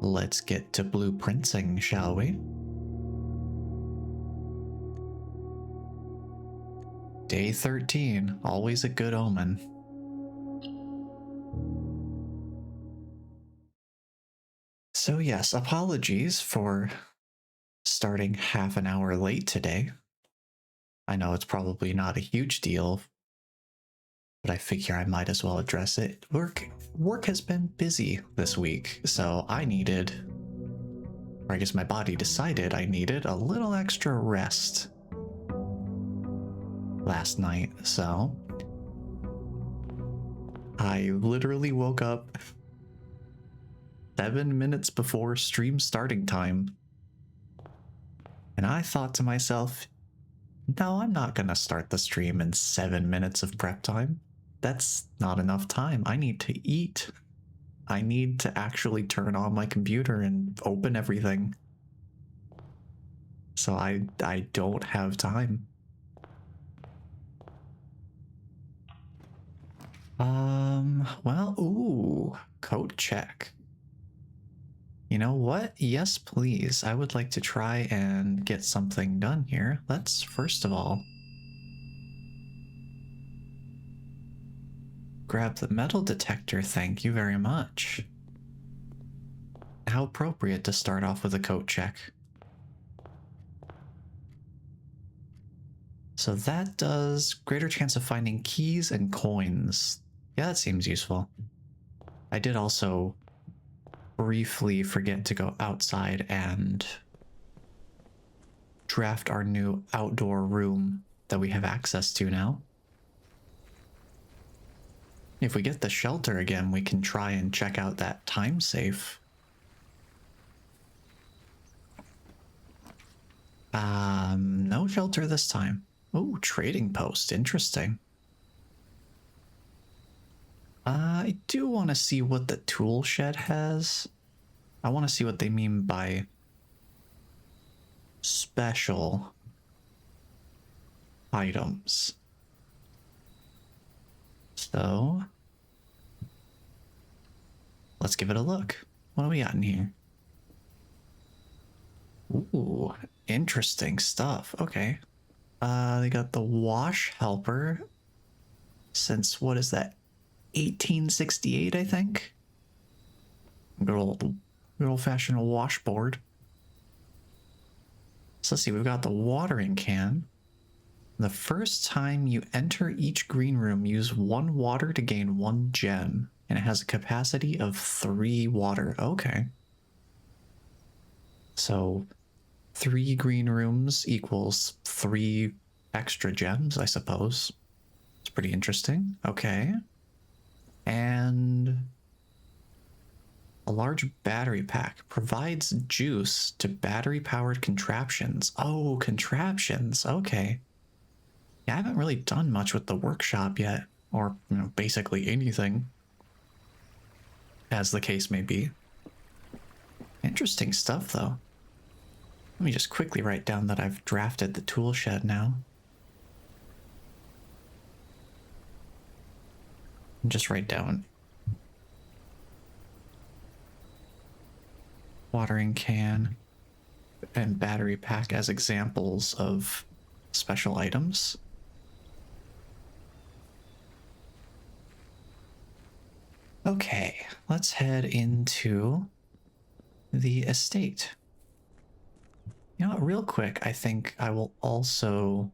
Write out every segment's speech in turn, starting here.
Let's get to blueprinting, shall we? Day 13, always a good omen. So yes, apologies for starting half an hour late today. I know it's probably not a huge deal, but I figure I might as well address it. Work has been busy this week, so I needed, or I guess my body decided I needed a little extra rest last night, so I literally woke up 7 minutes before stream starting time, and I thought to myself, no, I'm not gonna start the stream in 7 minutes of prep time. That's not enough time. I need to eat. I need to actually turn on my computer and open everything. So I don't have time. Well, ooh, code check. You know what? Yes, please. I would like to try and get something done here. Let's first of all grab the metal detector. Thank you very much. How appropriate to start off with a code check. So that does greater chance of finding keys and coins. Yeah, that seems useful. I did also briefly forget to go outside and draft our new outdoor room that we have access to now. If we get the shelter again, we can try and check out that time safe. No shelter this time. Oh, trading post, interesting. I do want to see what the tool shed has. I want to see what they mean by special items. So let's give it a look. What do we got in here? Ooh, interesting stuff. Okay. They got the wash helper. Since, what is that? 1868, I think? Good old-fashioned washboard. So let's see, we've got the watering can. The first time you enter each green room, use 1 water to gain 1 gem. And it has a capacity of 3 water. Okay. So 3 green rooms equals 3 extra gems, I suppose. It's pretty interesting. Okay. And a large battery pack provides juice to battery-powered contraptions. Oh, contraptions. Okay. Yeah, I haven't really done much with the workshop yet, or, you know, basically anything, as the case may be. Interesting stuff, though. Let me just quickly write down that I've drafted the tool shed now. And just write down watering can and battery pack as examples of special items. Okay, let's head into the estate. You know what, real quick, I think I will also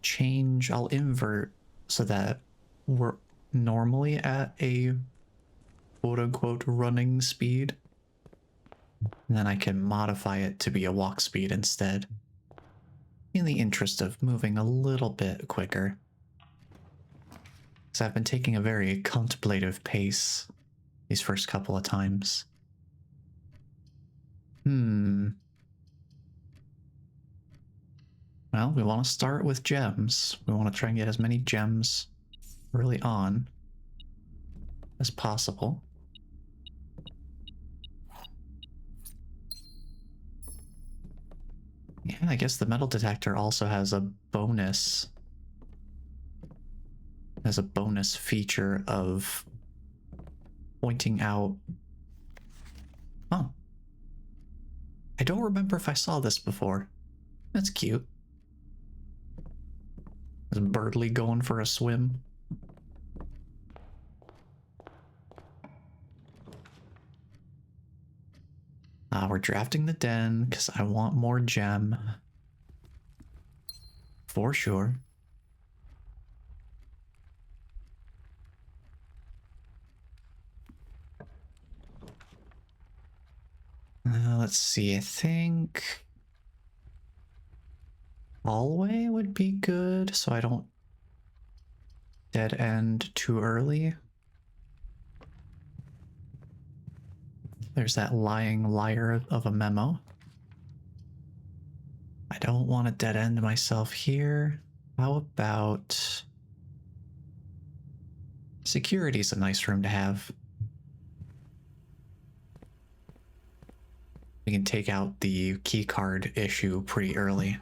change, I'll invert so that we're normally at a quote-unquote running speed. And then I can modify it to be a walk speed instead, in the interest of moving a little bit quicker. Because I've been taking a very contemplative pace these first couple of times. Well, we want to start with gems. We want to try and get as many gems early on as possible. Yeah, I guess the metal detector also has a bonus. Has a bonus feature of pointing out Oh. I don't remember if I saw this before. That's cute. Is Birdly going for a swim? We're drafting the den because I want more gem. For sure. Let's see, I think hallway would be good so I don't dead end too early. There's that lying liar of a memo. I don't want to dead end myself here. How about security's a nice room to have. We can take out the keycard issue pretty early.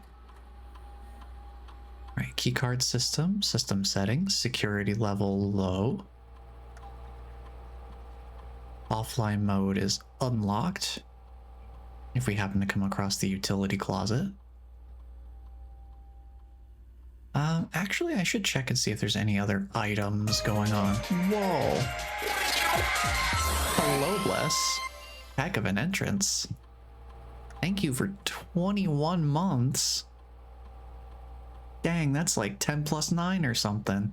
All right, keycard system settings, security level low. Offline mode is unlocked if we happen to come across the utility closet. Actually, I should check and see if there's any other items going on. Whoa. Hello, Bless. Heck of an entrance. Thank you for 21 months. Dang, that's like 10 plus 9 or something.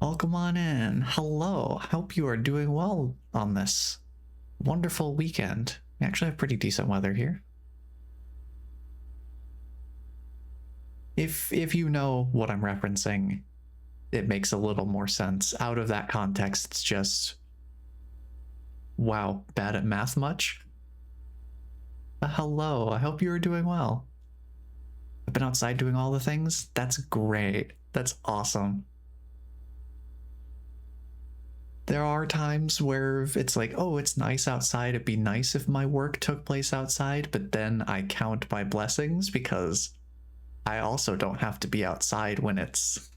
Welcome on in. Hello. I hope you are doing well on this wonderful weekend. We actually have pretty decent weather here. If you know what I'm referencing, it makes a little more sense. Out of that context, it's just, wow, bad at math much? Hello, I hope you are doing well. I've been outside doing all the things? That's great. That's awesome. There are times where it's like, oh, it's nice outside. It'd be nice if my work took place outside, but then I count my blessings because I also don't have to be outside when it's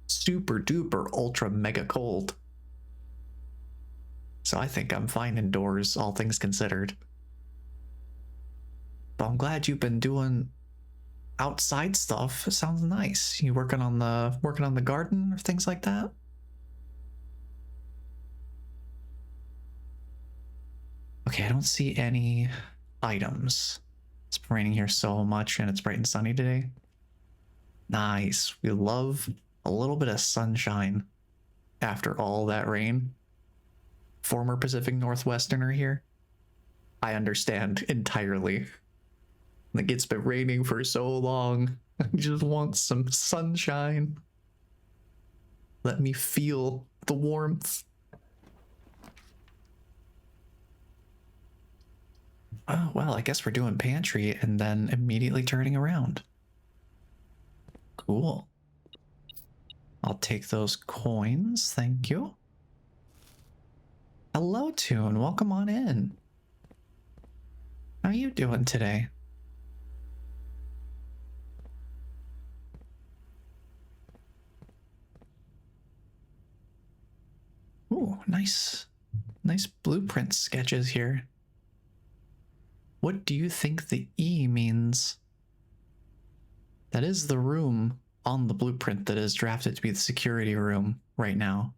super duper ultra mega cold. So I think I'm fine indoors, all things considered. But I'm glad you've been doing outside stuff. It sounds nice. You working on the garden or things like that? Okay, I don't see any items. It's been raining here so much and it's bright and sunny today. Nice. We love a little bit of sunshine after all that rain. Former Pacific Northwesterner here. I understand entirely. Like, it's been raining for so long. I just want some sunshine. Let me feel the warmth. Oh, well, I guess we're doing pantry and then immediately turning around. Cool. I'll take those coins, thank you. Hello, Toon, welcome on in. How you doing today? Ooh, nice blueprint sketches here. What do you think the E means? That is the room on the blueprint that is drafted to be the security room right now.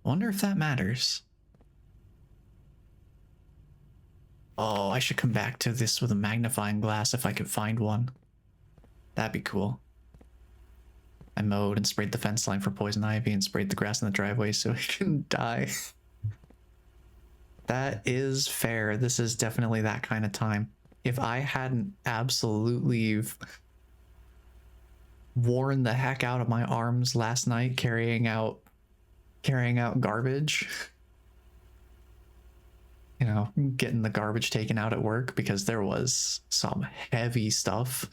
Wonder if that matters. Oh, I should come back to this with a magnifying glass if I could find one. That'd be cool. I mowed and sprayed the fence line for poison ivy and sprayed the grass in the driveway so it can die. That is fair. This is definitely that kind of time. If I hadn't absolutely worn the heck out of my arms last night carrying out garbage, you know, getting the garbage taken out at work because there was some heavy stuff,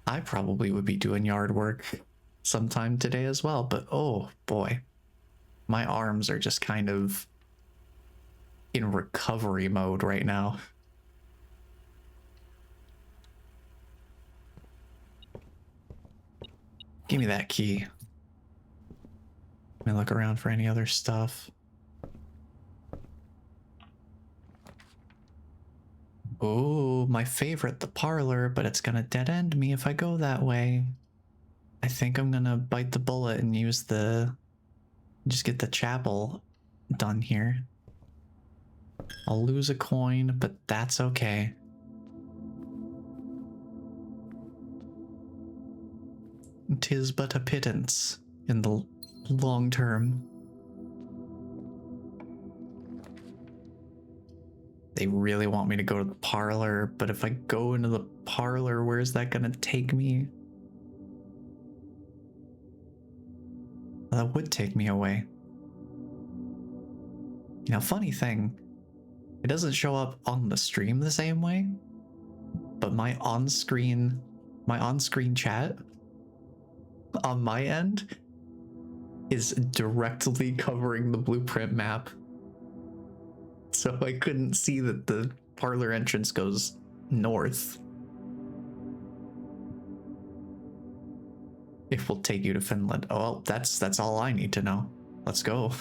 I probably would be doing yard work sometime today as well. But oh boy, my arms are just kind of in recovery mode right now. Give me that key. Let me look around for any other stuff. Oh, my favorite, the parlor, but it's gonna dead end me if I go that way. I think I'm gonna bite the bullet and use just get the chapel done here. I'll lose a coin, but that's okay. Tis but a pittance in the long term. They really want me to go to the parlor, but if I go into the parlor, where's that gonna take me? That would take me away. You know, funny thing, it doesn't show up on the stream the same way, but my on-screen chat on my end is directly covering the blueprint map. So I couldn't see that the parlor entrance goes north. It will take you to Finland. Oh, that's all I need to know. Let's go.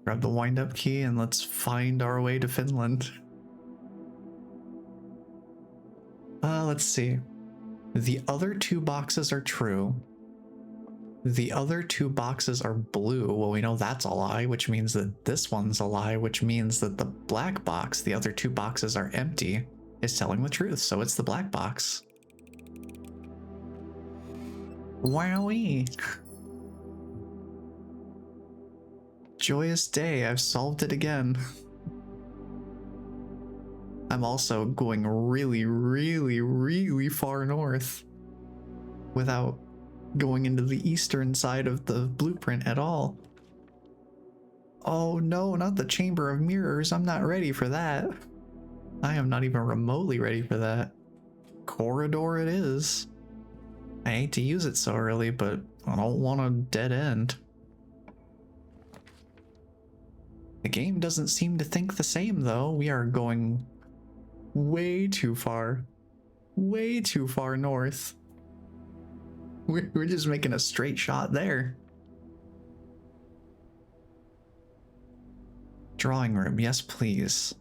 Grab the wind-up key and let's find our way to Finland. Let's see. The other two boxes are true. The other two boxes are blue. Well, we know that's a lie, which means that this one's a lie, which means that the black box, the other two boxes are empty, is telling the truth. So it's the black box. Wowee. Joyous day, I've solved it again. I'm also going really, really, really far north without going into the eastern side of the blueprint at all. Oh no, not the Chamber of Mirrors. I'm not ready for that. I am not even remotely ready for that. Corridor it is. I hate to use it so early, but I don't want a dead end. The game doesn't seem to think the same though. We are going way too far north. We're just making a straight shot there. Drawing room, yes please.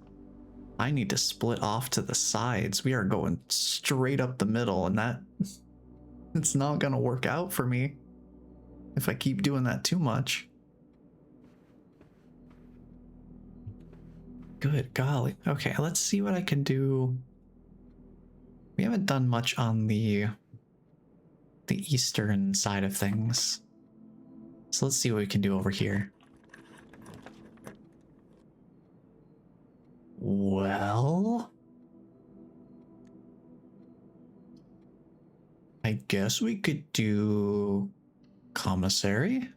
I need to split off to the sides. We are going straight up the middle, and it's not gonna work out for me if I keep doing that too much. Good golly. Okay, let's see what I can do. We haven't done much on the eastern side of things. So let's see what we can do over here. Well, I guess we could do commissary.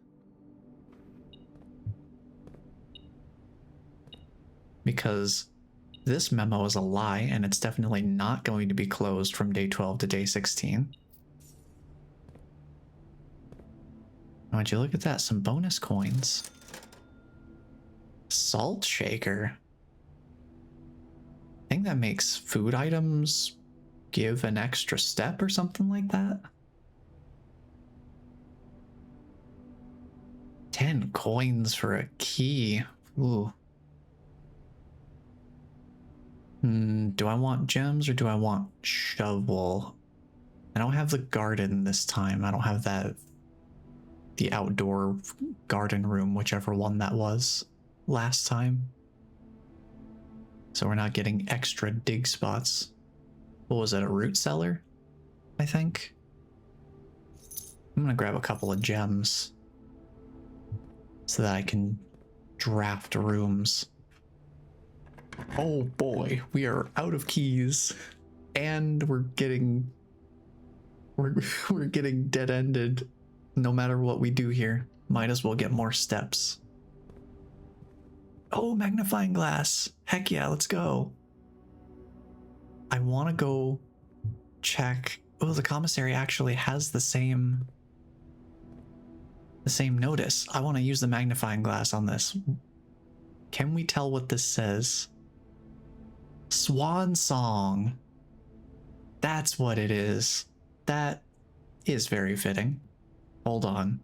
Because this memo is a lie and it's definitely not going to be closed from day 12 to day 16. Would you look at that? Some bonus coins. Salt shaker. I think that makes food items give an extra step or something like that. 10 coins for a key. Ooh. Do I want gems or do I want shovel? I don't have the garden this time. I don't have the outdoor garden room, whichever one that was last time. So we're not getting extra dig spots. What was it, a root cellar? I think. I'm gonna grab a couple of gems so that I can draft rooms. Oh boy, we are out of keys and we're getting dead-ended no matter what we do here. Might as well get more steps. Oh, magnifying glass. Heck yeah, let's go. I want to go check. Oh, the commissary actually has the same notice. I want to use the magnifying glass on this. Can we tell what this says? Swan song. That's what it is. That is very fitting. Hold on.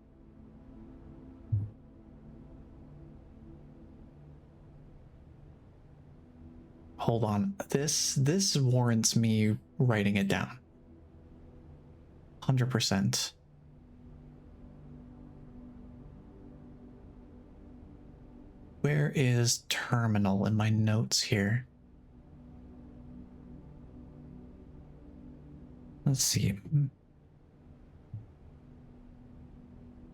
Hold on. This warrants me writing it down. 100%. Where is terminal in my notes here? Let's see.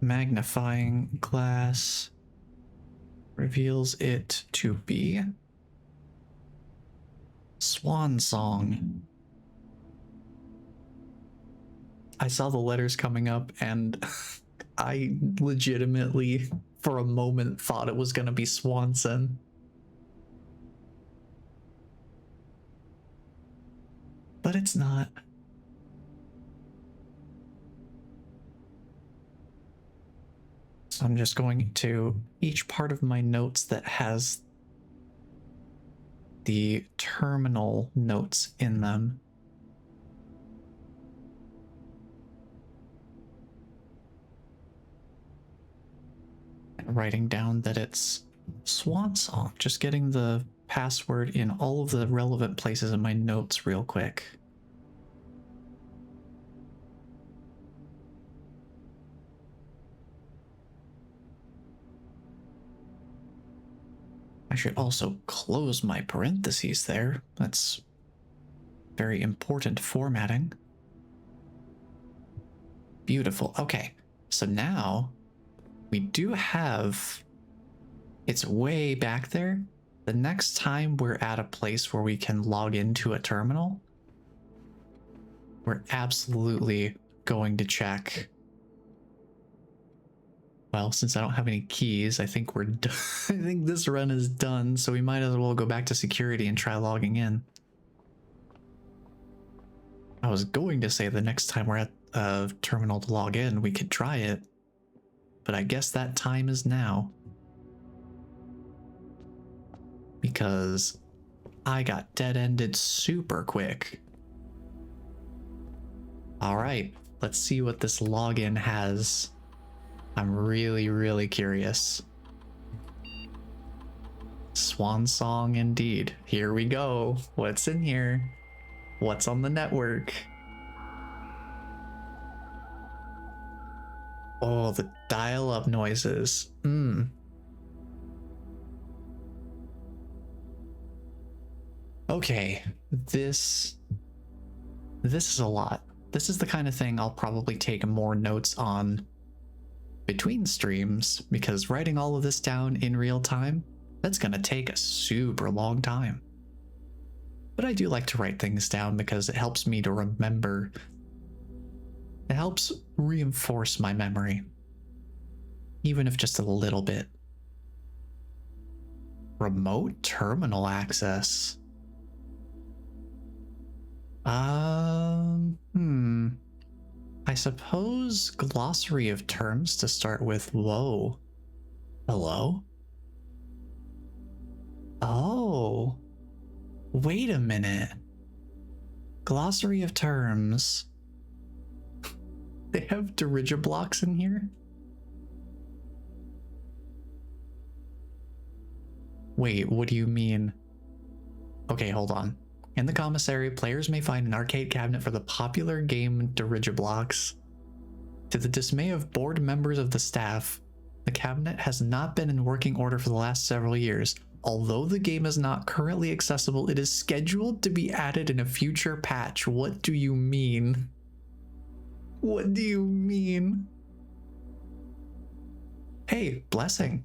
Magnifying glass reveals it to be Swan Song. I saw the letters coming up and I legitimately, for a moment, thought it was gonna be Swanson. But it's not. So I'm just going to each part of my notes that has the terminal notes in them. And writing down that it's Swan Song, just getting the password in all of the relevant places in my notes real quick. I should also close my parentheses there. That's very important formatting. Beautiful. Okay, so now we do have, it's way back there. The next time we're at a place where we can log into a terminal, we're absolutely going to check. Well, since I don't have any keys, I think we're done. I think this run is done, so we might as well go back to security and try logging in. I was going to say the next time we're at a terminal to log in, we could try it, but I guess that time is now. Because I got dead-ended super quick. All right, let's see what this login has. I'm really, really curious. Swan Song indeed. Here we go. What's in here? What's on the network? Oh, the dial-up noises. Okay, this is a lot. This is the kind of thing I'll probably take more notes on between streams, because writing all of this down in real time, that's gonna take a super long time. But I do like to write things down because it helps me to remember. It helps reinforce my memory, even if just a little bit. Remote terminal access. I suppose glossary of terms to start with. Whoa. Hello? Oh. Wait a minute. Glossary of terms. They have dirigiblocks in here? Wait, what do you mean? Okay, hold on. In the commissary, players may find an arcade cabinet for the popular game dirigiblocks. To the dismay of bored members of the staff, the cabinet has not been in working order for the last several years. Although the game is not currently accessible, it is scheduled to be added in a future patch. What do you mean? What do you mean? Hey, blessing.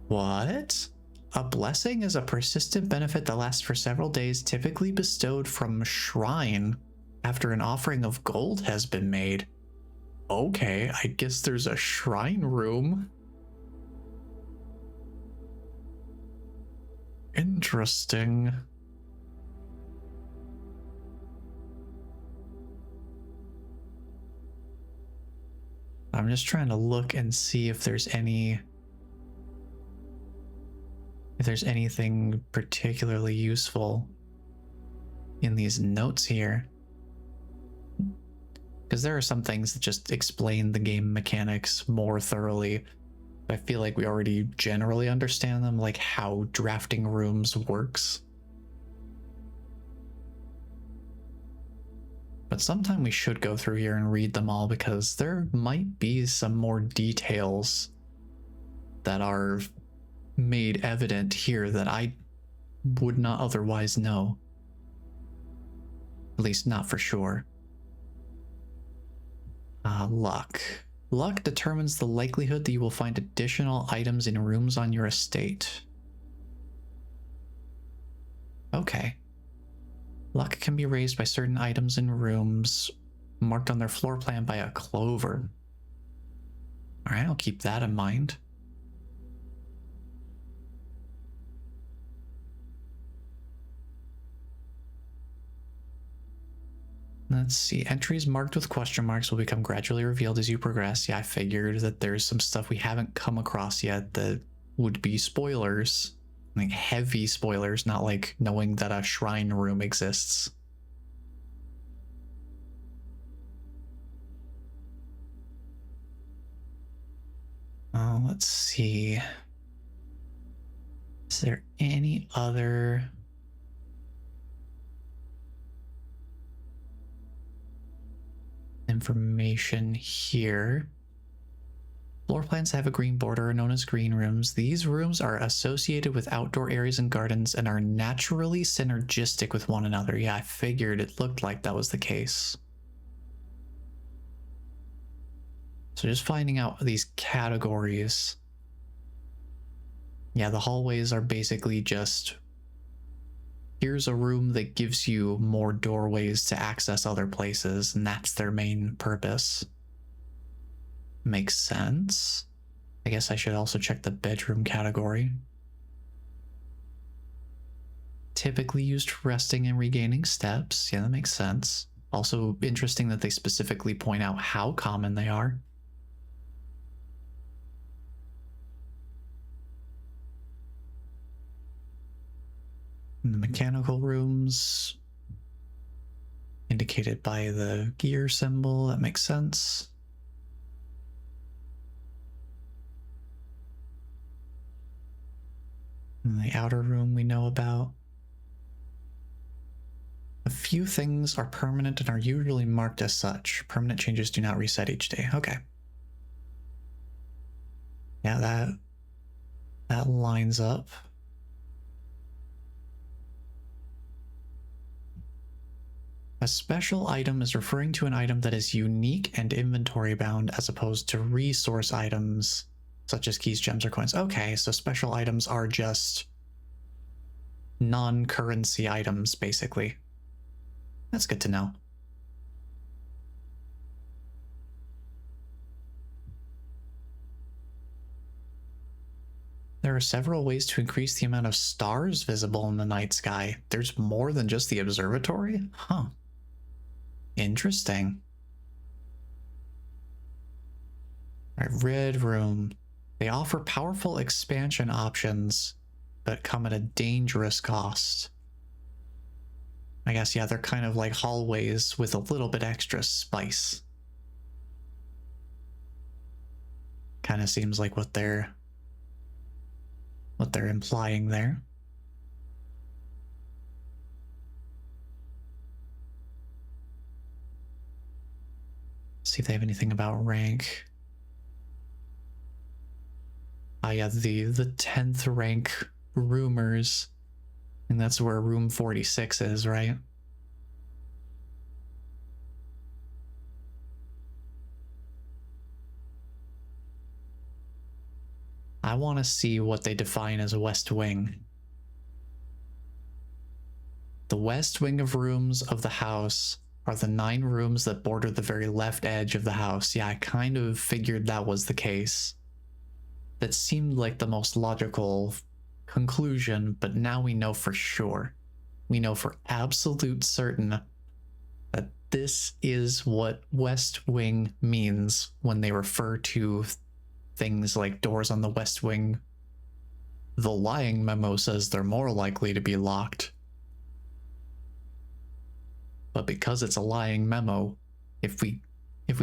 What? A blessing is a persistent benefit that lasts for several days, typically bestowed from shrine after an offering of gold has been made. Okay, I guess there's a shrine room. Interesting. I'm just trying to look and see if there's anything particularly useful. in these notes here. Because there are some things that just explain the game mechanics more thoroughly. I feel like we already generally understand them, like how drafting rooms works. But sometime we should go through here and read them all, because there might be some more details that are made evident here that I would not otherwise know. At least not for sure. Luck. Luck determines the likelihood that you will find additional items in rooms on your estate. Okay. Luck can be raised by certain items in rooms marked on their floor plan by a clover. Alright, I'll keep that in mind. Let's see. Entries marked with question marks will become gradually revealed as you progress. Yeah, I figured that there's some stuff we haven't come across yet that would be spoilers. Like heavy spoilers, not like knowing that a shrine room exists. Let's see. Is there any other... information here? Floor plans have a green border, known as green rooms. These rooms are associated with outdoor areas and gardens and are naturally synergistic with one another. Yeah, I figured it looked like that was the case. So just finding out these categories. Yeah, the hallways are basically just... here's a room that gives you more doorways to access other places, and that's their main purpose. Makes sense. I guess I should also check the bedroom category. Typically used for resting and regaining steps. Yeah, that makes sense. Also interesting that they specifically point out how common they are. And the mechanical rooms indicated by the gear symbol. That makes sense. And the outer room we know about. A few things are permanent and are usually marked as such. Permanent changes do not reset each day. Okay. Yeah, that lines up. A special item is referring to an item that is unique and inventory bound as opposed to resource items such as keys, gems, or coins. Okay, so special items are just non-currency items, basically. That's good to know. There are several ways to increase the amount of stars visible in the night sky. There's more than just the observatory? Huh. Interesting. All right, red room. They offer powerful expansion options, but come at a dangerous cost. I guess, yeah, they're kind of like hallways with a little bit extra spice. Kind of seems like what they're implying there. See if they have anything about rank. Ah, yeah, the 10th rank rumors. And that's where room 46 is, right? I want to see what they define as a west wing. The west wing of rooms of the house are the 9 rooms that border the very left edge of the house. Yeah, I kind of figured that was the case. That seemed like the most logical conclusion, but now we know for sure. We know for absolute certain that this is what West Wing means when they refer to things like doors on the West Wing. The lying memo says they're more likely to be locked. but because it's a lying memo, if we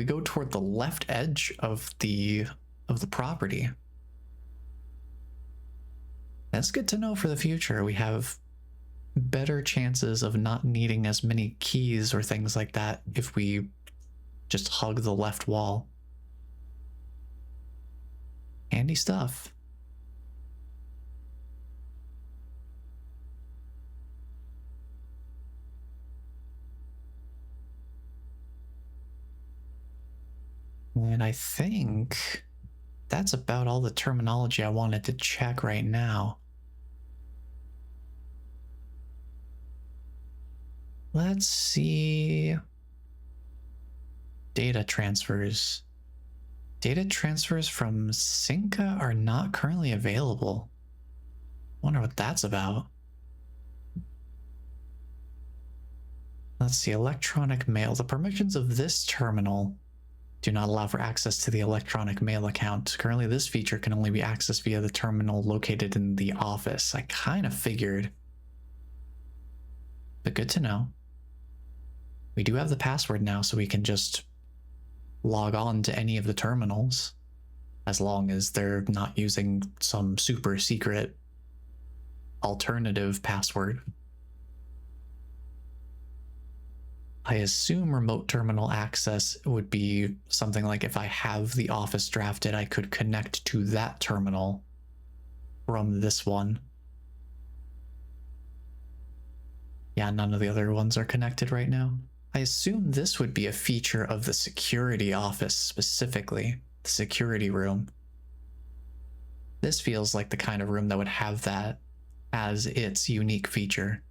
go toward the left edge of the property, that's good to know for the future. We have better chances of not needing as many keys or things like that if we just hug the left wall. Handy stuff. And I think that's about all the terminology I wanted to check right now. Let's see. Data transfers. Data transfers from Cinca are not currently available. Wonder what that's about. Let's see, electronic mail. The permissions of this terminal do not allow for access to the electronic mail account. Currently, this feature can only be accessed via the terminal located in the office. I kind of figured. But good to know. We do have the password now, so we can just log on to any of the terminals, as long as they're not using some super secret alternative password. I assume remote terminal access would be something like if I have the office drafted, I could connect to that terminal from this one. Yeah, none of the other ones are connected right now. I assume this would be a feature of the security office specifically, the security room. This feels like the kind of room that would have that as its unique feature,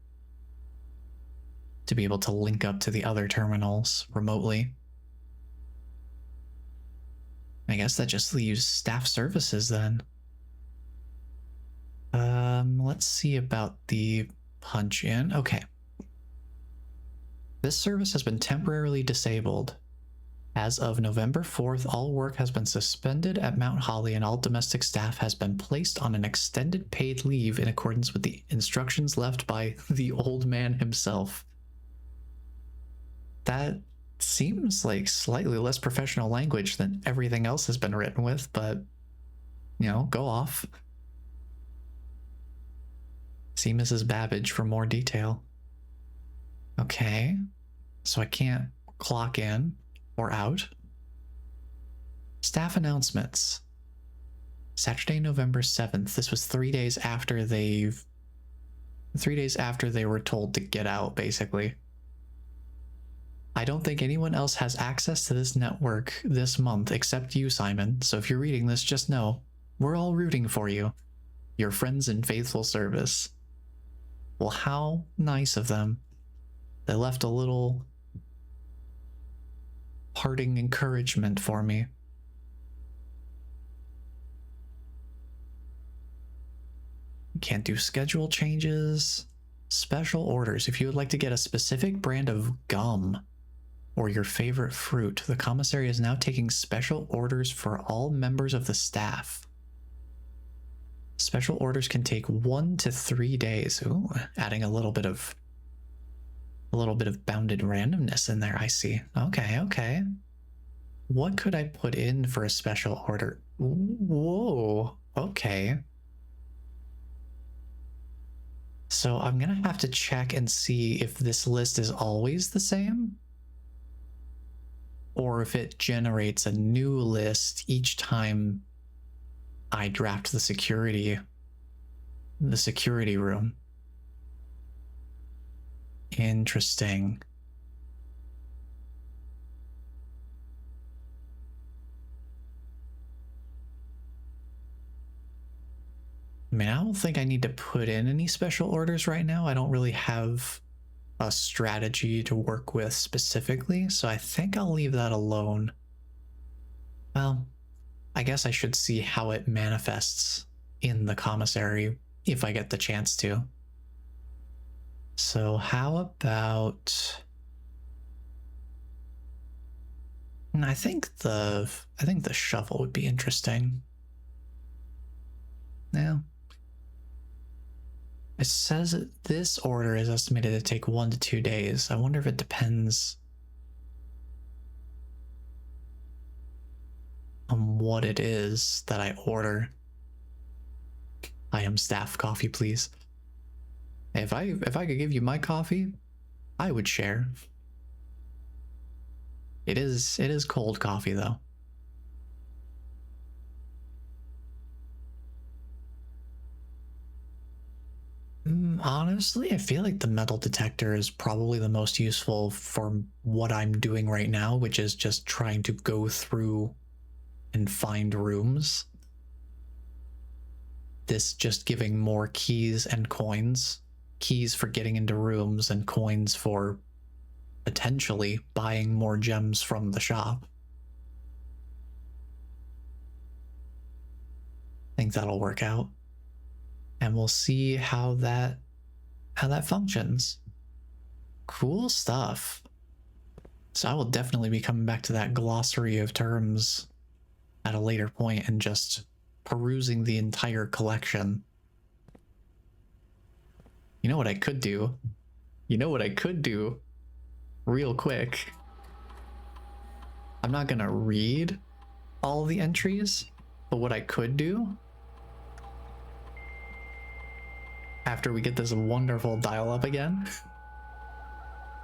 to be able to link up to the other terminals remotely. I guess that just leaves staff services then. Let's see about the punch in. Okay. This service has been temporarily disabled. As of November 4th, all work has been suspended at Mount Holly and all domestic staff has been placed on an extended paid leave in accordance with the instructions left by the old man himself. That seems like slightly less professional language than everything else has been written with, but, you know, go off. See Mrs. Babbage for more detail. Okay, so I can't clock in or out. Staff announcements. Saturday, November 7th. This was 3 days after they were told to get out, basically. I don't think anyone else has access to this network this month except you, Simon. So if you're reading this, just know we're all rooting for you. Your friends in faithful service. Well, how nice of them. They left a little parting encouragement for me. Can't do schedule changes. Special orders. If you would like to get a specific brand of gum or your favorite fruit, the commissary is now taking special orders for all members of the staff. Special orders can take 1 to 3 days. Ooh, adding a little bit of bounded randomness in there, I see. Okay. What could I put in for a special order? Whoa, okay. So I'm gonna have to check and see if this list is always the same, or if it generates a new list each time I draft the security room. Interesting. I mean, I don't think I need to put in any special orders right now. I don't really have a strategy to work with specifically, so I think I'll leave that alone. Well, I guess I should see how it manifests in the commissary if I get the chance to. So how about... I think the shuffle would be interesting. Yeah. It says this order is estimated to take 1 to 2 days. I wonder if it depends on what it is that I order. I am staff coffee, please. If I could give you my coffee, I would share. It is cold coffee though. Honestly, I feel like the metal detector is probably the most useful for what I'm doing right now, which is just trying to go through and find rooms. This just giving more keys and coins. Keys for getting into rooms and coins for potentially buying more gems from the shop. I think that'll work out. And we'll see how that functions. Cool stuff. So I will definitely be coming back to that glossary of terms at a later point and just perusing the entire collection. You know what I could do? You know what I could do? Real quick. I'm not gonna read all the entries, but what I could do after we get this wonderful dial-up again,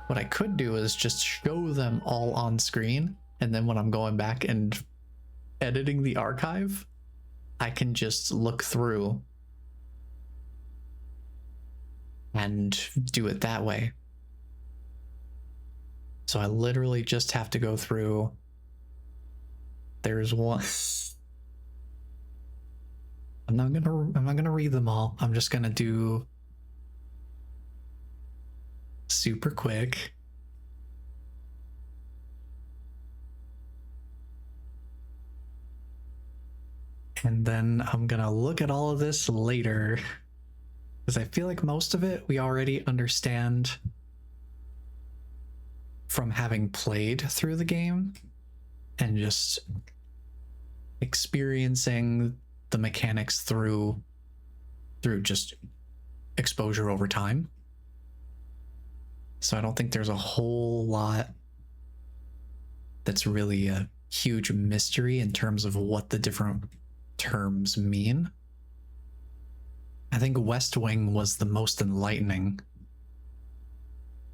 what I could do is just show them all on screen, and then when I'm going back and editing the archive, I can just look through and do it that way. So I literally just have to go through. There's one. I'm not gonna read them all. I'm just gonna do super quick. And then I'm gonna look at all of this later, because I feel like most of it we already understand from having played through the game and just experiencing the mechanics through just exposure over time. So I don't think there's a whole lot that's really a huge mystery in terms of what the different terms mean. I think West Wing was the most enlightening,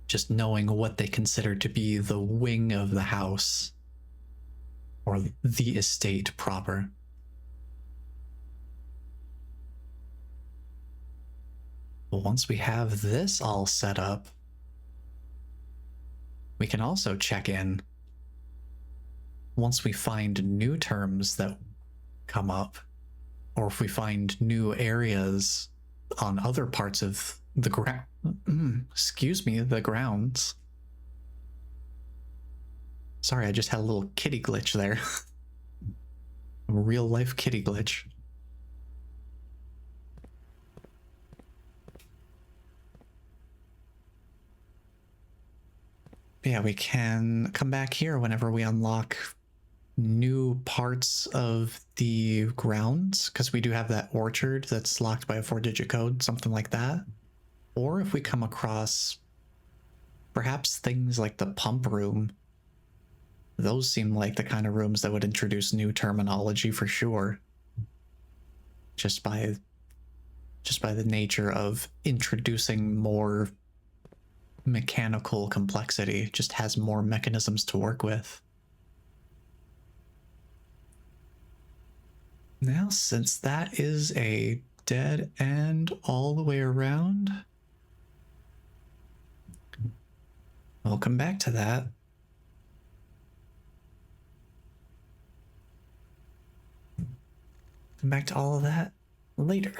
just knowing what they consider to be the wing of the house or the estate proper. But once we have this all set up, we can also check in once we find new terms that come up, or if we find new areas on other parts of the ground. Excuse me, the grounds. Sorry, I just had a little kitty glitch there. A real life kitty glitch. Yeah, we can come back here whenever we unlock new parts of the grounds, because we do have that orchard that's locked by a 4-digit code, something like that. Or if we come across perhaps things like the pump room. Those seem like the kind of rooms that would introduce new terminology for sure. Just by the nature of introducing more mechanical complexity, just has more mechanisms to work with. Now, since that is a dead end all the way around, we'll come back to that. Come back to all of that later.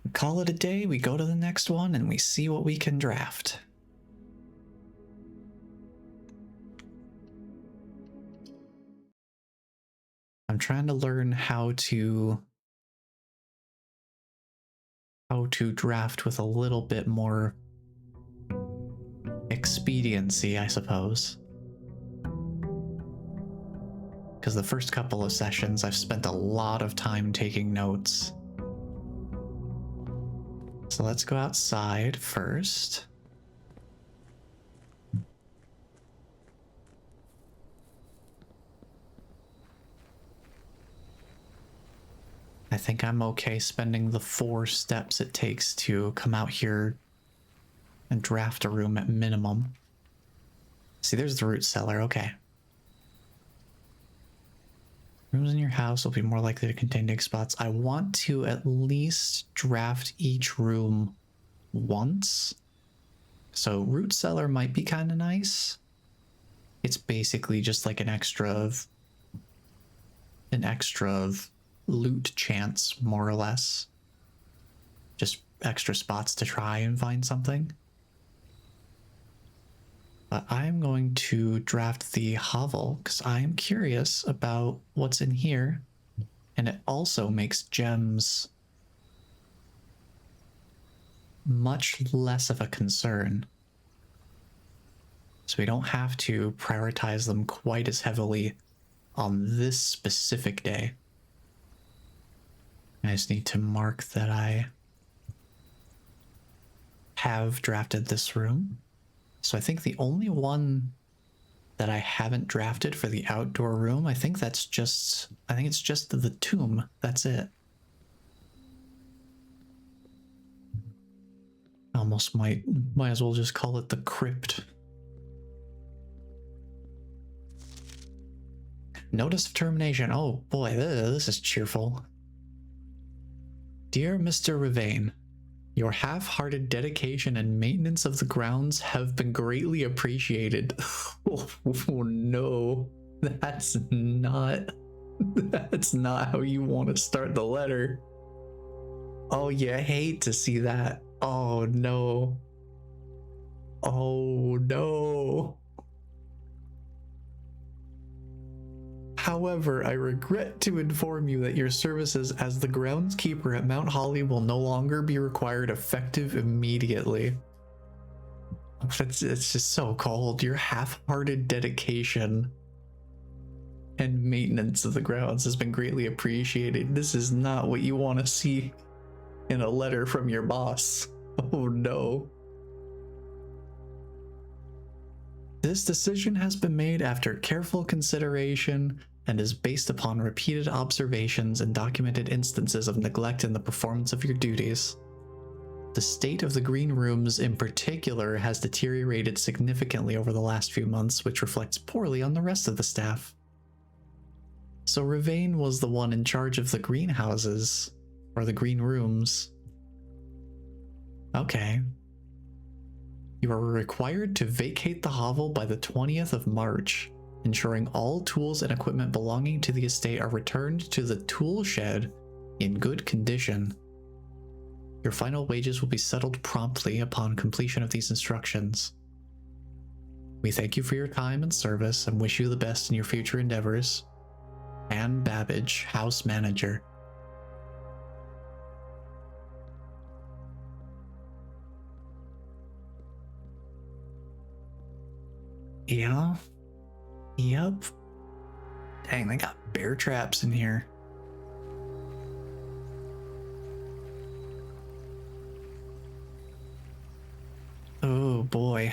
We call it a day, we go to the next one, and we see what we can draft. I'm trying to learn how to draft with a little bit more expediency, I suppose. Because the first couple of sessions, I've spent a lot of time taking notes. So let's go outside first. I think I'm okay spending the 4 steps it takes to come out here and draft a room at minimum. See, there's the root cellar. Okay. Rooms in your house will be more likely to contain dig spots. I want to at least draft each room once. So root cellar might be kind of nice. It's basically just like an extra of loot chance, more or less. Just extra spots to try and find something. But I'm going to draft the hovel because I am curious about what's in here. And it also makes gems much less of a concern. So we don't have to prioritize them quite as heavily on this specific day. I just need to mark that I have drafted this room. So I think the only one that I haven't drafted for the outdoor room, I think it's just the tomb. That's it. Almost might as well just call it the crypt. Notice of termination. Oh boy, this is cheerful. Dear Mr. Ravain, your half-hearted dedication and maintenance of the grounds have been greatly appreciated. Oh no, that's not how you want to start the letter. Oh, you hate to see that. Oh no. Oh no. However, I regret to inform you that your services as the groundskeeper at Mount Holly will no longer be required effective immediately. It's just so cold. Your half-hearted dedication and maintenance of the grounds has been greatly appreciated. This is not what you want to see in a letter from your boss. Oh no. This decision has been made after careful consideration and is based upon repeated observations and documented instances of neglect in the performance of your duties. The state of the green rooms in particular has deteriorated significantly over the last few months, which reflects poorly on the rest of the staff. So Ravain was the one in charge of the greenhouses, or the green rooms. Okay. You are required to vacate the hovel by the 20th of March, ensuring all tools and equipment belonging to the estate are returned to the tool shed in good condition. Your final wages will be settled promptly upon completion of these instructions. We thank you for your time and service and wish you the best in your future endeavors. Anne Babbage, House Manager. Yeah. Yep. Dang, they got bear traps in here. Oh boy.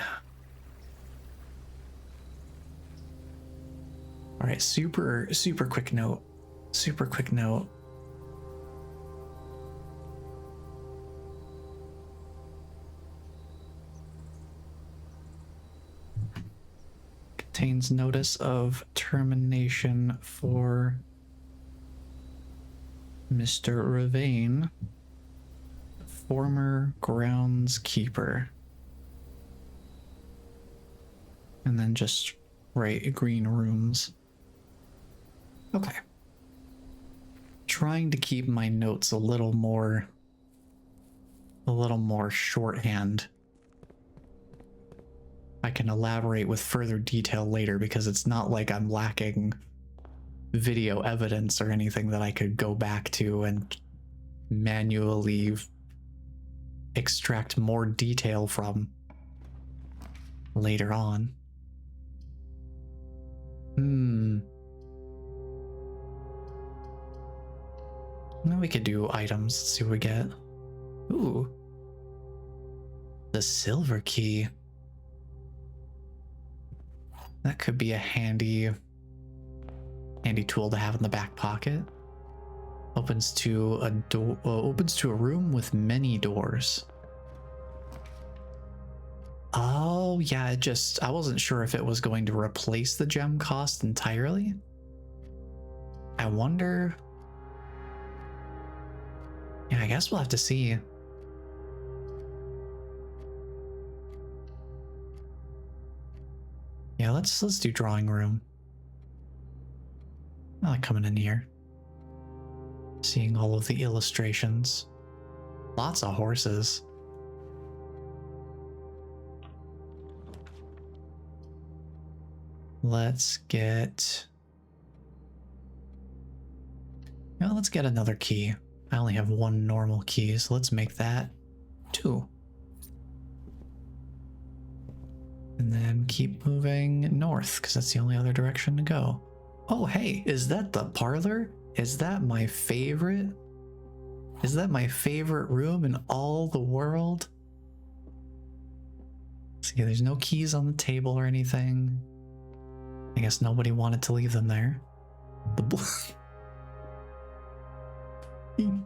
All right, super quick note. Super quick note. Contains notice of termination for Mr. Ravain, former groundskeeper. And then just write green rooms. Okay. Trying to keep my notes a little more shorthand. I can elaborate with further detail later because it's not like I'm lacking video evidence or anything that I could go back to and manually extract more detail from later on. Now we could do items. Let's see what we get. Ooh, The silver key. That could be a handy tool to have in the back pocket. Opens to a door. Opens to a room with many doors. Oh yeah, I wasn't sure if it was going to replace the gem cost entirely. I wonder. Yeah, I guess we'll have to see. Yeah, let's do drawing room. I like coming in here. Seeing all of the illustrations. Lots of horses. Let's get another key. I only have one normal key, so let's make that 2. And then keep moving north, because that's the only other direction to go. Oh, hey, is that the parlor? Is that my favorite? Is that my favorite room in all the world? See, there's no keys on the table or anything. I guess nobody wanted to leave them there. You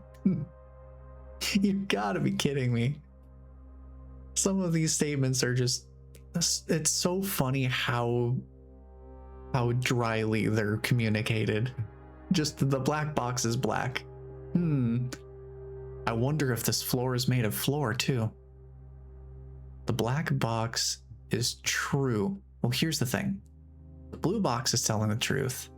gotta be kidding me. Some of these statements are just... It's so funny how dryly they're communicated. Just the black box is black. I wonder if this floor is made of floor too. The black box is true. Well, here's the thing. The blue box is telling the truth.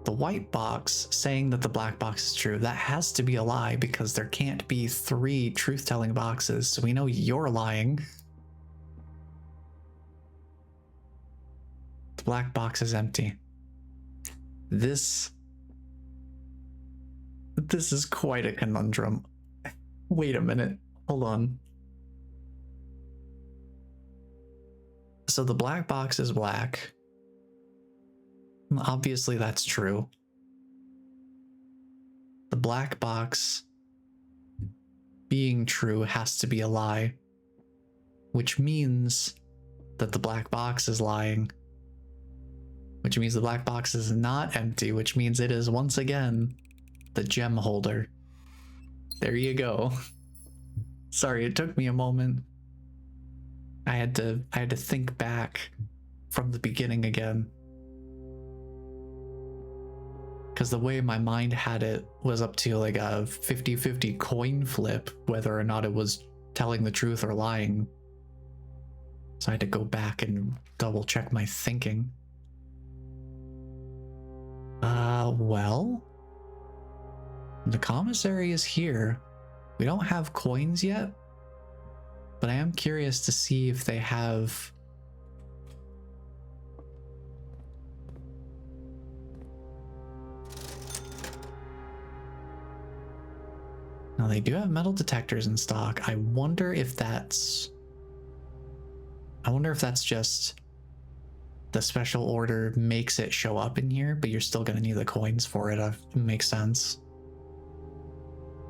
The white box saying that the black box is true, that has to be a lie because there can't be 3 truth-telling boxes, so we know you're lying. The black box is empty. This is quite a conundrum. Wait a minute. Hold on. So the black box is black. Obviously that's true. The black box being true has to be a lie, which means that the black box is lying, which means the black box is not empty, which means it is once again the gem holder. There you go. Sorry, it took me a moment. I had to think back from the beginning again. Because the way my mind had it was up to like a 50-50 coin flip, whether or not it was telling the truth or lying. So I had to go back and double check my thinking. Well, the commissary is here. We don't have coins yet, but I am curious to see if they have... Now they do have metal detectors in stock. I wonder if that's just the special order makes it show up in here, but you're still gonna need the coins for it. Makes sense.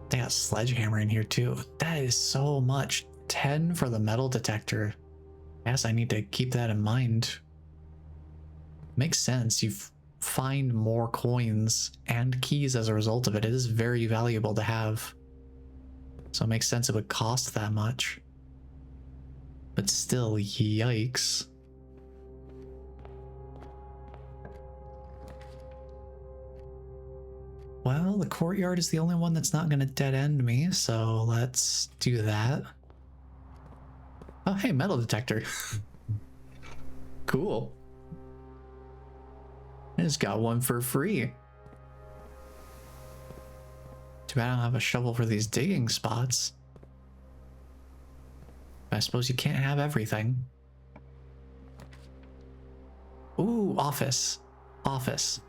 They got sledgehammer in here too. That is so much. 10 for the metal detector. I guess I need to keep that in mind. Makes sense. You find more coins and keys as a result of it. It is very valuable to have. So it makes sense it would cost that much. But still, yikes. Well, the courtyard is the only one that's not going to dead end me, so let's do that. Oh, hey, metal detector. Cool. I just got one for free. Too bad I don't have a shovel for these digging spots. I suppose you can't have everything. Ooh, office. Office.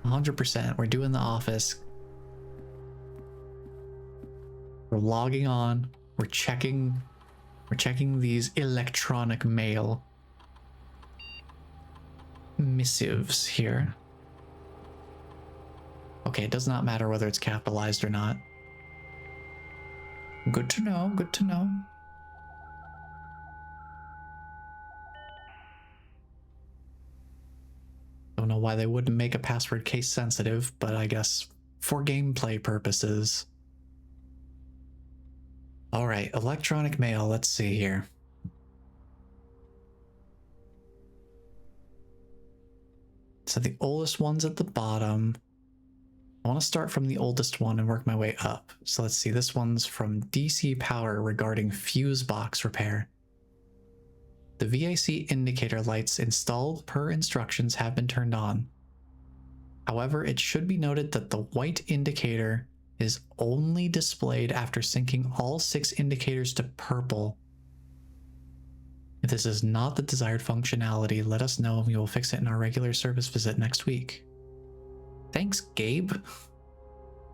100%. We're doing the office. We're logging on. We're checking these electronic mail missives here. Okay, it does not matter whether it's capitalized or not. Good to know, good to know. why they wouldn't make a password case sensitive, but I guess for gameplay purposes. All right, electronic mail. Let's see here. So the oldest one's at the bottom. I want to start from the oldest one and work my way up. So let's see, this one's from DC Power regarding fuse box repair. The VAC indicator lights installed per instructions have been turned on. However, it should be noted that the white indicator is only displayed after syncing all 6 indicators to purple. If this is not the desired functionality, let us know and we will fix it in our regular service visit next week. Thanks, Gabe,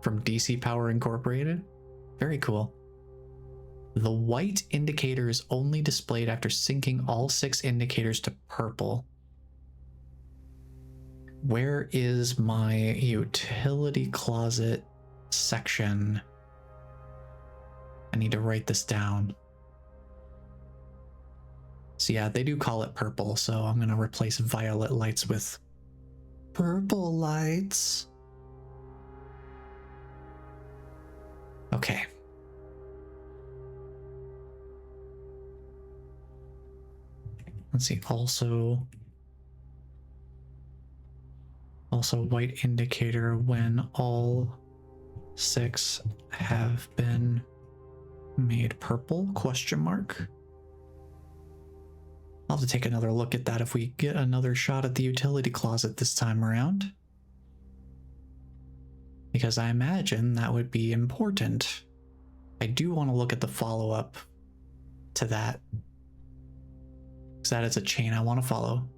from DC Power Incorporated. Very cool. The white indicator is only displayed after syncing all 6 indicators to purple. Where is my utility closet section? I need to write this down. So yeah, they do call it purple, so I'm going to replace violet lights with purple lights. Okay. Let's see, also white indicator when all 6 have been made purple, question mark. I'll have to take another look at that if we get another shot at the utility closet this time around. Because I imagine that would be important. I do want to look at the follow-up to that. Because that is a chain I want to follow.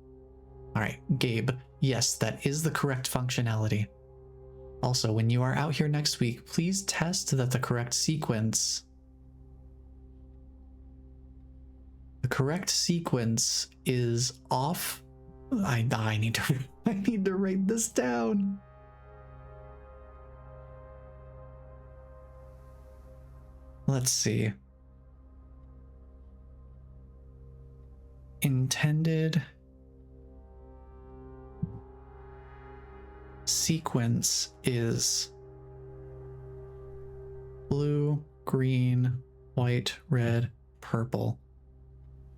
Alright, Gabe. Yes, that is the correct functionality. Also, when you are out here next week, please test that the correct sequence... The correct sequence is off. I need to write this down. Let's see. Intended sequence is blue, green, white, red, purple.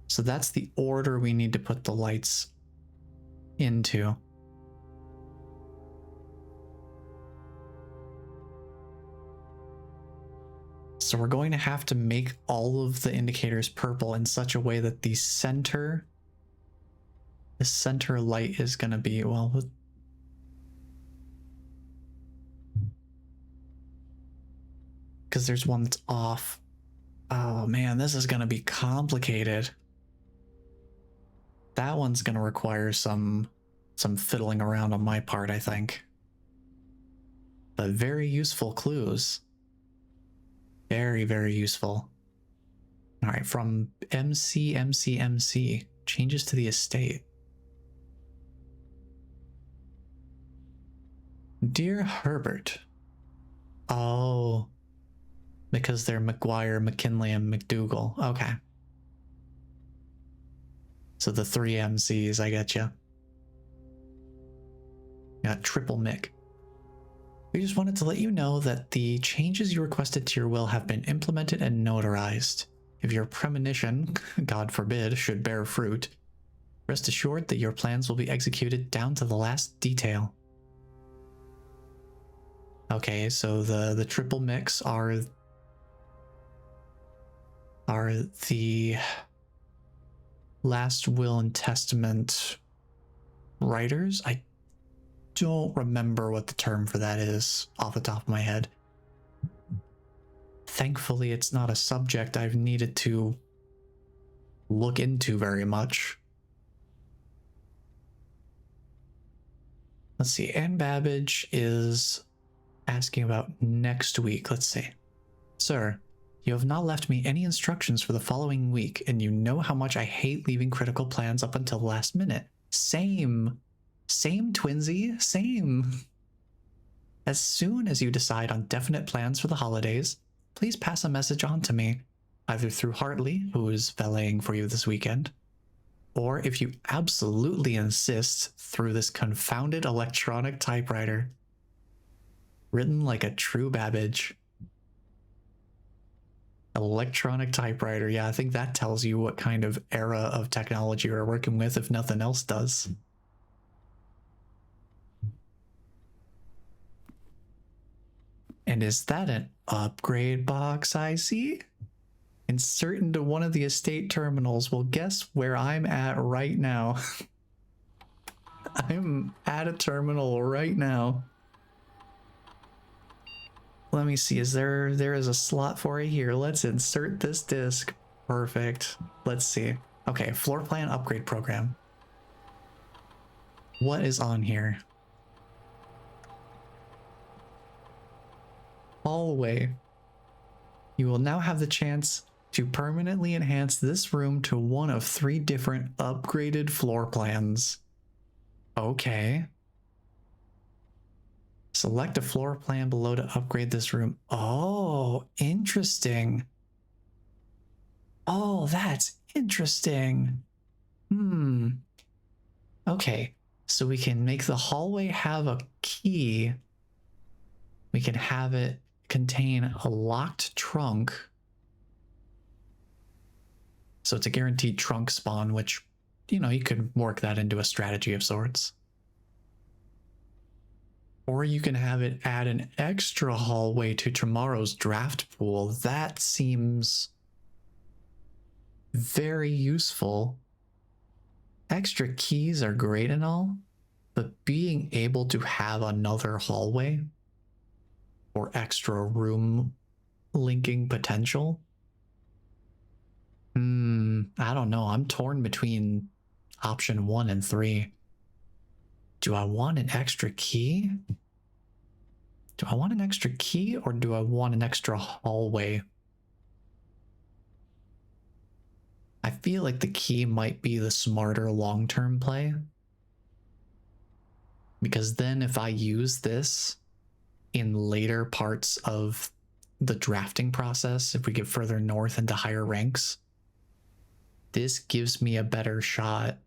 So that's the order we need to put the lights into. So we're going to have to make all of the indicators purple in such a way that the center light is going to be, well, because there's one that's off. Oh man, this is going to be complicated. That one's going to require some fiddling around on my part, I think. But very useful clues. Very, very useful. All right, from MC, changes to the estate. Dear Herbert. Oh, because they're McGuire, McKinley, and McDougal. Okay. So the 3 MCs, I get you. Got triple Mick. We just wanted to let you know that the changes you requested to your will have been implemented and notarized. If your premonition, God forbid, should bear fruit, rest assured that your plans will be executed down to the last detail. Okay, so the triple mix are the last will and testament writers. I don't remember what the term for that is off the top of my head. Thankfully, it's not a subject I've needed to look into very much. Let's see, Anne Babbage is asking about next week. Let's see. Sir, you have not left me any instructions for the following week, and you know how much I hate leaving critical plans up until the last minute. Same, Twinsy, same. As soon as you decide on definite plans for the holidays, please pass a message on to me, either through Hartley, who is valeting for you this weekend, Or if you absolutely insist, through this confounded electronic typewriter. Written like a true Babbage. Electronic typewriter. Yeah, I think that tells you what kind of era of technology we're working with, if nothing else does. And is that an upgrade box I see? Insert into one of the estate terminals. Well, guess where I'm at right now. I'm at a terminal right now. Let me see, there is a slot for it here. Let's insert this disc. Perfect. Let's see. Okay, floor plan upgrade program. What is on here? Hallway. You will now have the chance to permanently enhance this room to one of 3 different upgraded floor plans. Okay. Select a floor plan below to upgrade this room. Oh, interesting. Oh, that's interesting. Okay, so we can make the hallway have a key. We can have it contain a locked trunk. So it's a guaranteed trunk spawn, which, you know, you could work that into a strategy of sorts. Or you can have it add an extra hallway to tomorrow's draft pool. That seems very useful. Extra keys are great and all, but being able to have another hallway or extra room linking potential, I don't know. I'm torn between option 1 and 3. Do I want an extra key? Do I want an extra key or do I want an extra hallway? I feel like the key might be the smarter long-term play. Because then if I use this in later parts of the drafting process, if we get further north into higher ranks, this gives me a better shot.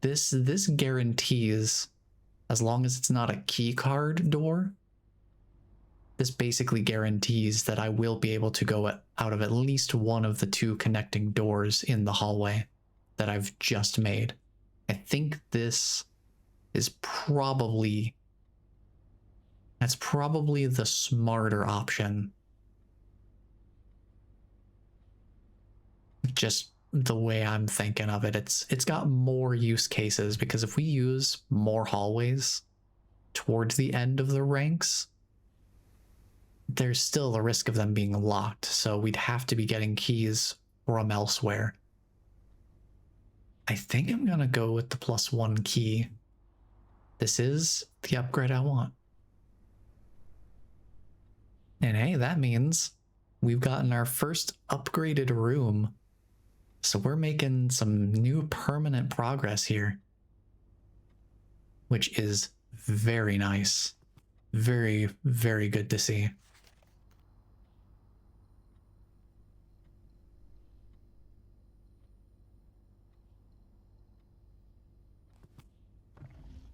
This guarantees, as long as it's not a key card door, this basically guarantees that I will be able to go out of at least one of the 2 connecting doors in the hallway that I've just made. I think this is probably the smarter option. Just the way I'm thinking of it, it's got more use cases, because if we use more hallways towards the end of the ranks, there's still the risk of them being locked, so we'd have to be getting keys from elsewhere. I think I'm gonna go with the +1 key. This is the upgrade I want. And hey, that means we've gotten our first upgraded room. So we're making some new permanent progress here, which is very nice. Very, very good to see.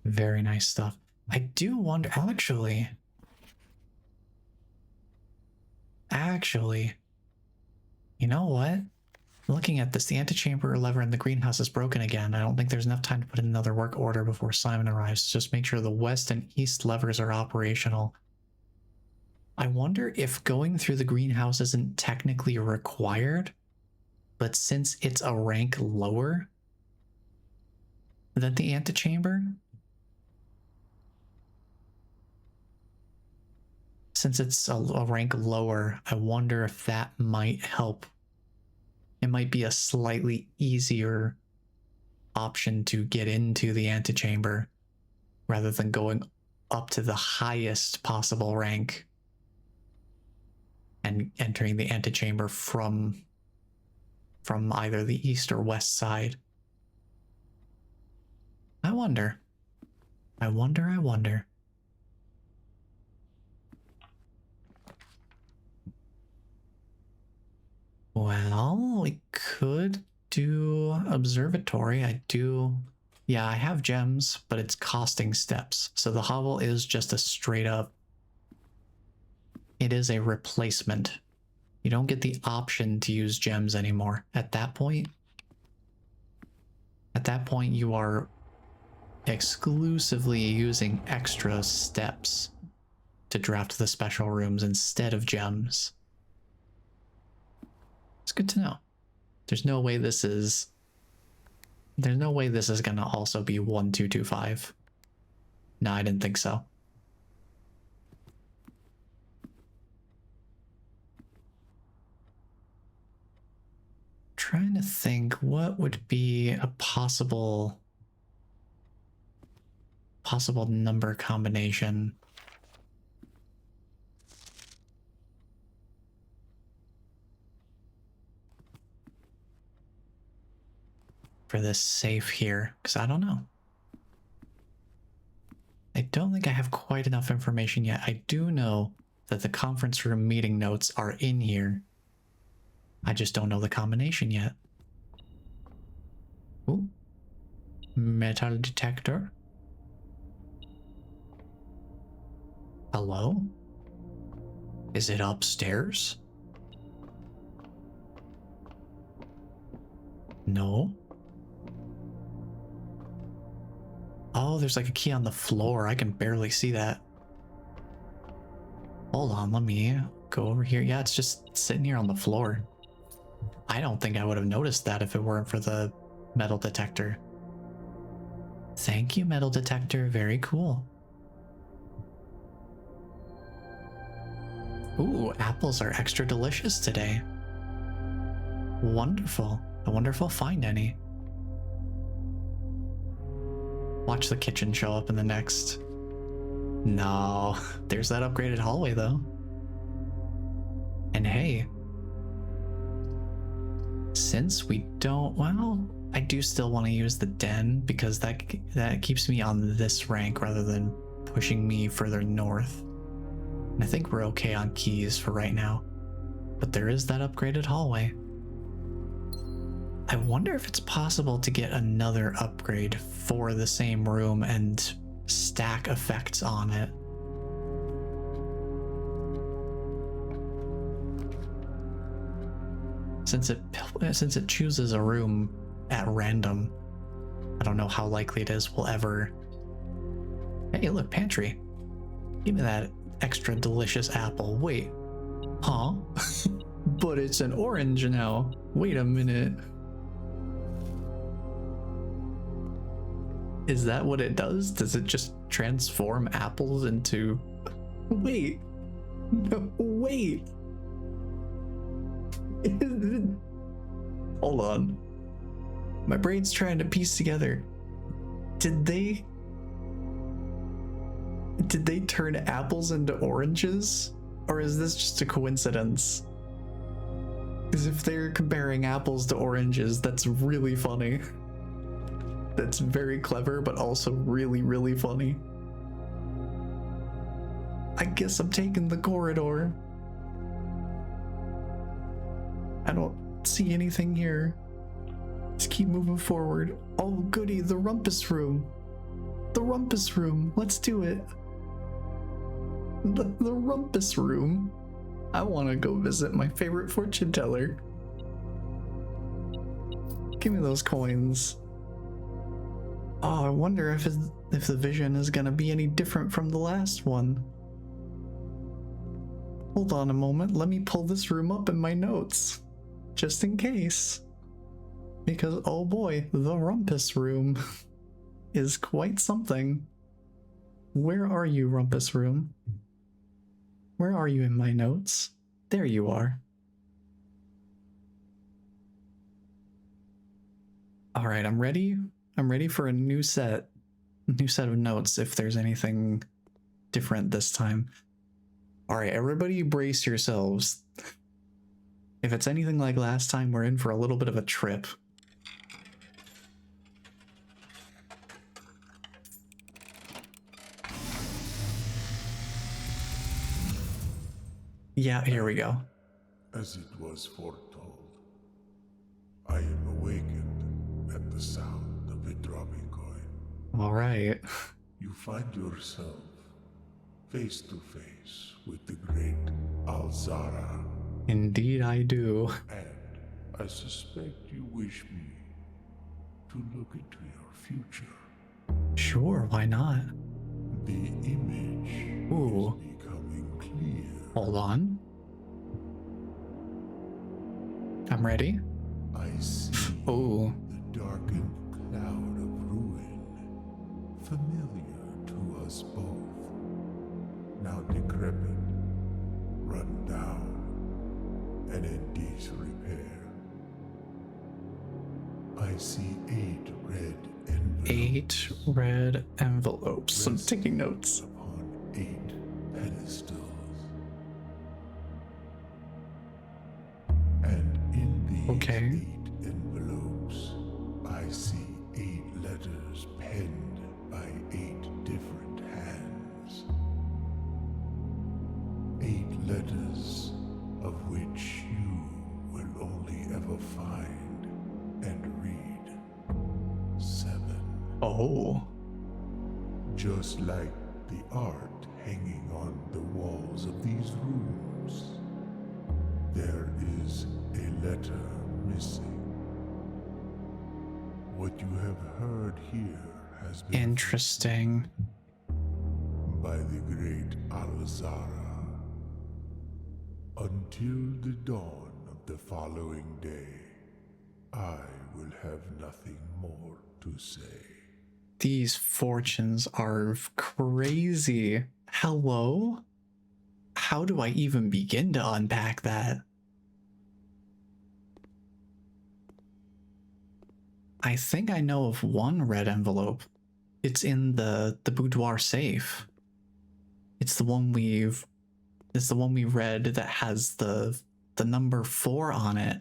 Very nice stuff. I do wonder, actually, you know what? Looking at this, the antechamber lever in the greenhouse is broken again. I don't think there's enough time to put in another work order before Simon arrives. Just make sure the west and east levers are operational. I wonder if going through the greenhouse isn't technically required, but since it's a rank lower than the antechamber, since it's a rank lower, I wonder if that might help. It might be a slightly easier option to get into the antechamber rather than going up to the highest possible rank and entering the antechamber from either the east or west side. I wonder. Well, we could do observatory. I do... Yeah, I have gems, but it's costing steps. So the hovel is just a straight up... It is a replacement. You don't get the option to use gems anymore. At that point, you are exclusively using extra steps to draft the special rooms instead of gems. It's good to know. There's no way this is gonna also be 1225. No, I didn't think so. Trying to think what would be a possible number combination. For this safe here, because I don't know. I don't think I have quite enough information yet. I do know that the conference room meeting notes are in here. I just don't know the combination yet. Ooh. Metal detector. Hello? Is it upstairs? No. Oh, there's like a key on the floor. I can barely see that. Hold on, let me go over here. Yeah, it's just sitting here on the floor. I don't think I would have noticed that if it weren't for the metal detector. Thank you, metal detector. Very cool. Ooh, apples are extra delicious today. Wonderful. I wonder if I'll find any. Watch the kitchen show up in the next. No, there's that upgraded hallway though. And hey, since we don't, well, I do still want to use the den because that keeps me on this rank rather than pushing me further north. And I think we're okay on keys for right now. But there is that upgraded hallway. I wonder if it's possible to get another upgrade for the same room and stack effects on it. Since it chooses a room at random, I don't know how likely it is we'll ever... Hey, look, pantry. Give me that extra delicious apple. Wait. Huh? But it's an orange now. Wait a minute. Is that what it does? Does it just transform apples into... Wait. No, wait. Hold on. My brain's trying to piece together. Did they turn apples into oranges? Or is this just a coincidence? Because if they're comparing apples to oranges, that's really funny. That's very clever, but also really, really funny. I guess I'm taking the corridor. I don't see anything here. Just keep moving forward. Oh, goody, the rumpus room. The rumpus room. Let's do it. The rumpus room. I want to go visit my favorite fortune teller. Give me those coins. Oh, I wonder if the vision is going to be any different from the last one. Hold on a moment. Let me pull this room up in my notes. Just in case. Because, oh boy, the rumpus room is quite something. Where are you, rumpus room? Where are you in my notes? There you are. All right, I'm ready. I'm ready for a new set of notes if there's anything different this time. All right, everybody brace yourselves. If it's anything like last time, we're in for a little bit of a trip. Yeah, here we go. As it was foretold, I am awakened All right. You find yourself face to face with the great Alzara, Indeed, I do. and I suspect you wish me to look into your future. Sure, why not? The image Ooh. is becoming clear. Hold on. I'm ready. I see Oh, the darkened cloud of ruin, familiar to us both, now decrepit, run down, and in disrepair. I see 8 red envelopes. 8 red envelopes. I'm resting taking notes. upon 8 pedestals. And in these Okay. 8 envelopes, I see 8 letters penned by 8 different hands. 8 letters of which you will only ever find and read 7. Oh, Just like the art hanging on the walls of these rooms, there is a letter missing. What you have heard here has been interesting. by the great Alzara. Until the dawn of the following day, I will have nothing more to say. These fortunes are crazy. Hello? How do I even begin to unpack that? I think I know of one red envelope. It's in the boudoir safe. It's the one we read that has the number 4 on it.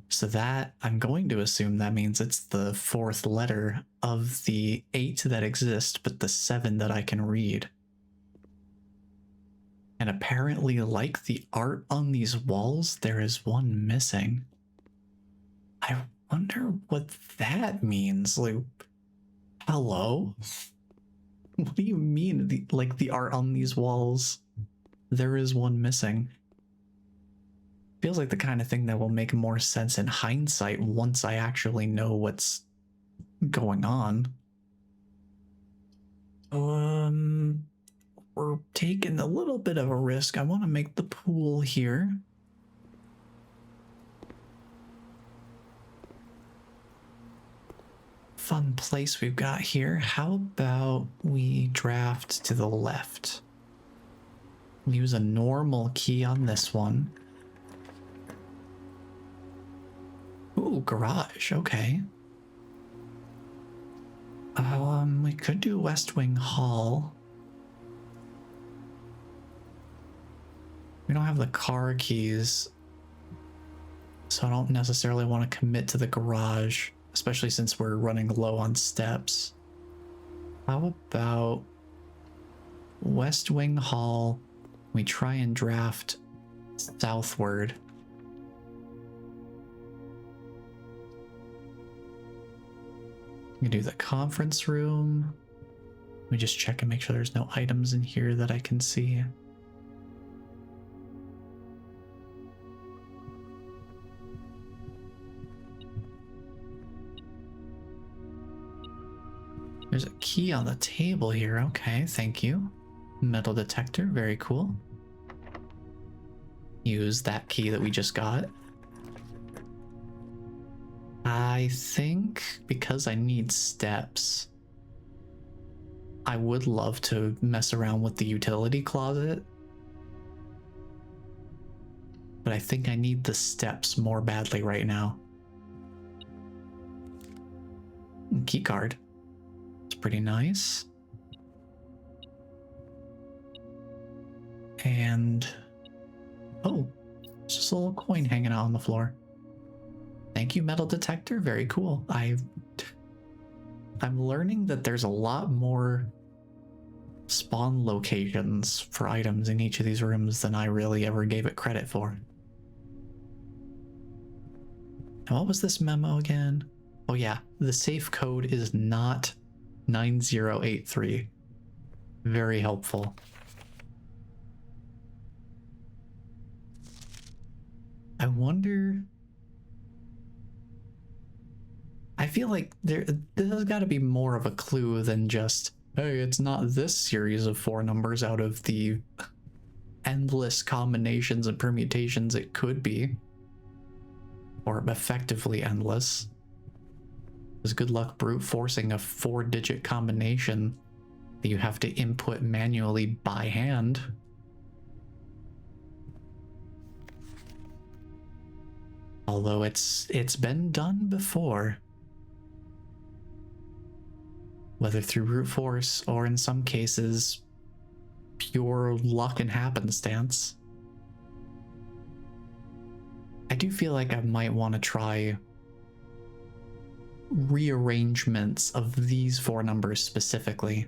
So that, I'm going to assume that means it's the 4th letter of the 8 that exist, but the 7 that I can read. And apparently, like the art on these walls, there is one missing. I wonder what that means. Like, hello? What do you mean, like the art on these walls? There is one missing. Feels like the kind of thing that will make more sense in hindsight once I actually know what's going on. We're taking a little bit of a risk. I want to make the pool here. Fun place we've got here. How about we draft to the left? We'll use a normal key on this one. Ooh, garage, okay. We could do West Wing Hall. We don't have the car keys, so I don't necessarily want to commit to the garage, especially since we're running low on steps. How about West Wing Hall? We try and draft southward. We do the conference room. We just check and make sure there's no items in here that I can see. There's a key on the table here. Okay, thank you. Metal detector, very cool. Use that key that we just got. I think because I need steps, I would love to mess around with the utility closet. But I think I need the steps more badly right now. Key card. It's pretty nice. And oh, it's just a little coin hanging out on the floor. Thank you, metal detector. Very cool. I'm learning that there's a lot more spawn locations for items in each of these rooms than I really ever gave it credit for. Now, what was this memo again? Oh yeah, the safe code is not 9083. Very helpful. I wonder... I feel like there's got to be more of a clue than just, hey, it's not this series of 4 numbers out of the endless combinations and permutations it could be. Or effectively endless. Because good luck brute forcing a 4-digit combination that you have to input manually by hand. Although it's been done before. Whether through brute force or in some cases pure luck and happenstance. I do feel like I might want to try rearrangements of these 4 numbers specifically.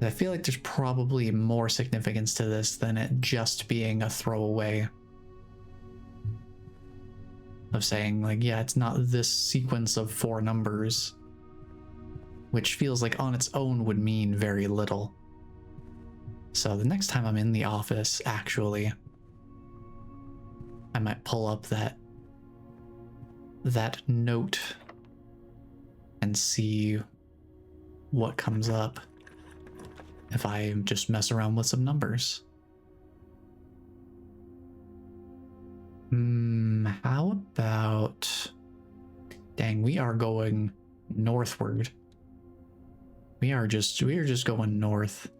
I feel like there's probably more significance to this than it just being a throwaway of saying, like, yeah, it's not this sequence of 4 numbers, which feels like on its own would mean very little. So the next time I'm in the office, actually, I might pull up that note and see what comes up if I just mess around with some numbers. How about... Dang, we are going northward. We are just going north.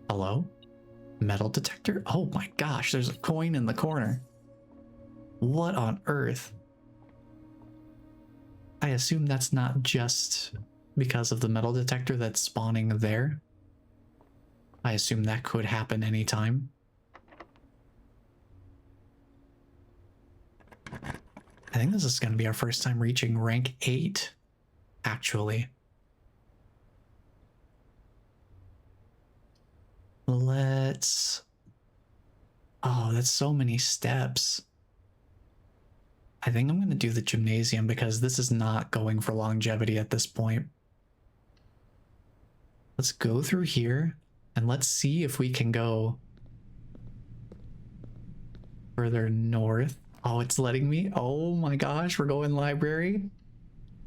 Hello? Metal detector? Oh my gosh, there's a coin in the corner. What on earth? I assume that's not just because of the metal detector that's spawning there. I assume that could happen anytime. I think this is going to be our first time reaching rank 8, actually. Let's... Oh, that's so many steps. I think I'm going to do the gymnasium because this is not going for longevity at this point. Let's go through here and let's see if we can go further north. Oh, it's letting me. Oh my gosh, we're going library.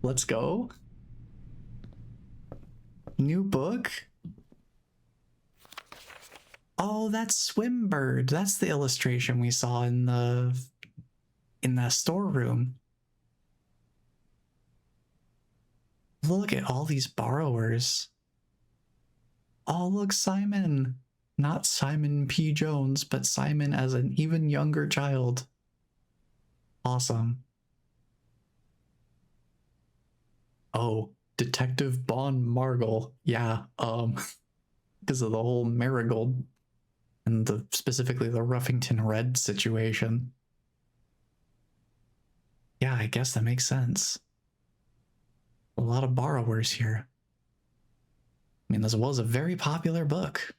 Let's go. New book. Oh, that's Swimbird. That's the illustration we saw in the storeroom. Look at all these borrowers. Oh, look, Simon. Not Simon P. Jones, but Simon as an even younger child. Awesome. Oh, Detective Bon Margle. Yeah, because of the whole Marigold and specifically the Ruffington Red situation. Yeah, I guess that makes sense. A lot of borrowers here. I mean, this was a very popular book.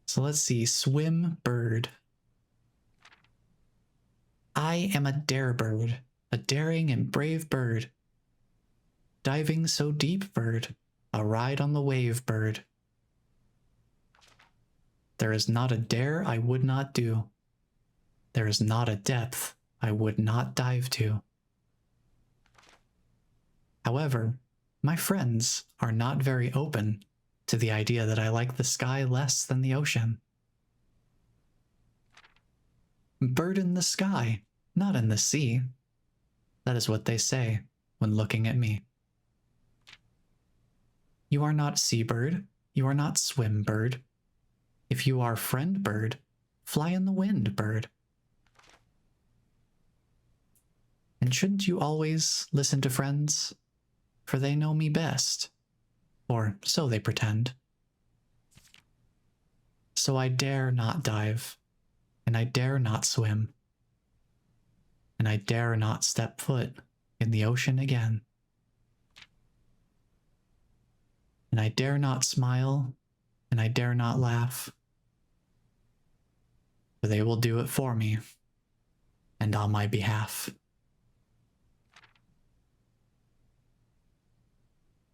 So let's see, Swim Bird. I am a dare bird, a daring and brave bird. Diving so deep, bird, a ride on the wave, bird. There is not a dare I would not do. There is not a depth I would not dive to. However, my friends are not very open to the idea that I like the sky less than the ocean. Bird in the sky, not in the sea. That is what they say when looking at me. You are not seabird, you are not swim bird. If you are friend bird, fly in the wind, bird. And shouldn't you always listen to friends? For they know me best, or so they pretend. So I dare not dive, and I dare not swim, and I dare not step foot in the ocean again. And I dare not smile, and I dare not laugh, for they will do it for me, and on my behalf.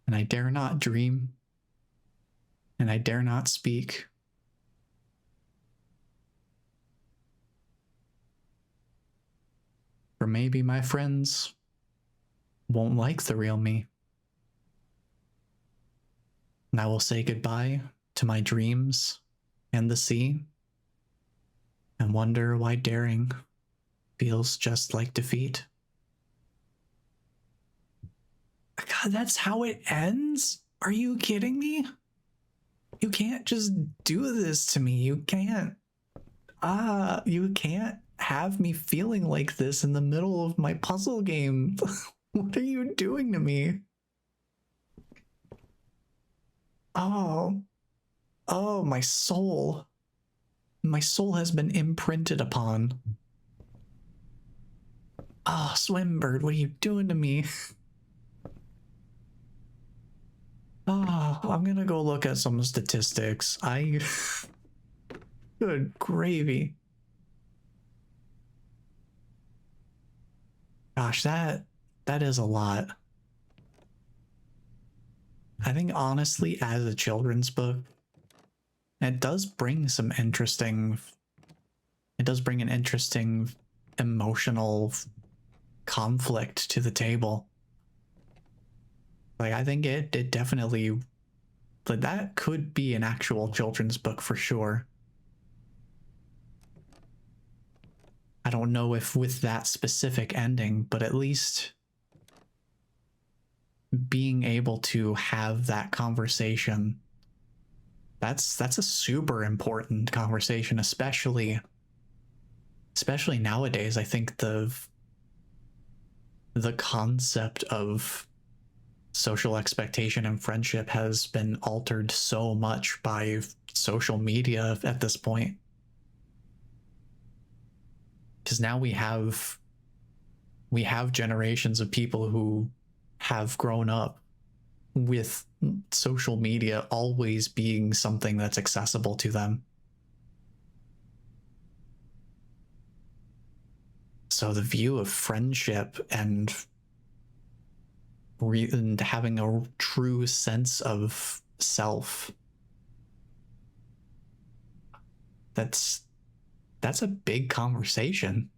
And I dare not dream. And I dare not speak. For maybe my friends won't like the real me. And I will say goodbye to my dreams and the sea and wonder why daring feels just like defeat. God, that's how it ends? Are you kidding me? You can't just do this to me. You can't. You can't have me feeling like this in the middle of my puzzle game. What are you doing to me? Oh, my soul. My soul has been imprinted upon. Oh, Swimbird, what are you doing to me? Oh, I'm gonna go look at some statistics. Good gravy. Gosh, that is a lot. I think honestly, as a children's book, it does bring some interesting... It does bring an interesting emotional conflict to the table. Like, I think it definitely... Like, that could be an actual children's book for sure. I don't know if with that specific ending, but at least being able to have that conversation, that's a super important conversation, especially nowadays. I think the concept of social expectation and friendship has been altered so much by social media at this point. Because now we have generations of people who have grown up with social media always being something that's accessible to them. So the view of friendship and having a true sense of self, that's a big conversation.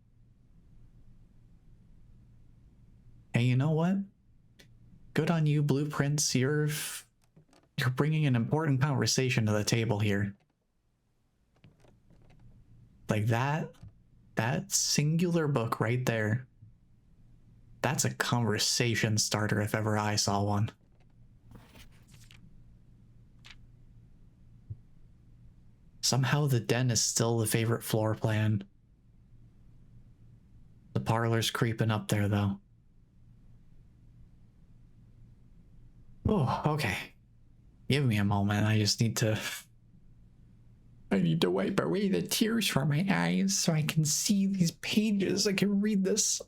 Hey, you know what? Good on you, Blueprints. You're bringing an important conversation to the table here. Like that singular book right there. That's a conversation starter if ever I saw one. Somehow the den is still the favorite floor plan. The parlor's creeping up there, though. Oh, okay. Give me a moment. I need to wipe away the tears from my eyes so I can see these pages. I can read this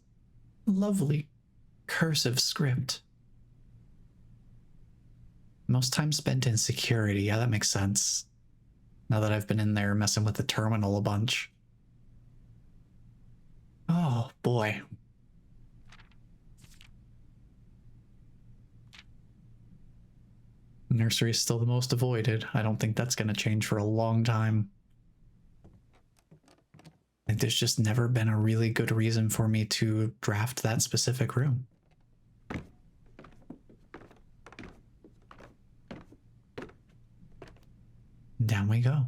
lovely cursive script. Most time spent in security. Yeah, that makes sense. Now that I've been in there messing with the terminal a bunch. Oh, boy. Nursery is still the most avoided. I don't think that's going to change for a long time. And there's just never been a really good reason for me to draft that specific room. Down we go.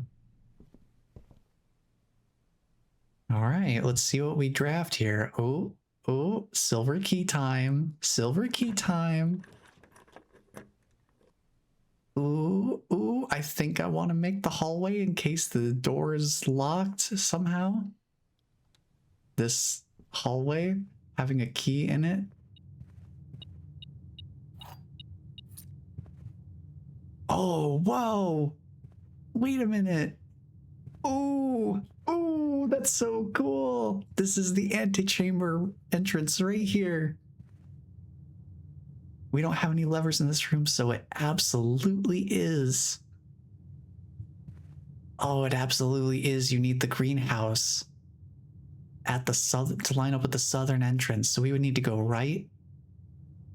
All right, let's see what we draft here. Oh, silver key time. Silver key time. Ooh, I think I want to make the hallway in case the door is locked somehow. This hallway having a key in it. Oh, whoa. Wait a minute. Ooh, that's so cool. This is the antechamber entrance right here. We don't have any levers in this room, so it absolutely is. Oh, it absolutely is. You need the greenhouse at the southern to line up with the southern entrance. So we would need to go right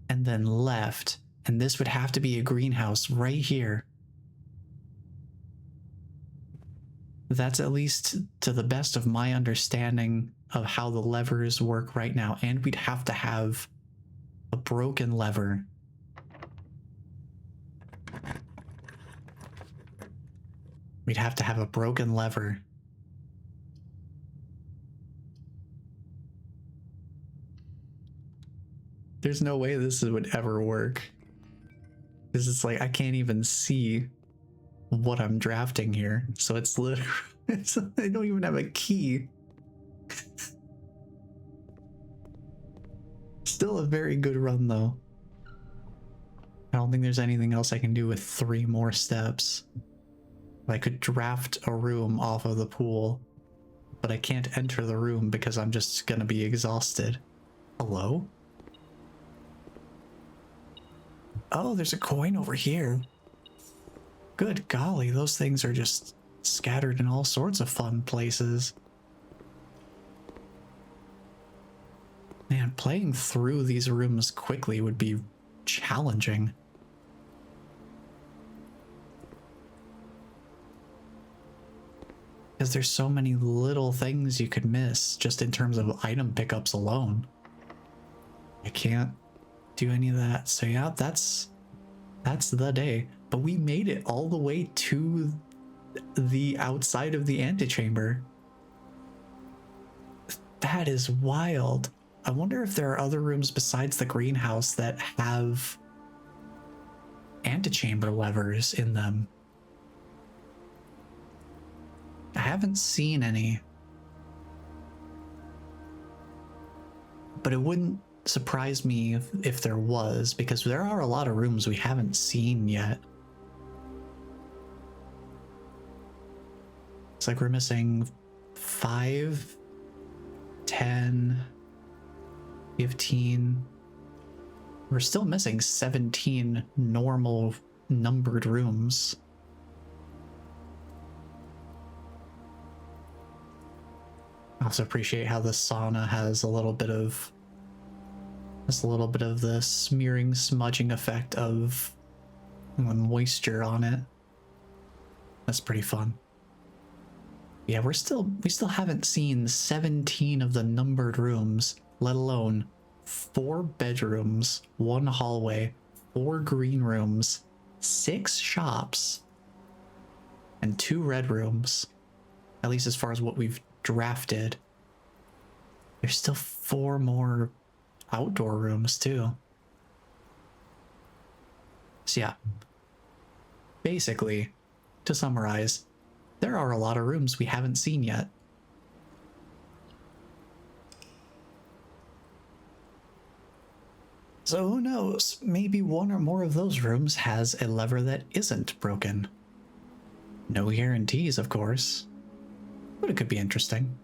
and then left And this would have to be a greenhouse right here. That's at least to the best of my understanding of how the levers work right now. And we'd have to have a broken lever. We'd have to have a broken lever. There's no way this would ever work. Because it's like, I can't even see what I'm drafting here. So it's literally, I don't even have a key. Still a very good run though. I don't think there's anything else I can do with 3 more steps. I could draft a room off of the pool, but I can't enter the room because I'm just gonna be exhausted. Hello? Oh, there's a coin over here. Good golly, those things are just scattered in all sorts of fun places. Man, playing through these rooms quickly would be challenging. Because there's so many little things you could miss just in terms of item pickups alone. I can't do any of that. So yeah, that's the day. But we made it all the way to the outside of the antechamber. That is wild. I wonder if there are other rooms besides the greenhouse that have antechamber levers in them. I haven't seen any. But it wouldn't surprise me if there was, because there are a lot of rooms we haven't seen yet. It's like we're missing 5, 10, 15. We're still missing 17 normal numbered rooms. I also appreciate how the sauna has a little bit of the smearing, smudging effect of moisture on it. That's pretty fun. Yeah, we still haven't seen 17 of the numbered rooms, let alone 4 bedrooms, 1 hallway, 4 green rooms, 6 shops, and 2 red rooms. At least as far as what we've drafted. There's still 4 more outdoor rooms too. So yeah, basically, to summarize, there are a lot of rooms we haven't seen yet. So who knows, maybe 1 or more of those rooms has a lever that isn't broken. No guarantees, of course, but it could be interesting.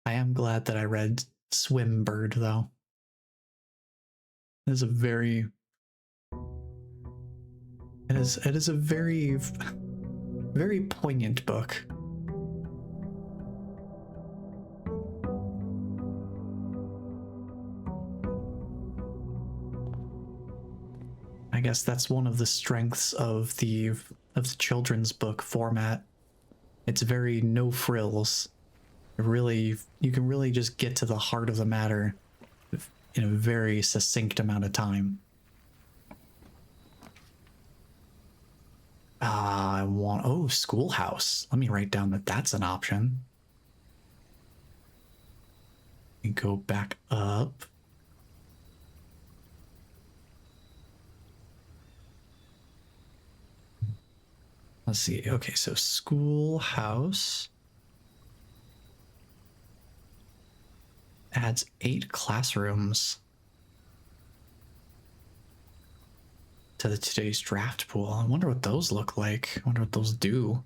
I am glad that I read Swim Bird, though. It is a very... It is a very, very poignant book. I guess that's one of the strengths of the children's book format. It's very no frills. Really, you can really just get to the heart of the matter in a very succinct amount of time. I want, schoolhouse. Let me write down that that's an option. And go back up. Let's see. Okay, so schoolhouse adds 8 classrooms to today's draft pool. I wonder what those look like. I wonder what those do.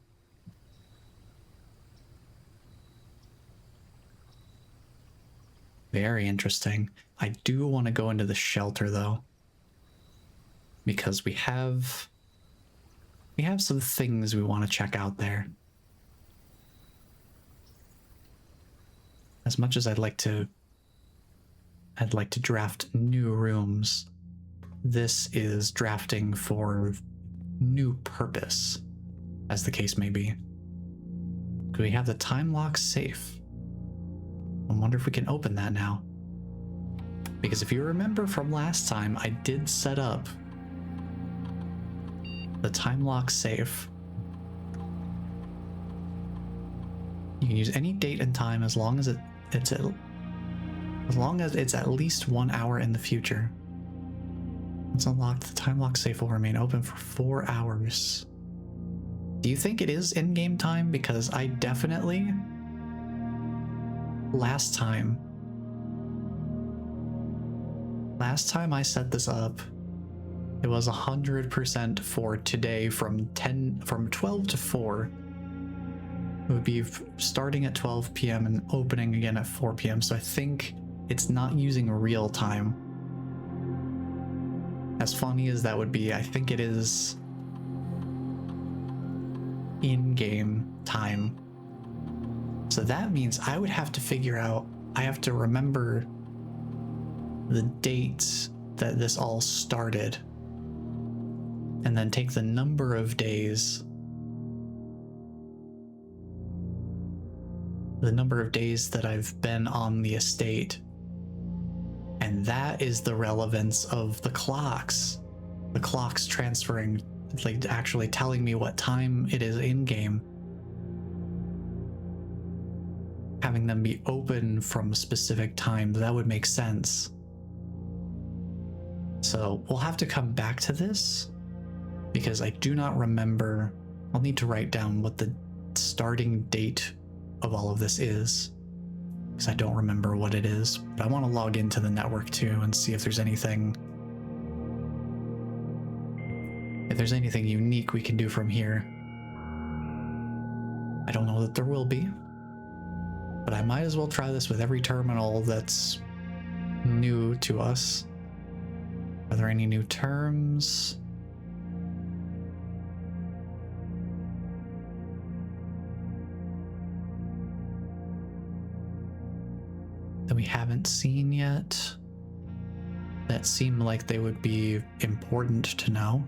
Very interesting. I do want to go into the shelter though, because we have some things we want to check out there. As much as I'd like to draft new rooms, this is drafting for new purpose, as the case may be. Do we have the time lock safe? I wonder if we can open that now. Because if you remember from last time, I did set up the time lock safe. You can use any date and time as long as it's at least 1 hour in the future. Once unlocked, the time lock safe will remain open for 4 hours. Do you think it is in-game time? Because I definitely, last time I set this up, it was 100% for today from 12 to 4. It would be starting at 12 p.m. and opening again at 4 p.m. So I think it's not using real time. As funny as that would be, I think it is in-game time. So that means I would have to figure out, I have to remember the dates that this all started, and then take the number of days that I've been on the estate, and that is the relevance of the clocks transferring, like actually telling me what time it is in game, having them be open from a specific time. That would make sense. So we'll have to come back to this, because I do not remember. I'll need to write down what the starting date of all of this is, because I don't remember what it is. But I want to log into the network too and see if there's anything unique we can do from here. I don't know that there will be, but I might as well try this with every terminal that's new to us. Are there any new terms? That we haven't seen yet, that seem like they would be important to know?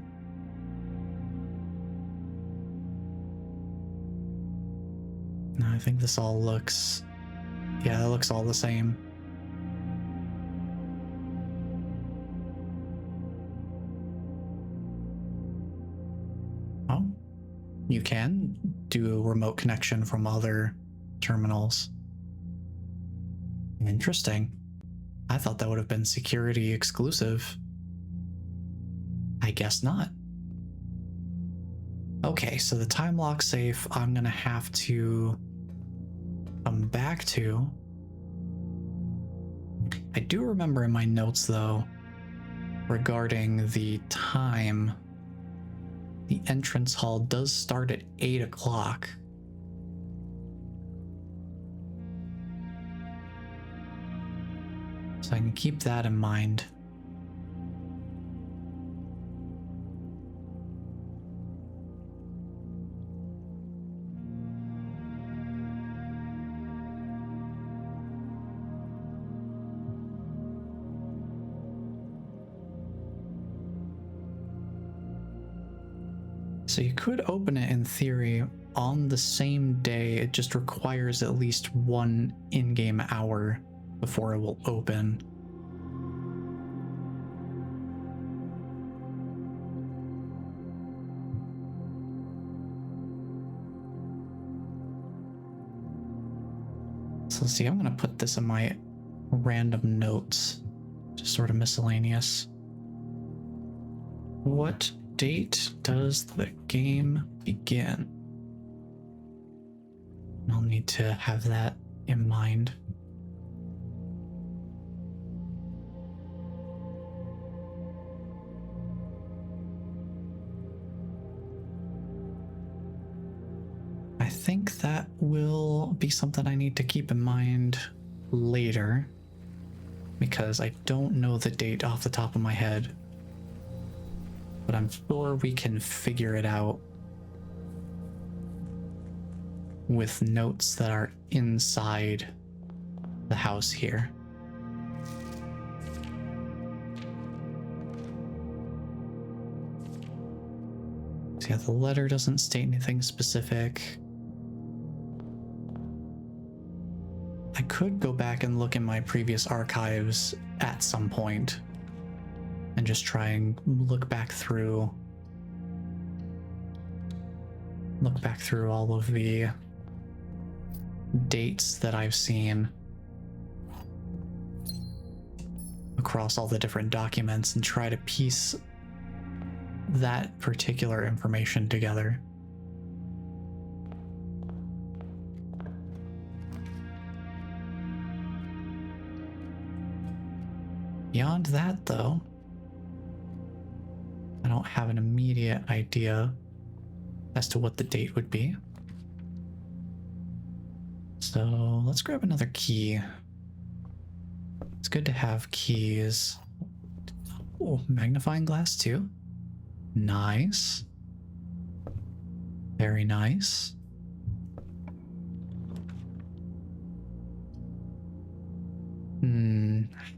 No, I think this all looks, yeah, it looks all the same. Oh, you can do a remote connection from other terminals. Interesting. I thought that would have been security exclusive. I guess not. Okay, so the time lock safe I'm gonna have to come back to. I do remember in my notes though, regarding the time, the entrance hall does start at 8 o'clock. So I can keep that in mind. So you could open it in theory on the same day. It just requires at least 1 in-game hour before it will open. So let's see, I'm gonna put this in my random notes, just sort of miscellaneous. What date does the game begin? I'll need to have that in mind. I think that will be something I need to keep in mind later, because I don't know the date off the top of my head, but I'm sure we can figure it out with notes that are inside the house here. So yeah, the letter doesn't state anything specific. I could go back and look in my previous archives at some point and just try and look back through all of the dates that I've seen across all the different documents and try to piece that particular information together. Beyond that, though, I don't have an immediate idea as to what the date would be. So let's grab another key. It's good to have keys. Oh, magnifying glass too. Nice. Very nice.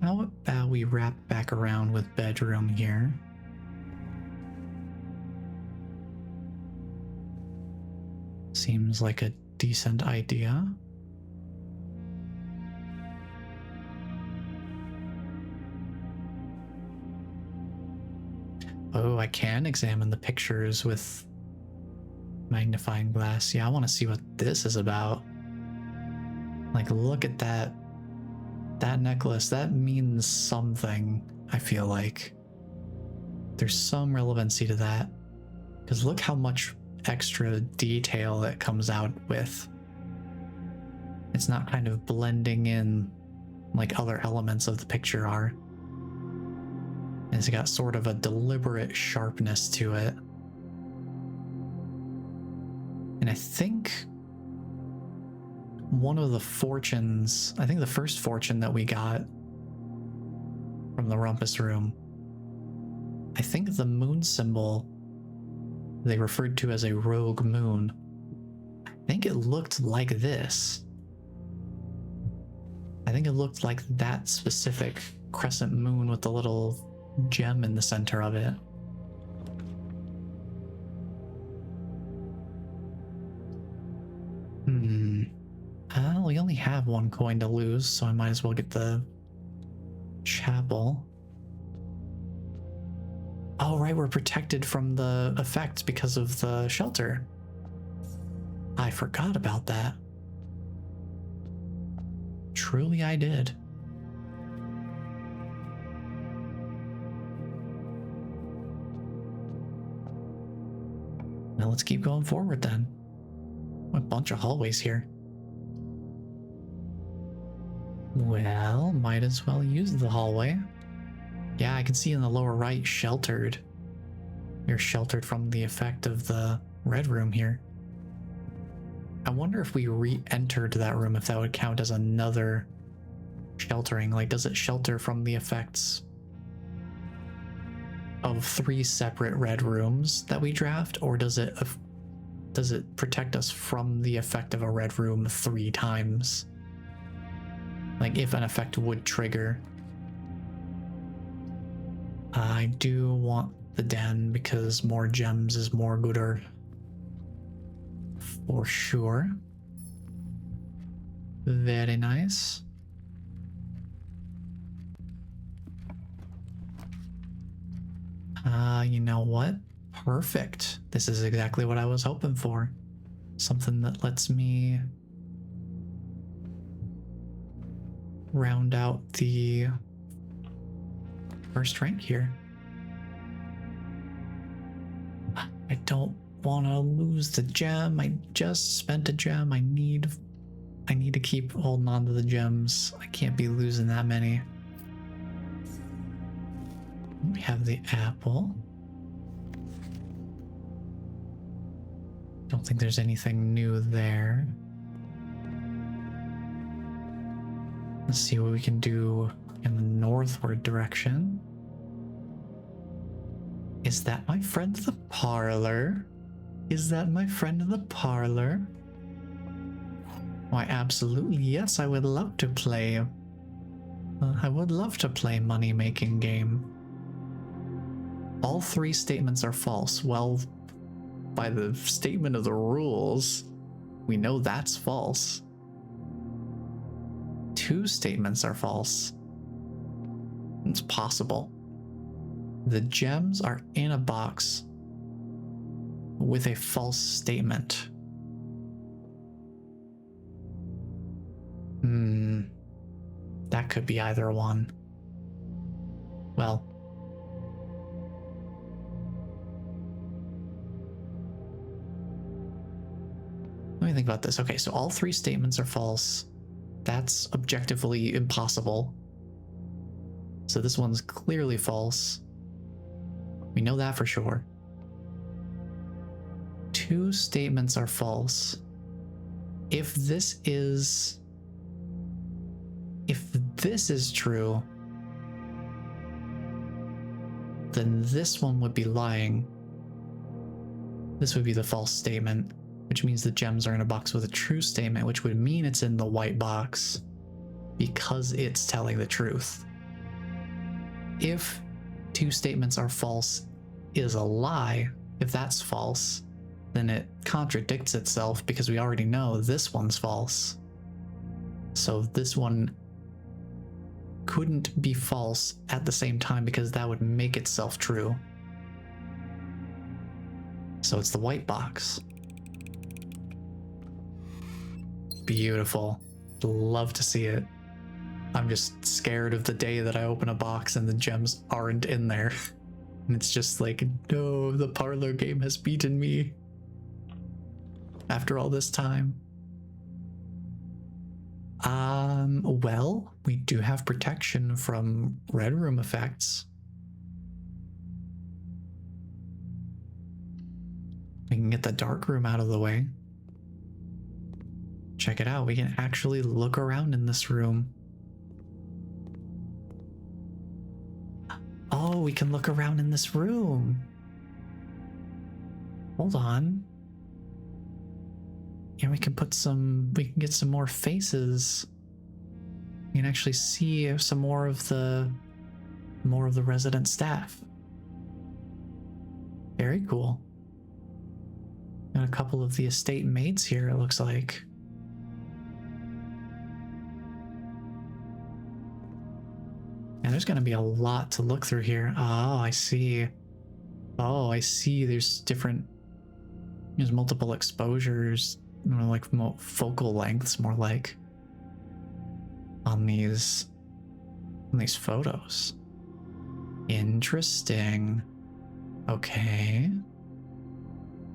How about we wrap back around with bedroom here? Seems like a decent idea. Oh, I can examine the pictures with magnifying glass. Yeah, I want to see what this is about. Like, look at that. That necklace, that means something, I feel like. There's some relevancy to that. Because look how much extra detail it comes out with. It's not kind of blending in like other elements of the picture are. It's got sort of a deliberate sharpness to it. And I think one of the fortunes, I think the first fortune that we got from the rumpus room, I think the moon symbol they referred to as a rogue moon, I think it looked like this. I think it looked like that specific crescent moon with the little gem in the center of it. We only have one coin to lose, so I might as well get the chapel. Oh, right, we're protected from the effects because of the shelter. I forgot about that. Truly, I did. Now let's keep going forward then. A bunch of hallways here. Well, might as well use the hallway. Yeah, I can see in the lower right, sheltered. You're sheltered from the effect of the red room here. I wonder if we re-entered that room, if that would count as another sheltering. Like, does it shelter from the effects of 3 separate red rooms that we draft, or does it protect us from the effect of a red room 3 times? Like, if an effect would trigger. I do want the den because more gems is more gooder. For sure. Very nice. You know what? Perfect. This is exactly what I was hoping for. Something that lets me round out the first rank here. I don't want to lose the gem. I just spent a gem. I need to keep holding on to the gems. I can't be losing that many. We have the apple. Don't think there's anything new there. Let's see what we can do in the northward direction. Is that my friend the parlor? Is that my friend the parlor? Why, absolutely, yes, I would love to play. I would love to play money-making game. All three statements are false. Well, by the statement of the rules, we know that's false. Two statements are false. It's possible. The gems are in a box with a false statement. That could be either one. Well, let me think about this. Okay, so all three statements are false. That's objectively impossible. So this one's clearly false. We know that for sure. Two statements are false. If this is true, then this one would be lying. This would be the false statement, which means the gems are in a box with a true statement, which would mean it's in the white box because it's telling the truth. If two statements are false is a lie, if that's false, then it contradicts itself because we already know this one's false. So this one couldn't be false at the same time because that would make itself true. So it's the white box. Beautiful. Love to see it. I'm just scared of the day that I open a box and the gems aren't in there. And it's just like, no, the parlor game has beaten me. After all this time. Well, we do have protection from red room effects. We can get the dark room out of the way. Check it out, we can actually look around in this room. Oh, we can look around in this room. Hold on. Yeah, we can get some more faces. We can actually see some more of the resident staff. Very cool. Got a couple of the estate maids here, it looks like. And there's gonna be a lot to look through here. Oh, I see. Oh, I see. There's multiple exposures, like focal lengths, more like on these photos. Interesting. Okay.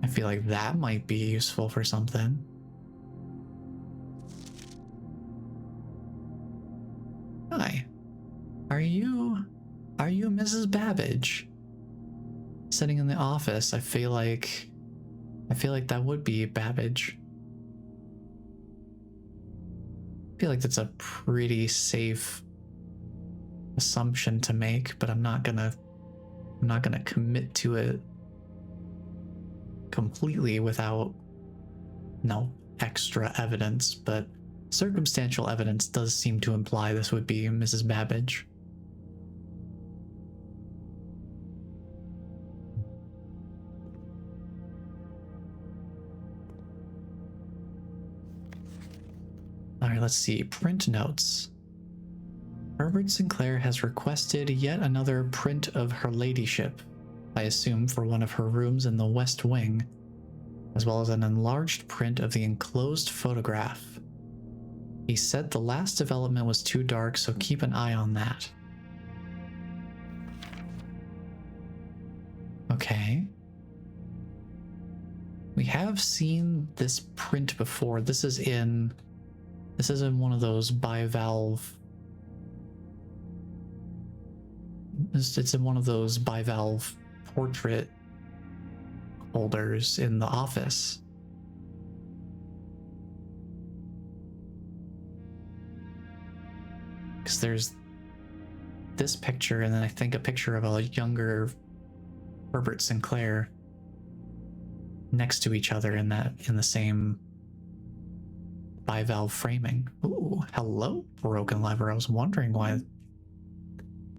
I feel like that might be useful for something. Hi. Are you Mrs. Babbage? Sitting in the office, I feel like that would be Babbage. I feel like that's a pretty safe assumption to make, but I'm not gonna commit to it completely without no extra evidence, but circumstantial evidence does seem to imply this would be Mrs. Babbage. Alright, let's see. Print notes. Herbert Sinclair has requested yet another print of her ladyship, I assume for one of her rooms in the West Wing, as well as an enlarged print of the enclosed photograph. He said the last development was too dark, so keep an eye on that. Okay. We have seen this print before. This is in one of those bivalve. It's in one of those bivalve portrait holders in the office. Because there's this picture and then I think a picture of a younger Herbert Sinclair next to each other in the same bivalve framing. Ooh, hello, broken lever. I was wondering why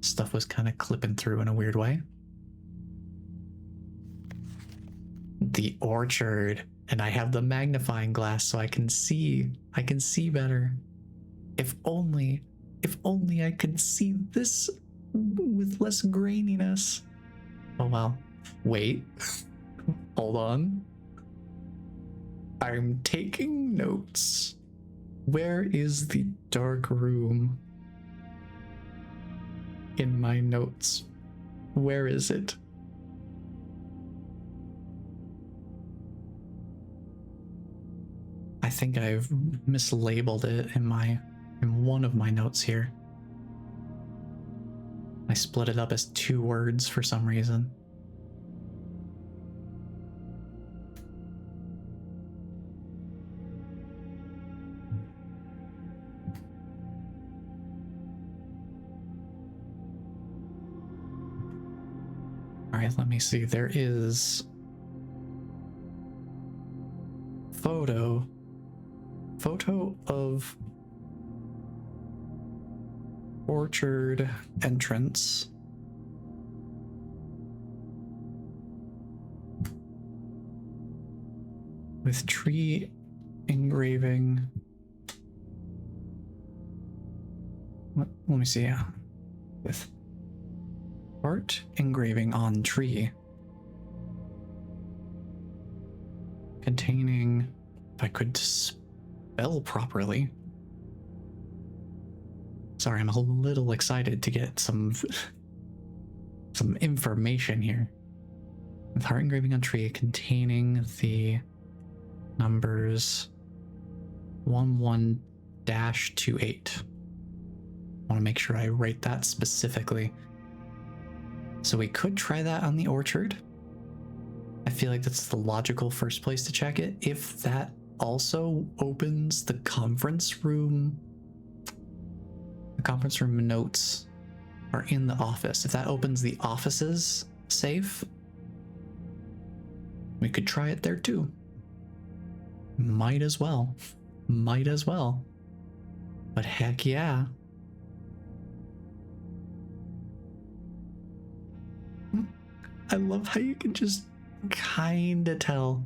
stuff was kind of clipping through in a weird way. The orchard, and I have the magnifying glass so I can see better. If only I could see this with less graininess. Oh well. Wait. Hold on. I'm taking notes. Where is the dark room in my notes? Where is it? I think I've mislabeled it in one of my notes here. I split it up as 2 words for some reason. All right, let me see. There is photo of orchard entrance. With tree engraving. Let me see. With art engraving on tree. Containing, if I could spell properly. Sorry, I'm a little excited to get some information here. With heart engraving on tree containing the numbers 11-28. I want to make sure I write that specifically. So we could try that on the orchard. I feel like that's the logical first place to check it. If that also opens the conference room notes are in the office. If that opens the office's safe, we could try it there too. Might as well. But heck yeah. I love how you can just kind of tell.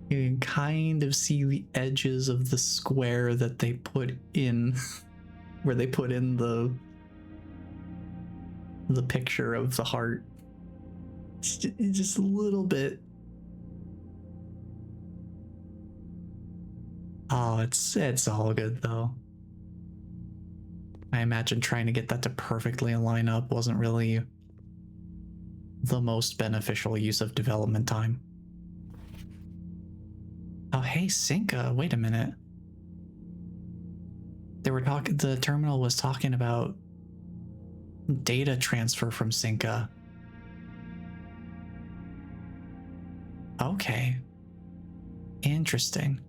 You can kind of see the edges of the square that they put in, where they put in the picture of the heart. It's just a little bit. Oh, it's all good though. I imagine trying to get that to perfectly line up wasn't really the most beneficial use of development time. Oh, hey, Cinca, wait a minute. The terminal was talking about data transfer from Cinca. Okay. Interesting.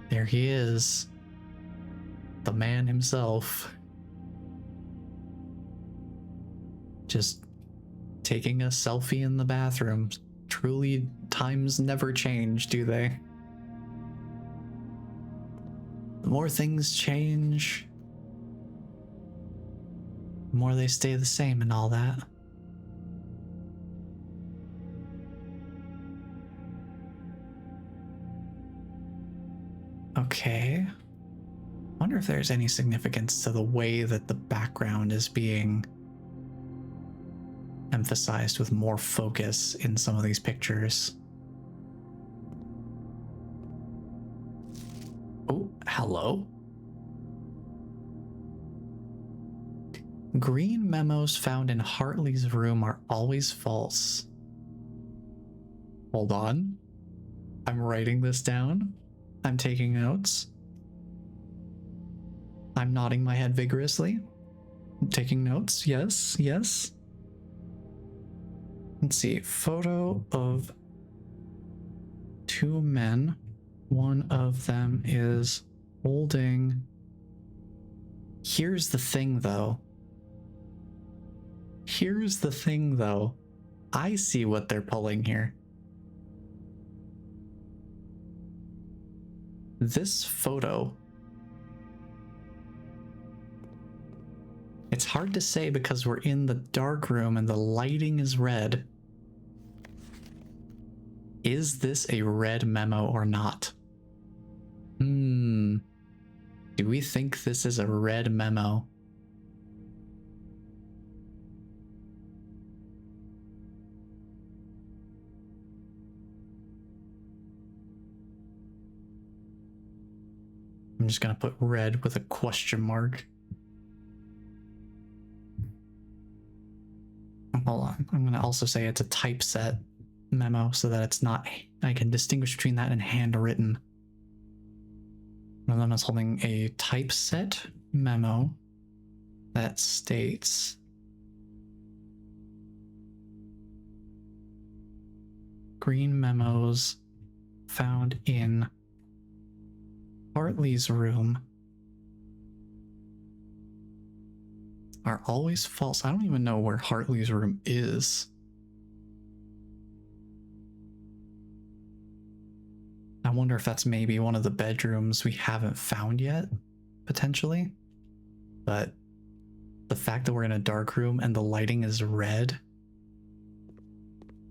There he is. The man himself. Just taking a selfie in the bathroom. Truly, times never change, do they? The more things change, the more they stay the same and all that. Okay. Wonder if there's any significance to the way that the background is being emphasized with more focus in some of these pictures. Oh, hello. Green memos found in Hartley's room are always false. Hold on. I'm writing this down. I'm taking notes. I'm nodding my head vigorously. I'm taking notes. Yes, yes. Let's see. Photo of 2 men. One of them is holding. Here's the thing, though. I see what they're pulling here. This photo, it's hard to say because we're in the dark room and the lighting is red. Is this a red memo or not? Do we think this is a red memo? I'm just gonna put red with a question mark. Hold on, I'm gonna also say it's a typeset memo so that it's not, I can distinguish between that and handwritten. One of them is holding a typeset memo that states green memos found in Hartley's room are always false. I don't even know where Hartley's room is. I wonder if that's maybe one of the bedrooms we haven't found yet, potentially. But the fact that we're in a dark room and the lighting is red.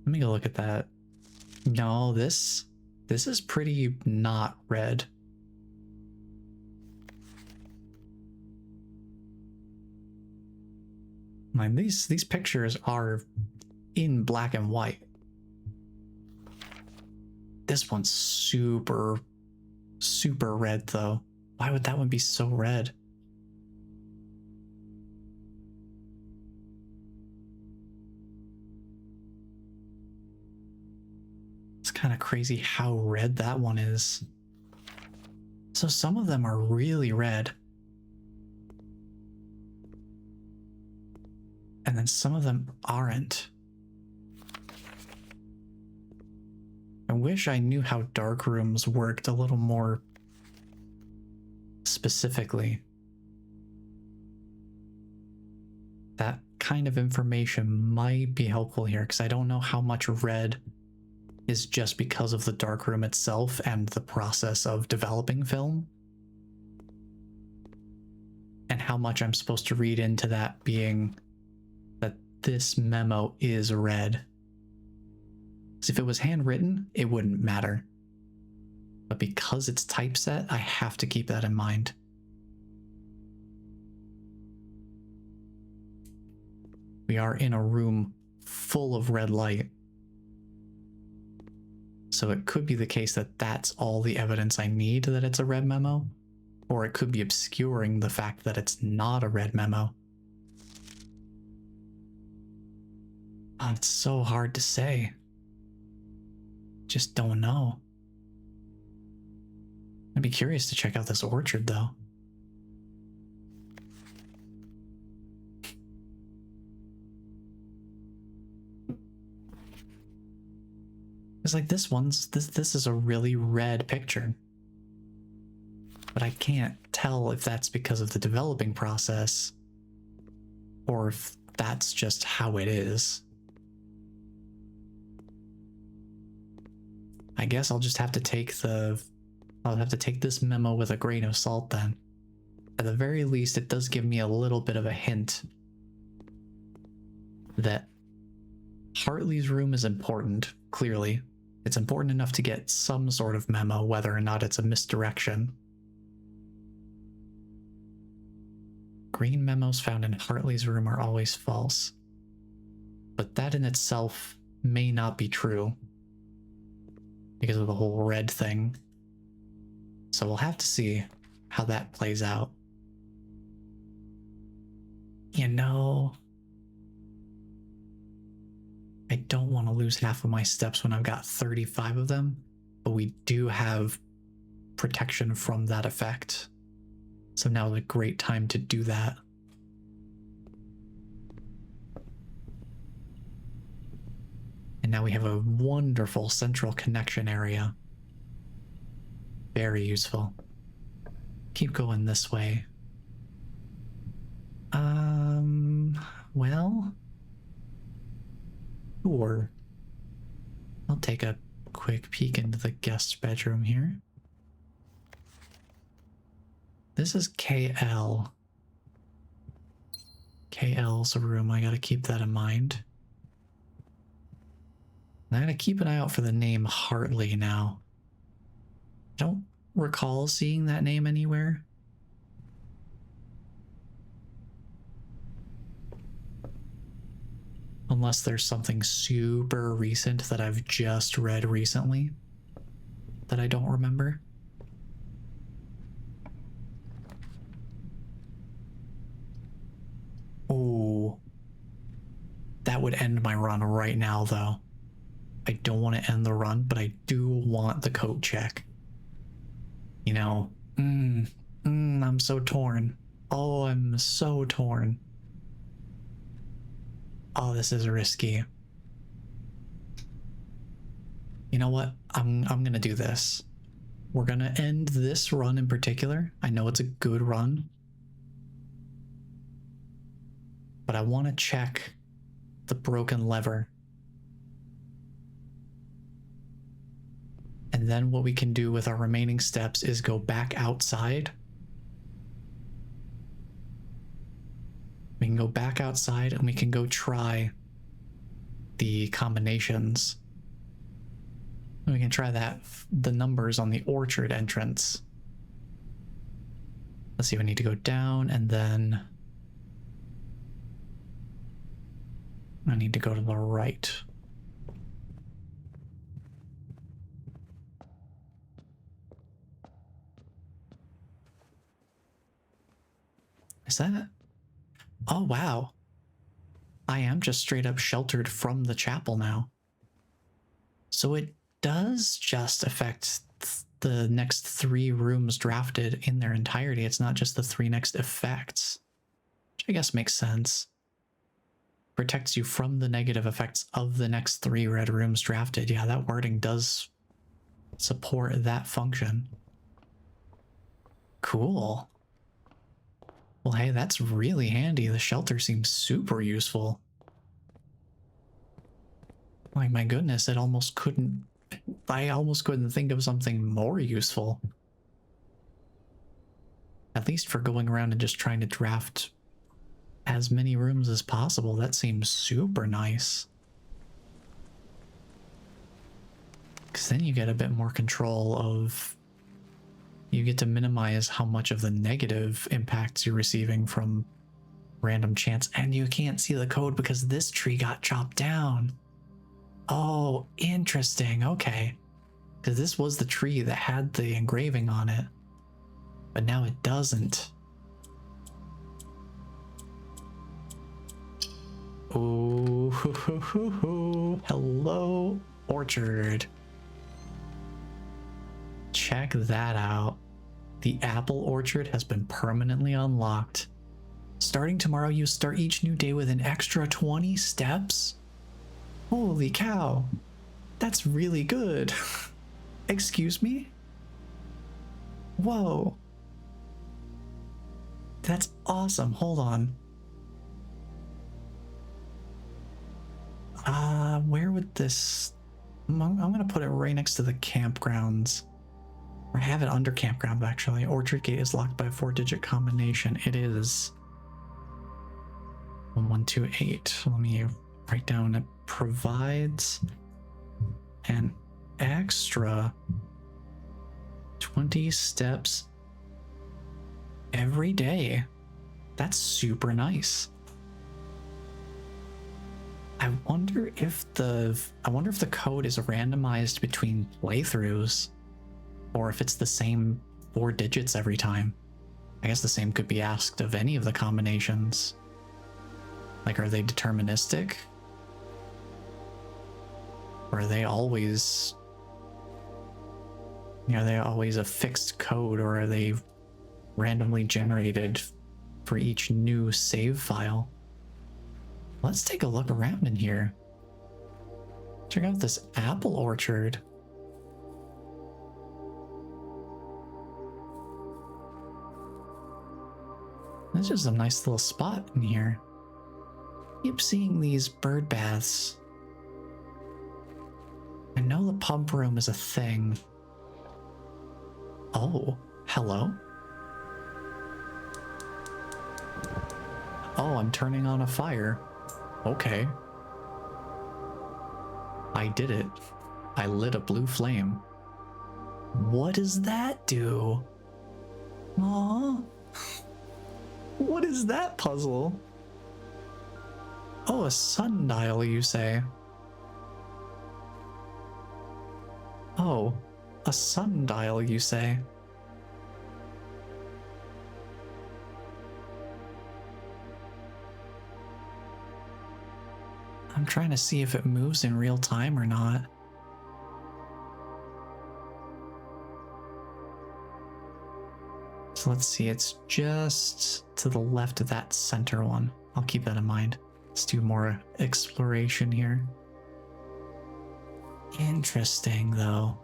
Let me go look at that. No, this is pretty not red. Like these pictures are in black and white. This one's super red though. Why would that one be so red? It's kind of crazy how red that one is. So some of them are really red. And then some of them aren't. I wish I knew how dark rooms worked a little more specifically. That kind of information might be helpful here because I don't know how much red is just because of the dark room itself and the process of developing film, and how much I'm supposed to read into that being that this memo is red. Because if it was handwritten, it wouldn't matter. But because it's typeset, I have to keep that in mind. We are in a room full of red light. So it could be the case that that's all the evidence I need that it's a red memo, or it could be obscuring the fact that it's not a red memo. Oh, it's so hard to say. Just don't know. I'd be curious to check out this orchard though. It's like this is a really red picture. But I can't tell if that's because of the developing process or if that's just how it is. I guess I'll just have to take this memo with a grain of salt then. At the very least, it does give me a little bit of a hint that Hartley's room is important, clearly. It's important enough to get some sort of memo, whether or not it's a misdirection. Green memos found in Hartley's room are always false. But that in itself may not be true because of the whole red thing. So we'll have to see how that plays out. You know, I don't want to lose half of my steps when I've got 35 of them, but we do have protection from that effect. So now is a great time to do that. And now we have a wonderful central connection area. Very useful. Keep going this way. Well, sure. I'll take a quick peek into the guest bedroom here. This is KL. KL's a room. I gotta keep that in mind. I gotta keep an eye out for the name Hartley now. Don't recall seeing that name anywhere. Unless there's something super recent that I've just read recently that I don't remember. Oh, that would end my run right now, though. I don't want to end the run, but I do want the coat check. You know, I'm so torn. Oh, I'm so torn. Oh, this is risky. You know what? I'm gonna do this. We're gonna end this run in particular. I know it's a good run, but I want to check the broken lever. And then what we can do with our remaining steps is go back outside. We can go back outside and we can go try the combinations. We can try the numbers on the orchard entrance. Let's see, we need to go down and then I need to go to the right. Is that? Oh, wow. I am just straight up sheltered from the chapel now. So it does just affect the next 3 rooms drafted in their entirety. It's not just the 3 next effects, which I guess makes sense. Protects you from the negative effects of the next 3 red rooms drafted. Yeah, that wording does support that function. Cool. Well, hey, that's really handy. The shelter seems super useful. Like, my goodness, I almost couldn't think of something more useful. At least for going around and just trying to draft as many rooms as possible. That seems super nice. Because then you get a bit more control of... You get to minimize how much of the negative impacts you're receiving from random chance. And you can't see the code because this tree got chopped down. Oh, interesting. Okay. Because this was the tree that had the engraving on it. But now it doesn't. Ooh, hello, orchard. Check that out. The apple orchard has been permanently unlocked. Starting tomorrow, you start each new day with an extra 20 steps? Holy cow. That's really good. Excuse me? Whoa. That's awesome. Hold on. Where would this... I'm gonna put it right next to the campgrounds. Or have it under campground, actually. Orchard gate is locked by a 4-digit combination. It is 1128. Let me write down. It provides an extra 20 steps every day. That's super nice. I wonder if the code is randomized between playthroughs, or if it's the same 4 digits every time. I guess the same could be asked of any of the combinations. Like, are they deterministic? Or are they always... Are they always a fixed code, or are they randomly generated for each new save file? Let's take a look around in here. Check out this apple orchard. That's just a nice little spot in here. Keep seeing these bird baths. I know the pump room is a thing. Oh, hello. Oh, I'm turning on a fire. Okay. I did it. I lit a blue flame. What does that do? Aww. What is that puzzle? Oh, a sundial, you say? Oh, a sundial, you say? I'm trying to see if it moves in real time or not. So let's see, it's just to the left of that center one. I'll keep that in mind. Let's do more exploration here. Interesting, though.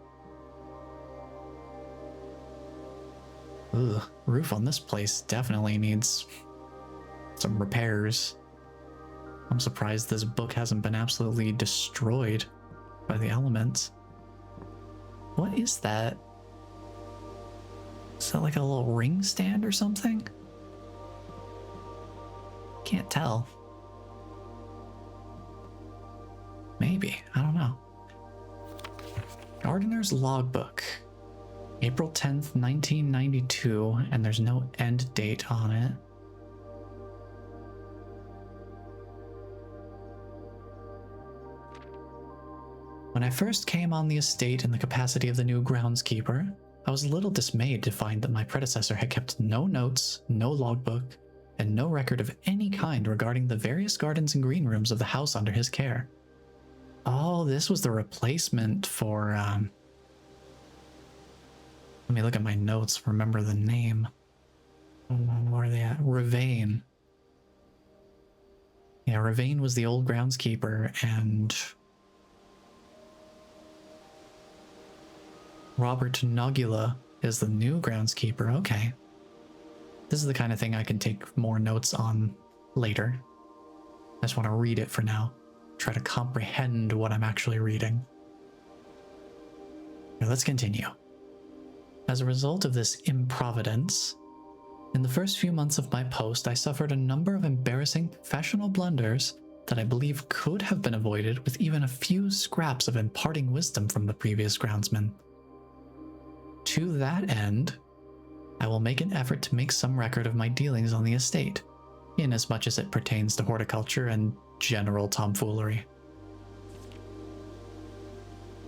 Ugh, roof on this place definitely needs some repairs. I'm surprised this book hasn't been absolutely destroyed by the elements. What is that? Is that like a little ring stand or something? Can't tell. Maybe, I don't know. Gardener's logbook. April 10th, 1992, and there's no end date on it. When I first came on the estate in the capacity of the new groundskeeper, I was a little dismayed to find that my predecessor had kept no notes, no logbook, and no record of any kind regarding the various gardens and green rooms of the house under his care. Oh, this was the replacement for, let me look at my notes, remember the name. Where are they at? Ravane. Yeah, Ravane was the old groundskeeper, and Robert Nogula is the new groundskeeper. Okay. This is the kind of thing I can take more notes on later. I just want to read it for now. Try to comprehend what I'm actually reading. Now let's continue. As a result of this improvidence, in the first few months of my post, I suffered a number of embarrassing professional blunders that I believe could have been avoided with even a few scraps of imparting wisdom from the previous groundsman. To that end, I will make an effort to make some record of my dealings on the estate, in as much as it pertains to horticulture and general tomfoolery.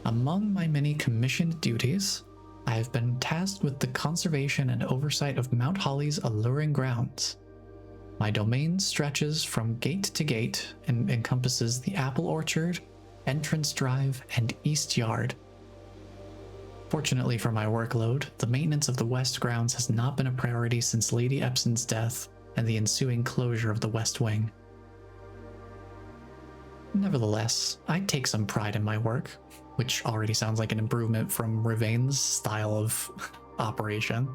Among my many commissioned duties, I have been tasked with the conservation and oversight of Mount Holly's alluring grounds. My domain stretches from gate to gate and encompasses the apple orchard, entrance drive, and east yard. Fortunately for my workload, the maintenance of the west grounds has not been a priority since Lady Epson's death and the ensuing closure of the west wing. Nevertheless, I take some pride in my work, which already sounds like an improvement from Ravane's style of operation.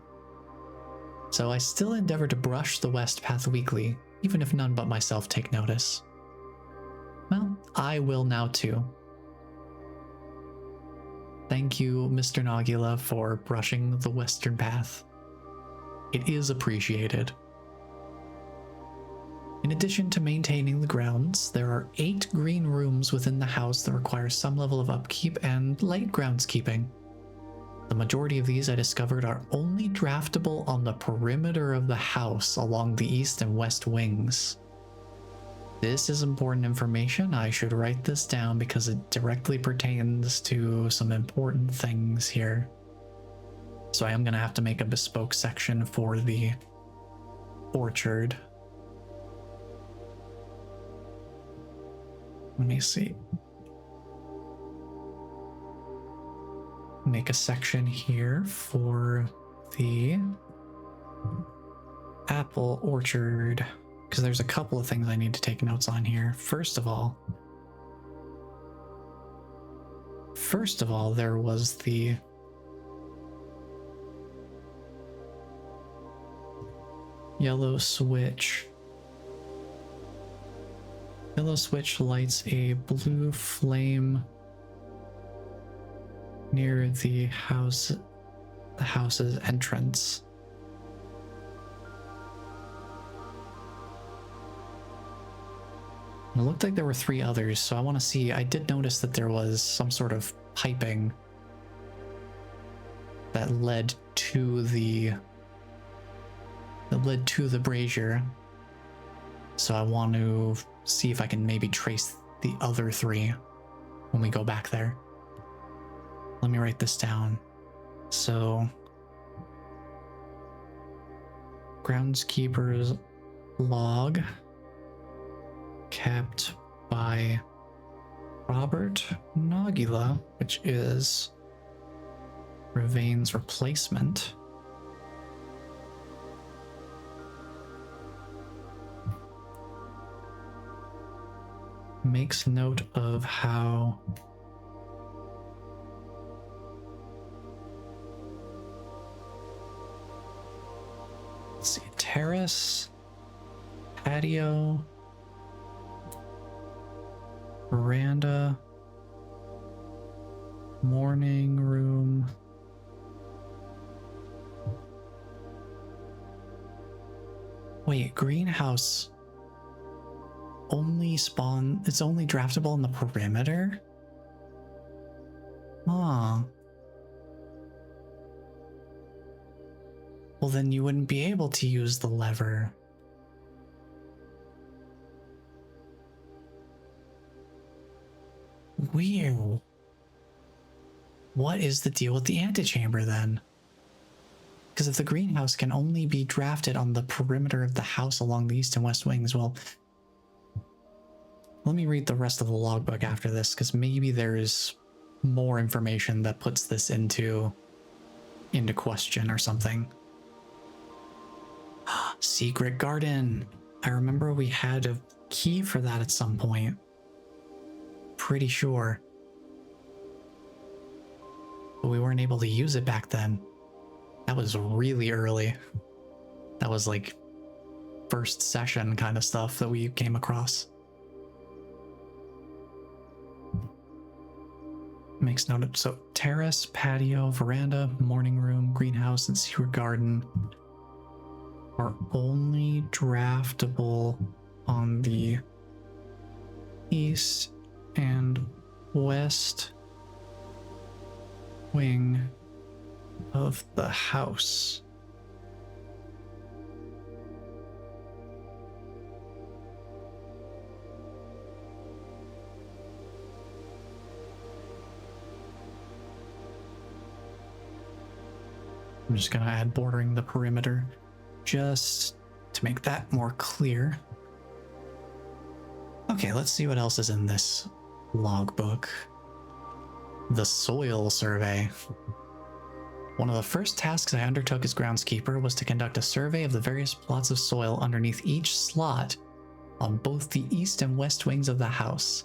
So I still endeavor to brush the west path weekly, even if none but myself take notice. Well, I will now too. Thank you, Mr. Nogula, for brushing the western path. It is appreciated. In addition to maintaining the grounds, there are 8 green rooms within the house that require some level of upkeep and light groundskeeping. The majority of these I discovered are only draftable on the perimeter of the house along the east and west wings. This is important information. I should write this down because it directly pertains to some important things here. So I am going to have to make a bespoke section for the orchard. Let me see. Make a section here for the apple orchard, because there's a couple of things I need to take notes on here. First of all, there was the yellow switch. Yellow switch lights a blue flame near the house's entrance. It looked like there were 3 others, so I want to see. I did notice that there was some sort of piping that led to the brazier. So I want to see if I can maybe trace the other 3 when we go back there. Let me write this down. So, groundskeeper's log kept by Robert Nagila, which is Ravain's replacement. Makes note of how let's see, terrace, patio, veranda, morning room, wait, greenhouse only it's only draftable in the perimeter? Huh. Well, then you wouldn't be able to use the lever. Weird. What is the deal with the antechamber then? Because if the greenhouse can only be drafted on the perimeter of the house along the east and west wings, well, let me read the rest of the logbook after this, because maybe there's more information that puts this into question or something. Secret garden. I remember we had a key for that at some point. Pretty sure. But we weren't able to use it back then. That was really early. That was like first session kind of stuff that we came across. Makes note of, so terrace, patio, veranda, morning room, greenhouse, and secret garden are only draftable on the east and west wing of the house. I'm just gonna add bordering the perimeter just to make that more clear. Okay, let's see what else is in this logbook. The soil survey. One of the first tasks I undertook as groundskeeper was to conduct a survey of the various plots of soil underneath each slot on both the east and west wings of the house.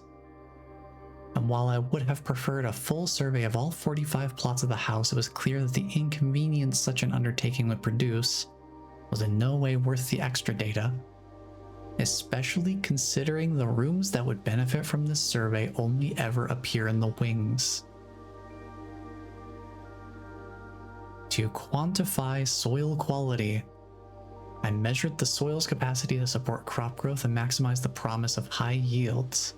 And while I would have preferred a full survey of all 45 plots of the house, it was clear that the inconvenience such an undertaking would produce was in no way worth the extra data, especially considering the rooms that would benefit from this survey only ever appear in the wings. To quantify soil quality, I measured the soil's capacity to support crop growth and maximize the promise of high yields.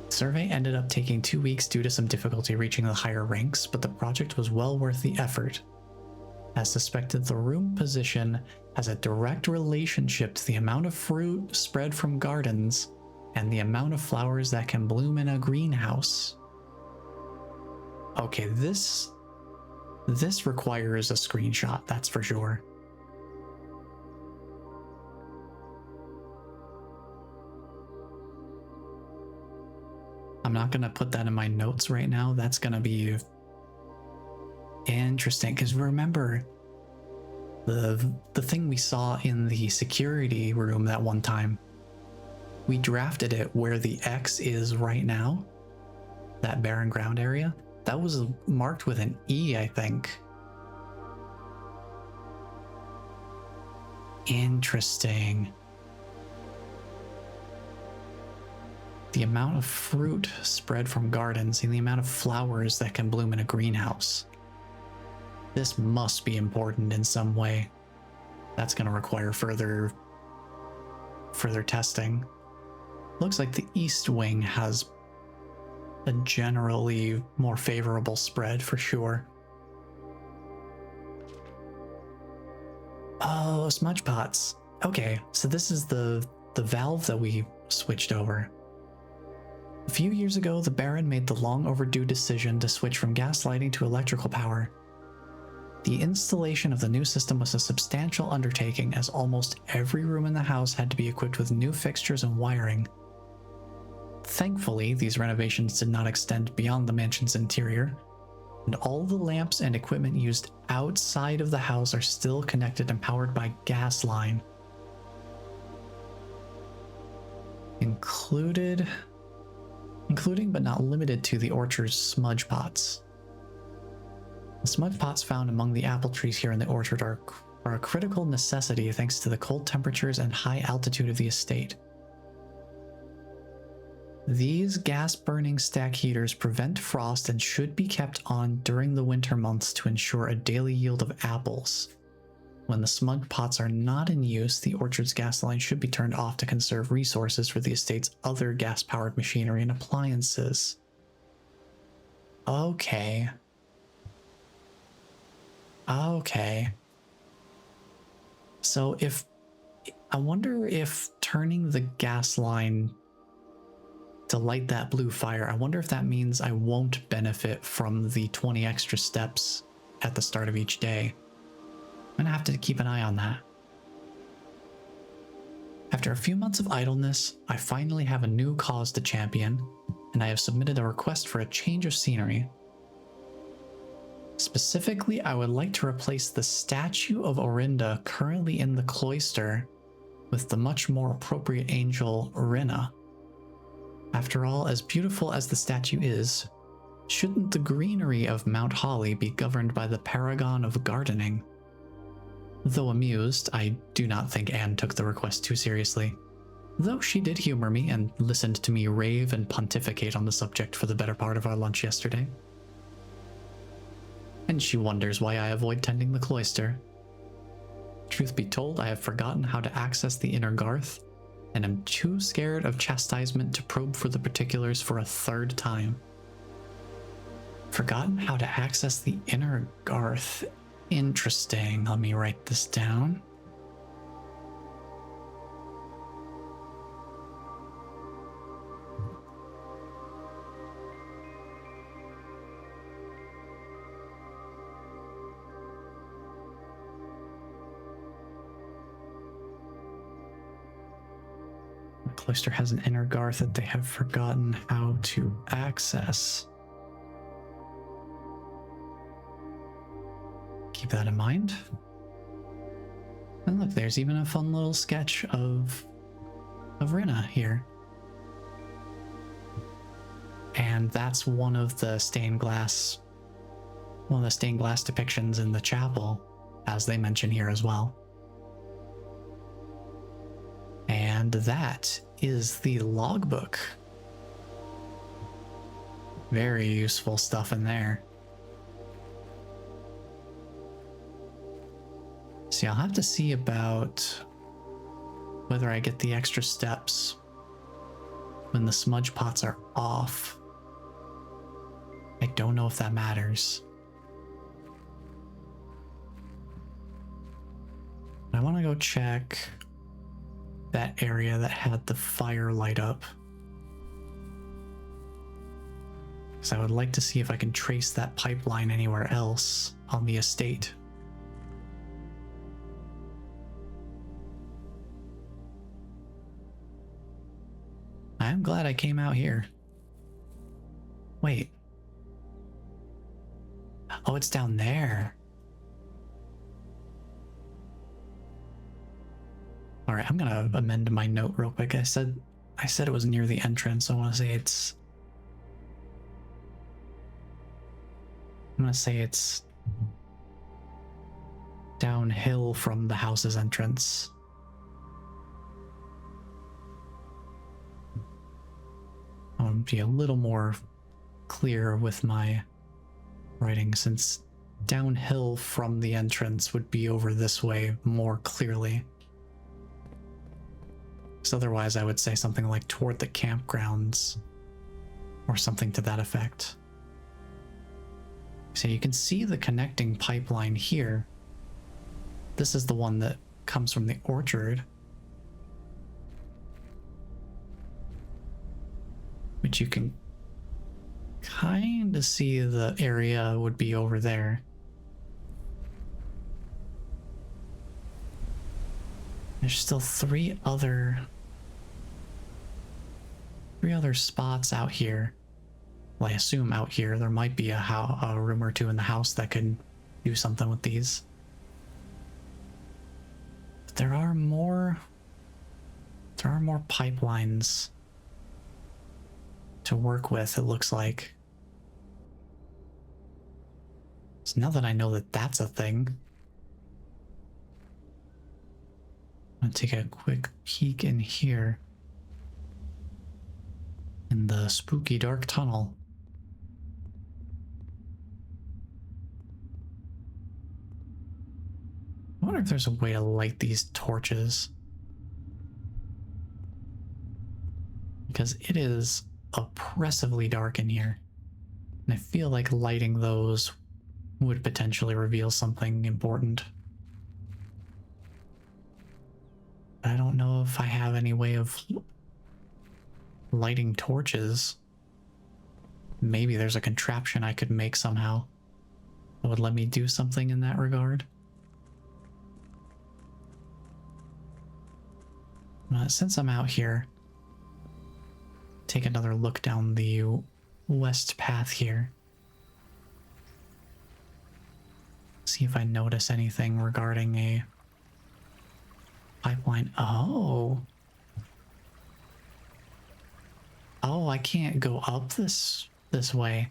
The survey ended up taking 2 weeks due to some difficulty reaching the higher ranks, but the project was well worth the effort. As suspected, the room position has a direct relationship to the amount of fruit spread from gardens and the amount of flowers that can bloom in a greenhouse. Okay, this requires a screenshot, that's for sure. I'm not gonna put that in my notes right now. That's gonna be interesting, because remember the thing we saw in the security room that one time, we drafted it where the X is right now, that barren ground area. That was marked with an E, I think. Interesting. The amount of fruit spread from gardens and the amount of flowers that can bloom in a greenhouse. This must be important in some way. That's going to require further testing. looks like the east wing has a generally more favorable spread for sure. Oh, smudge pots. Okay, so this is the valve that we switched over. A few years ago, the Baron made the long overdue decision to switch from gas lighting to electrical power. The installation of the new system was a substantial undertaking, as almost every room in the house had to be equipped with new fixtures and wiring. Thankfully, these renovations did not extend beyond the mansion's interior, and all the lamps and equipment used outside of the house are still connected and powered by gas line. Including but not limited to the orchard's smudge pots. The smudge pots found among the apple trees here in the orchard are a critical necessity thanks to the cold temperatures and high altitude of the estate. These gas-burning stack heaters prevent frost and should be kept on during the winter months to ensure a daily yield of apples. When the smudge pots are not in use, the orchard's gas line should be turned off to conserve resources for the estate's other gas-powered machinery and appliances. Okay. So I wonder if turning the gas line to light that blue fire, I wonder if that means I won't benefit from the 20 extra steps at the start of each day. I'm gonna have to keep an eye on that. After a few months of idleness, I finally have a new cause to champion, and I have submitted a request for a change of scenery. Specifically, I would like to replace the statue of Orinda currently in the cloister with the much more appropriate angel Rinna. After all, as beautiful as the statue is, shouldn't the greenery of Mount Holly be governed by the paragon of gardening? Though amused, I do not think Anne took the request too seriously, though she did humor me and listened to me rave and pontificate on the subject for the better part of our lunch yesterday. And she wonders why I avoid tending the cloister. Truth be told, I have forgotten how to access the inner garth, and am too scared of chastisement to probe for the particulars for a third time. Forgotten how to access the inner garth. Interesting. Let me write this down. The cloister has an inner garth that they have forgotten how to access. Keep that in mind. And look, there's even a fun little sketch of Rinna here. And that's one of the stained glass depictions in the chapel, as they mention here as well. And that is the logbook. Very useful stuff in there. See, I'll have to see about whether I get the extra steps when the smudge pots are off. I don't know if that matters. I want to go check that area that had the fire light up, because I would like to see if I can trace that pipeline anywhere else on the estate. I am glad I came out here. Wait. Oh, it's down there. All right, I'm gonna amend my note real quick. I said it was near the entrance. I'm gonna say it's downhill from the house's entrance. I'll be a little more clear with my writing, since downhill from the entrance would be over this way more clearly. Because otherwise I would say something like toward the campgrounds or something to that effect. So you can see the connecting pipeline here. This is the one that comes from the orchard, which you can kind of see the area would be over there. There's still three other spots out here. Well, I assume out here there might be a room or two in the house that could do something with these. But there are more pipelines to work with, it looks like. So now that I know that that's a thing, I'm gonna take a quick peek in here in the spooky dark tunnel. I wonder if there's a way to light these torches, because it is oppressively dark in here, and I feel like lighting those would potentially reveal something important. I don't know if I have any way of lighting torches. Maybe there's a contraption I could make somehow that would let me do something in that regard. Since I'm out here, take another look down the west path here. See if I notice anything regarding a pipeline. Oh, I can't go up this way.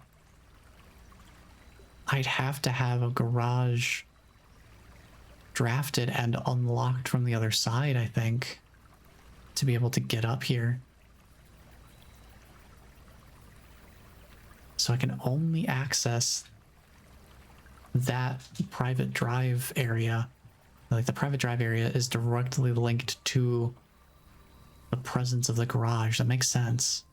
I'd have to have a garage drafted and unlocked from the other side, I think, to be able to get up here. So I can only access that private drive area. Like, the private drive area is directly linked to the presence of the garage. That makes sense.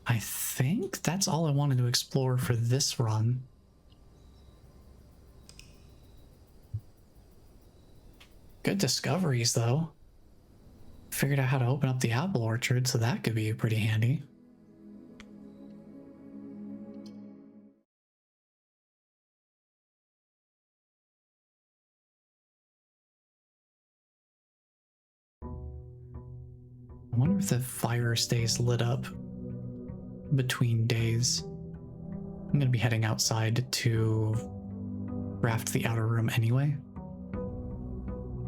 I think that's all I wanted to explore for this run. Good discoveries, though. Figured out how to open up the apple orchard, so that could be pretty handy. I wonder if the fire stays lit up between days. I'm gonna be heading outside to draft the outer room anyway.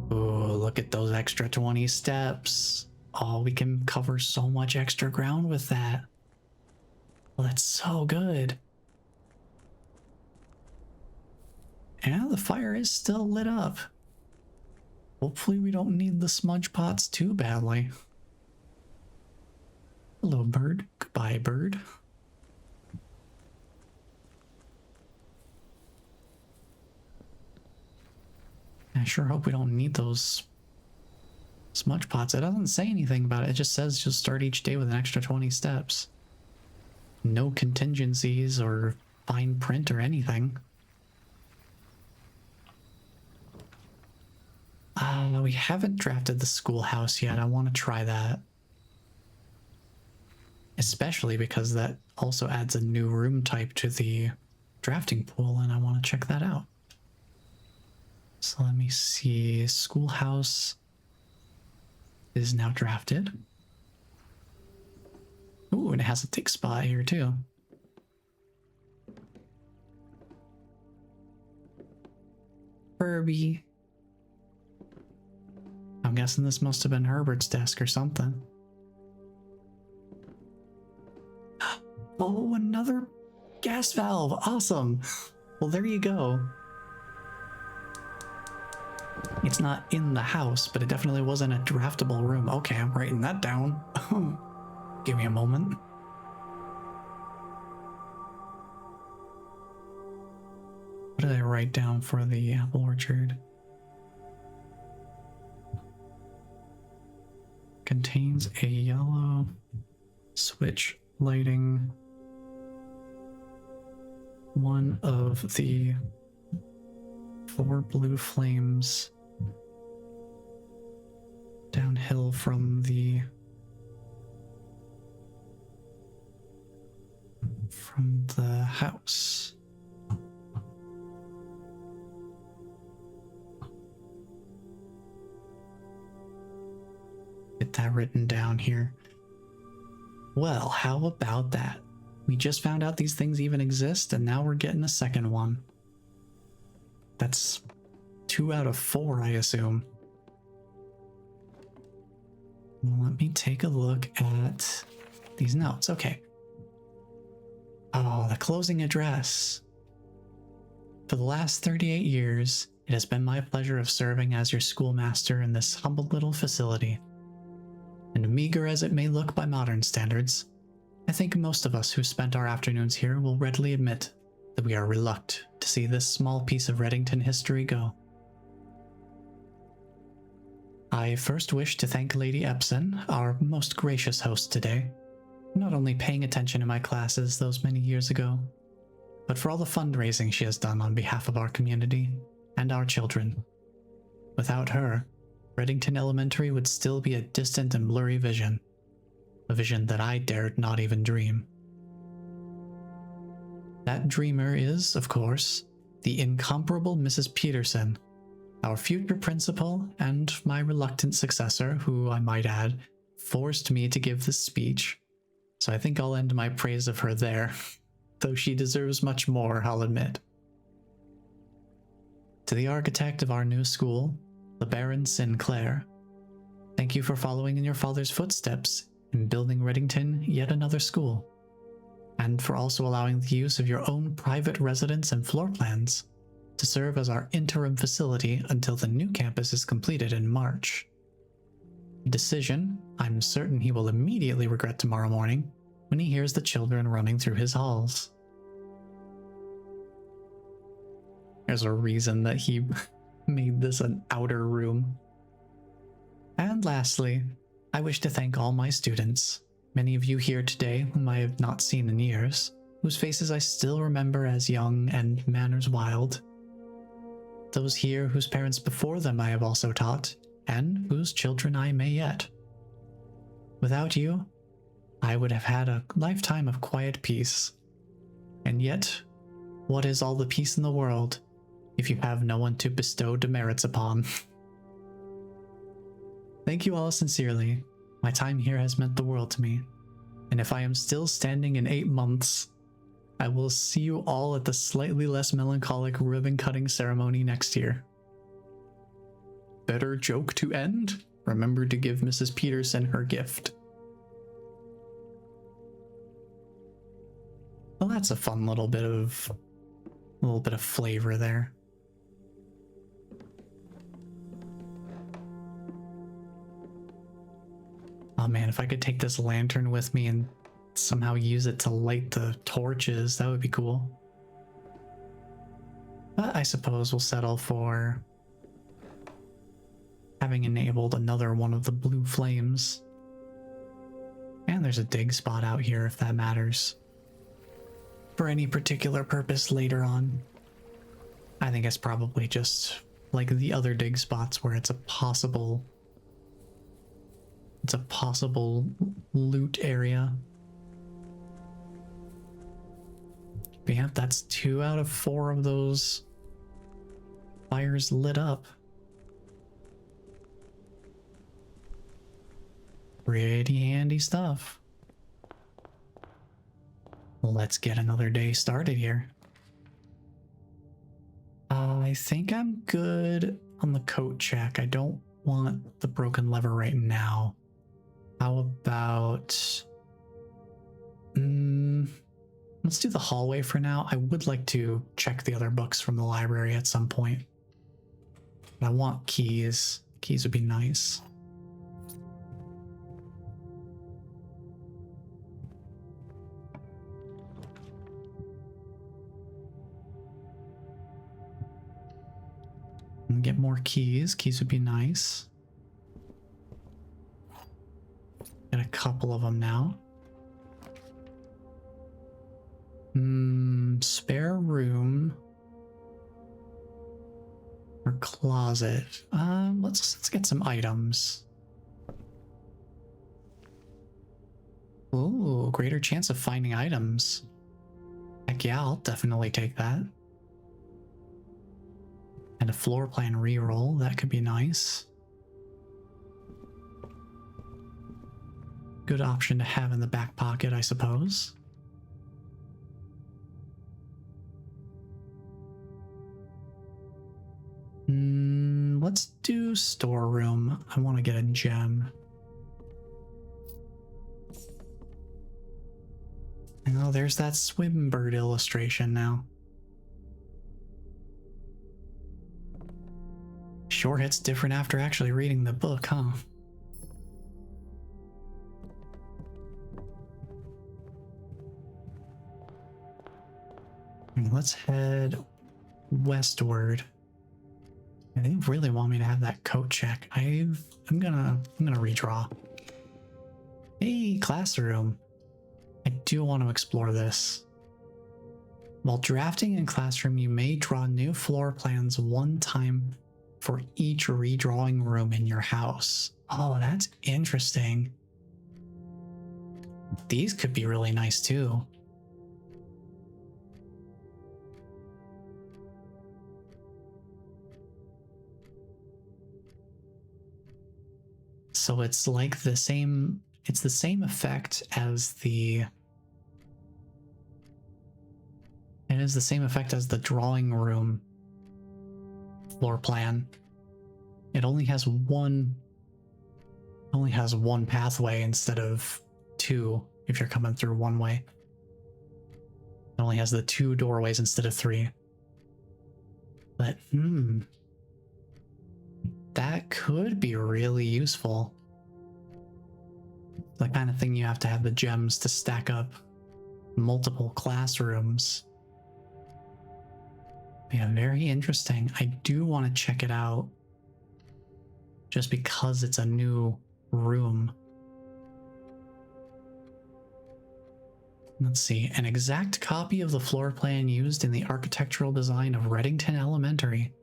Oh, look at those extra 20 steps. Oh, we can cover so much extra ground with that. Well, that's so good. And the fire is still lit up. Hopefully we don't need the smudge pots too badly. Hello, bird. Goodbye, bird. I sure hope we don't need those smudge pots. It doesn't say anything about it. It just says you'll start each day with an extra 20 steps. No contingencies or fine print or anything. We haven't drafted the schoolhouse yet. I want to try that. Especially because that also adds a new room type to the drafting pool, and I want to check that out. So let me see. Schoolhouse is now drafted. Ooh, and it has a tick spot here too. Herbie. I'm guessing this must have been Herbert's desk or something. Oh, another gas valve. Awesome. Well, there you go. It's not in the house, but it definitely wasn't a draftable room. Okay, I'm writing that down. Give me a moment. What did I write down for the apple orchard? Contains a yellow switch lighting one of the 4 blue flames downhill from the house. Get that written down here. Well, how about that? We just found out these things even exist, and now we're getting a second one. That's 2 out of 4, I assume. Well, let me take a look at these notes. Okay. Oh, the closing address. For the last 38 years, it has been my pleasure of serving as your schoolmaster in this humble little facility. And meager as it may look by modern standards, I think most of us who spent our afternoons here will readily admit that we are reluctant to see this small piece of Reddington history go. I first wish to thank Lady Epson, our most gracious host today, not only paying attention in my classes those many years ago, but for all the fundraising she has done on behalf of our community and our children. Without her, Reddington Elementary would still be a distant and blurry vision, a vision that I dared not even dream. That dreamer is, of course, the incomparable Mrs. Peterson, our future principal and my reluctant successor, who, I might add, forced me to give this speech, so I think I'll end my praise of her there, though she deserves much more, I'll admit. To the architect of our new school, the Baron Sinclair, thank you for following in your father's footsteps in building Reddington yet another school, and for also allowing the use of your own private residence and floor plans to serve as our interim facility until the new campus is completed in March. A decision I'm certain he will immediately regret tomorrow morning when he hears the children running through his halls. There's a reason that he made this an outer room. And lastly, I wish to thank all my students, many of you here today whom I have not seen in years, whose faces I still remember as young and manners wild. Those here whose parents before them I have also taught, and whose children I may yet. Without you, I would have had a lifetime of quiet peace. And yet, what is all the peace in the world if you have no one to bestow demerits upon? Thank you all sincerely. My time here has meant the world to me, and if I am still standing in 8 months, I will see you all at the slightly less melancholic ribbon-cutting ceremony next year. Better joke to end? Remember to give Mrs. Peterson her gift. Well, that's a fun little bit of flavor there. Oh man, if I could take this lantern with me and somehow use it to light the torches, that would be cool. But I suppose we'll settle for having enabled another one of the blue flames. And there's a dig spot out here if that matters. For any particular purpose later on. I think it's probably just like the other dig spots where it's a possible loot area. But yeah, that's 2 out of 4 of those fires lit up. Pretty handy stuff. Let's get another day started here. I think I'm good on the coat check. I don't want the broken lever right now. How about... let's do the hallway for now. I would like to check the other books from the library at some point. But I want keys. Keys would be nice. And get more keys. Keys would be nice. Got a couple of them now. Spare room or closet. Let's get some items. Ooh, greater chance of finding items. Heck yeah, I'll definitely take that. And a floor plan reroll, that could be nice. Good option to have in the back pocket, I suppose. Let's do storeroom. I want to get a gem. Oh, there's that swim bird illustration now. Sure hits different after actually reading the book, huh? Let's head westward. They really want me to have that coat check. I'm gonna redraw. Hey, classroom. I do want to explore this. While drafting in classroom, you may draw new floor plans one time for each redrawing room in your house. Oh, that's interesting. These could be really nice too. So it's like the same effect as the drawing room floor plan. It only has one pathway instead of two if you're coming through one way. It only has the 2 doorways instead of 3. But that could be really useful. The kind of thing you have to have the gems to stack up multiple classrooms. Yeah, very interesting. I do want to check it out just because it's a new room. Let's see, an exact copy of the floor plan used in the architectural design of Reddington Elementary.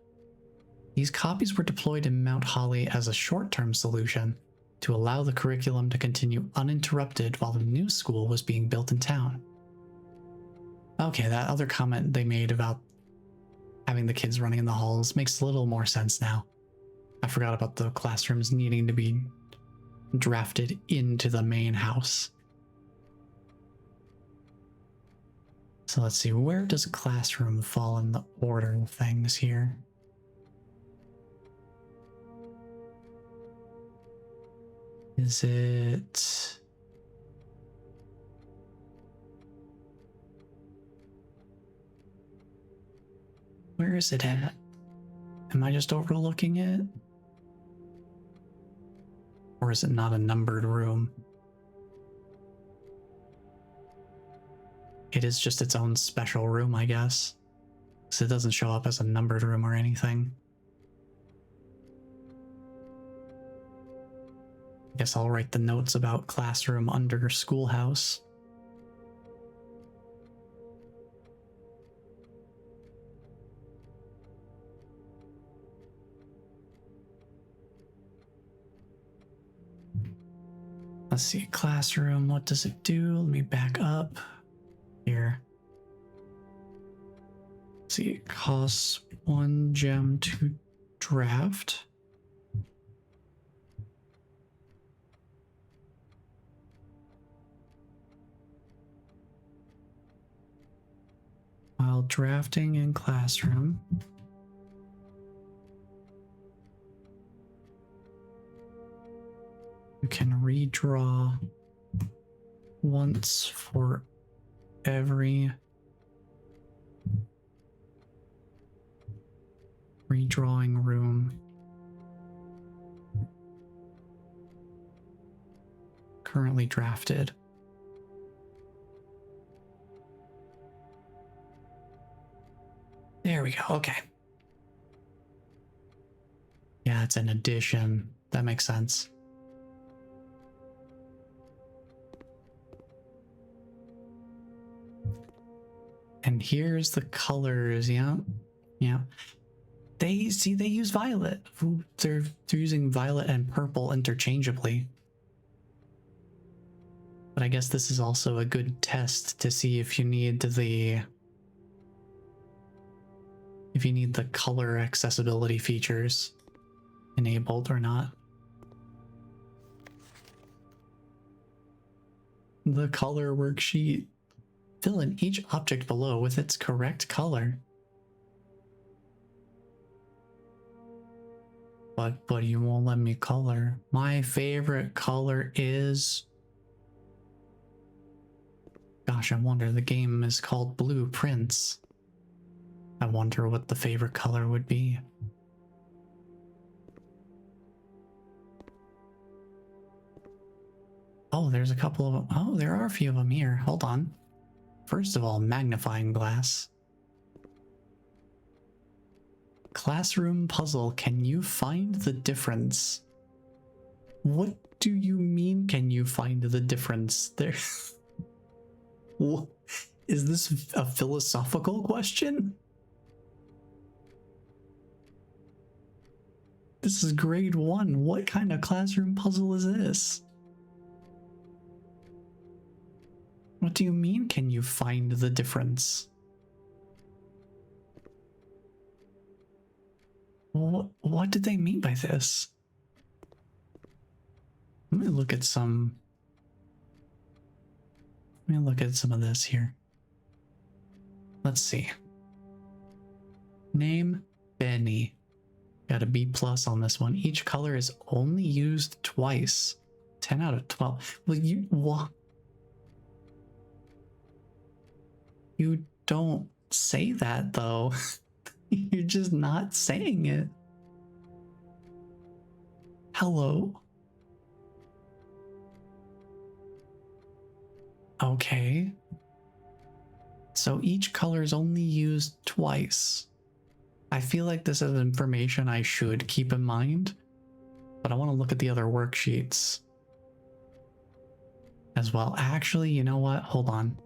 These copies were deployed in Mount Holly as a short-term solution to allow the curriculum to continue uninterrupted while the new school was being built in town. Okay, that other comment they made about having the kids running in the halls makes a little more sense now. I forgot about the classrooms needing to be drafted into the main house. So let's see, where does a classroom fall in the order of things here? Is it... Where is it at? Am I just overlooking it? Or is it not a numbered room? It is just its own special room, I guess. Because it doesn't show up as a numbered room or anything. I guess I'll write the notes about classroom under schoolhouse. Let's see, classroom, what does it do? Let me back up here. Let's see, it costs 1 gem to draft. While drafting in classroom, you can redraw once for every redrawing room currently drafted. There we go, okay. Yeah, it's an addition. That makes sense. And here's the colors. Yeah. Yeah. They use violet. They're using violet and purple interchangeably. But I guess this is also a good test to see if you need the color accessibility features enabled or not. The color worksheet. Fill in each object below with its correct color. But you won't let me color. My favorite color is... Gosh, I wonder, the game is called Blueprints. I wonder what the favorite color would be. Oh, there's a couple of them. Oh, there are a few of them here. Hold on. First of all, magnifying glass. Classroom puzzle. Can you find the difference? What do you mean, can you find the difference? There. What? Is this a philosophical question? This is grade 1. What kind of classroom puzzle is this? What do you mean, can you find the difference? What did they mean by this? Let me look at some of this here. Let's see. Name Benny. Got a B+ on this one. Each color is only used twice. 10 out of 12. Well, what? You don't say that though. You're just not saying it. Hello? Okay. So each color is only used twice. I feel like this is information I should keep in mind, but I want to look at the other worksheets as well. Actually, you know what? Hold on.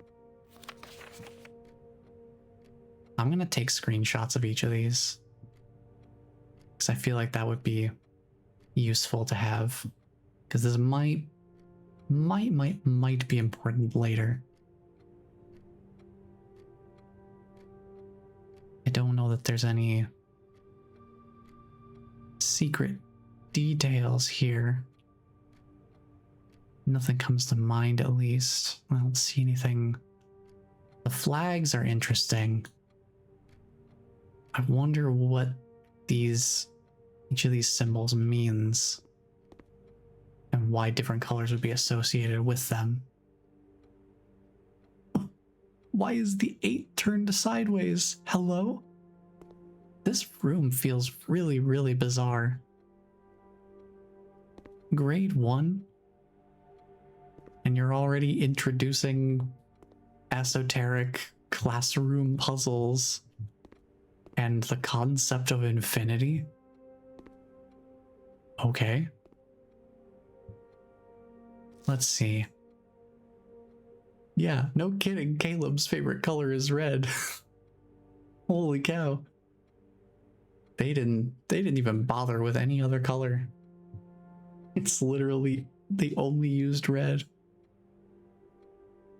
I'm going to take screenshots of each of these because I feel like that would be useful to have, because this might be important later. I don't know that there's any secret details here. Nothing comes to mind, at least. I don't see anything. The flags are interesting. I wonder what each of these symbols means and why different colors would be associated with them. Why is the 8 turned sideways? Hello? This room feels really, really bizarre. Grade 1? And you're already introducing esoteric classroom puzzles and the concept of infinity? Okay. Let's see. Yeah, no kidding. Caleb's favorite color is red. Holy cow. They didn't even bother with any other color. It's literally, they only used red.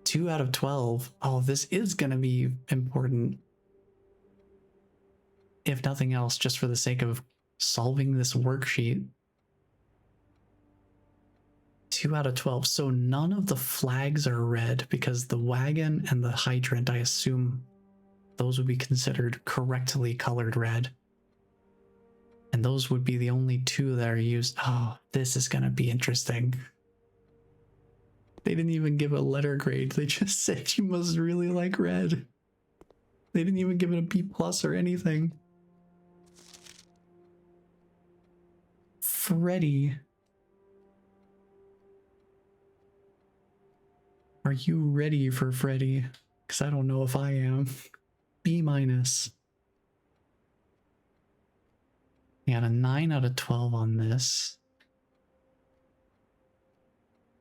2 out of 12. Oh, this is gonna be important. If nothing else, just for the sake of solving this worksheet. 2 out of 12. So none of the flags are red because the wagon and the hydrant, I assume those would be considered correctly colored red. And those would be the only 2 that are used. Oh, this is going to be interesting. They didn't even give a letter grade. They just said you must really like red. They didn't even give it a B+ or anything. Freddy. Are you ready for Freddy? Because I don't know if I am. B-. Yeah, a 9 out of 12 on this.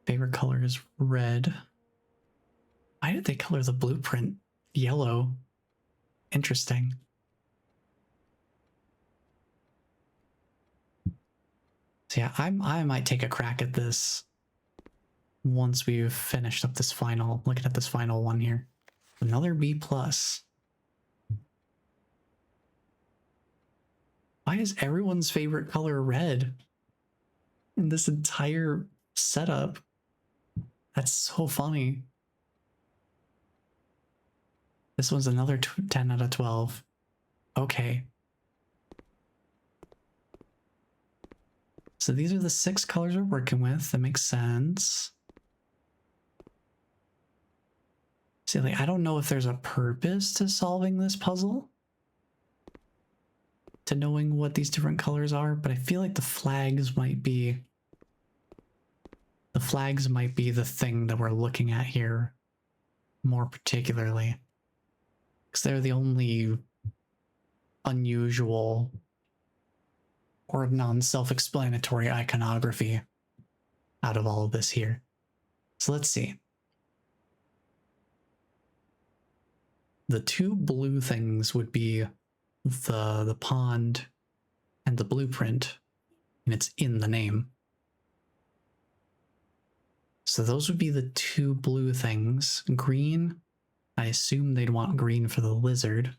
Favorite color is red. Why did they color the blueprint yellow? Interesting. So yeah, I might take a crack at this once we've finished up this final, looking at this final one here. Another B+. Why is everyone's favorite color red in this entire setup? That's so funny. This one's another 10 out of 12. Okay. So these are the 6 colors we're working with. That makes sense. See, like, I don't know if there's a purpose to solving this puzzle, to knowing what these different colors are, but I feel like the flags might be the thing that we're looking at here more particularly, because they're the only unusual or non-self-explanatory iconography out of all of this here. So let's see. The 2 blue things would be the pond and the blueprint, and it's in the name. So those would be the 2 blue things. Green, I assume they'd want green for the lizard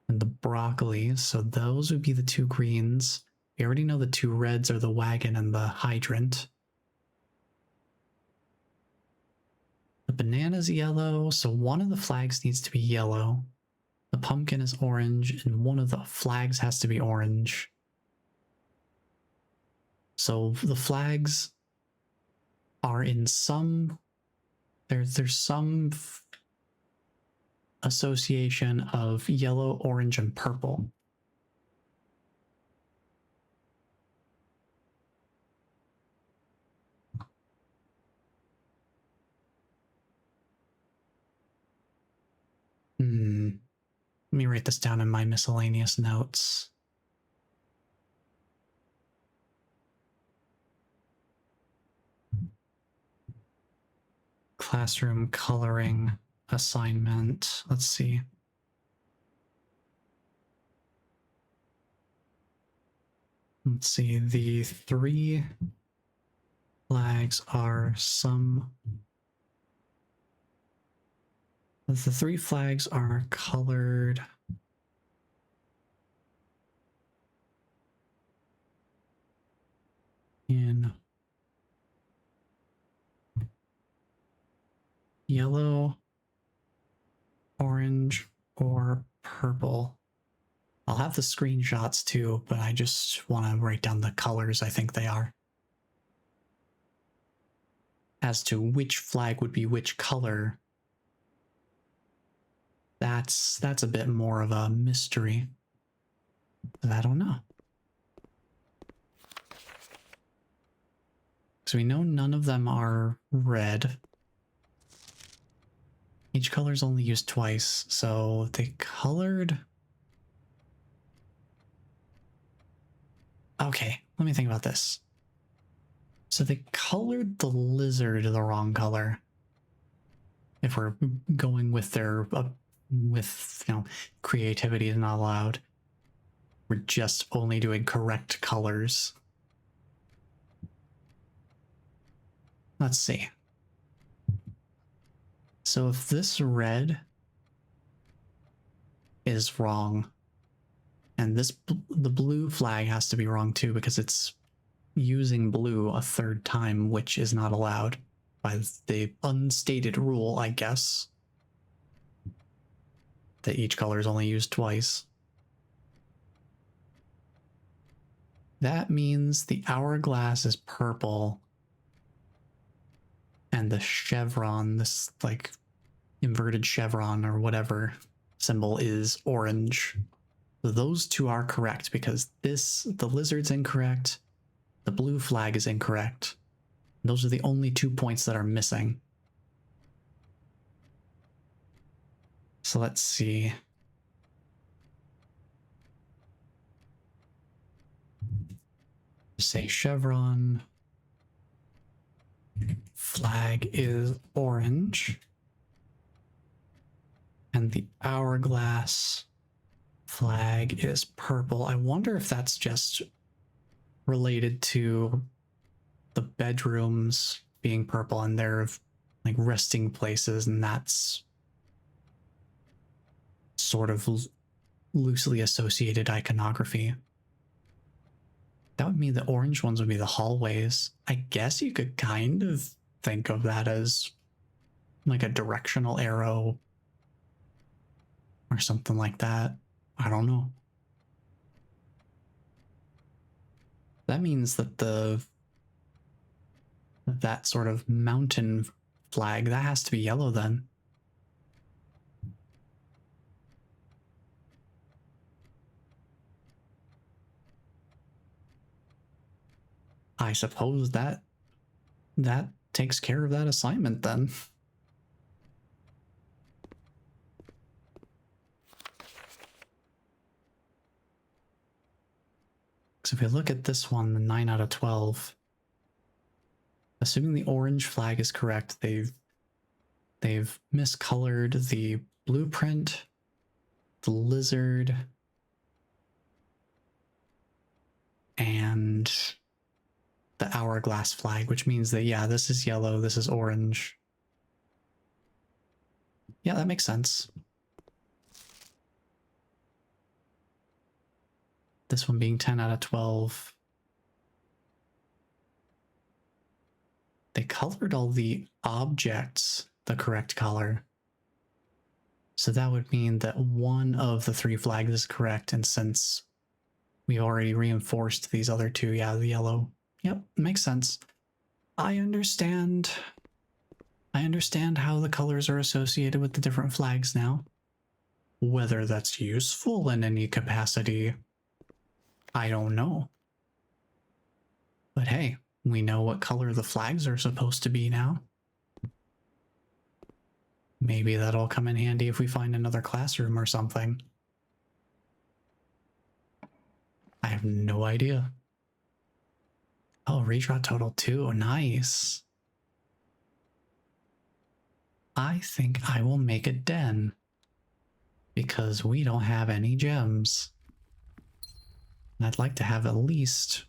and the broccoli, so those would be the 2 greens. We already know the 2 reds are the wagon and the hydrant. The banana's yellow, so one of the flags needs to be yellow. The pumpkin is orange, and one of the flags has to be orange. So the flags are in some... There's some association of yellow, orange, and purple. Let me write this down in my miscellaneous notes. Classroom coloring assignment. Let's see. Let's see. The 3 flags are some... The 3 flags are colored in yellow, orange, or purple. I'll have the screenshots too, but I just want to write down the colors I think they are. As to which flag would be which color, that's a bit more of a mystery. But I don't know. So we know none of them are red. Each color is only used twice, so they colored... Okay, let me think about this. So they colored the lizard the wrong color. If we're going with their... with, you know, creativity is not allowed. We're just only doing correct colors. Let's see. So if this red is wrong, and this the blue flag has to be wrong too, because it's using blue a 3rd time, which is not allowed by the unstated rule, I guess, that each color is only used twice. That means the hourglass is purple, and the chevron, this like inverted chevron or whatever symbol, is orange. So those 2 are correct, because the lizard's incorrect, the blue flag is incorrect. Those are the only 2 points that are missing. So let's see. Say chevron. Flag is orange. And And the hourglass flag is purple. I wonder if that's just related to the bedrooms being purple and their like resting places, and that's sort of loosely associated iconography. That would mean the orange ones would be the hallways. I guess you could kind of think of that as like a directional arrow or something like that. I don't know. That means that that sort of mountain flag, that has to be yellow then. I suppose that takes care of that assignment then. So if we look at this one, the 9 out of 12, assuming the orange flag is correct, they've miscolored the blueprint, the lizard, and the hourglass flag, which means that, yeah, this is yellow, this is orange. Yeah, that makes sense. This one being 10 out of 12. They colored all the objects the correct color. So that would mean that one of the 3 flags is correct, and since we already reinforced these other 2, yeah, the yellow. Yep, makes sense. I understand. I understand how the colors are associated with the different flags now. Whether that's useful in any capacity, I don't know. But hey, we know what color the flags are supposed to be now. Maybe that'll come in handy if we find another classroom or something. I have no idea. Oh, redraw total 2. Nice. I think I will make a den because we don't have any gems. And I'd like to have at least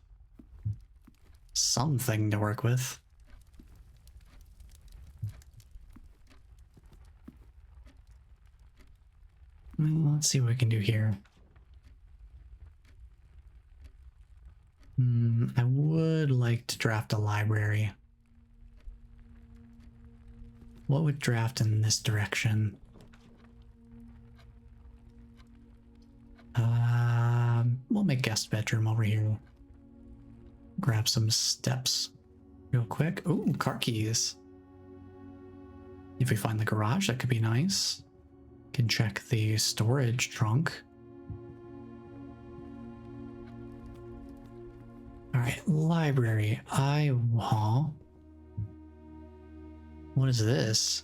something to work with. Let's see what we can do here. I would like to draft a library. What would draft in this direction? We'll make guest bedroom over here. Grab some steps real quick. Ooh, car keys. If we find the garage, that could be nice. Can check the storage trunk. All right, library. What is this?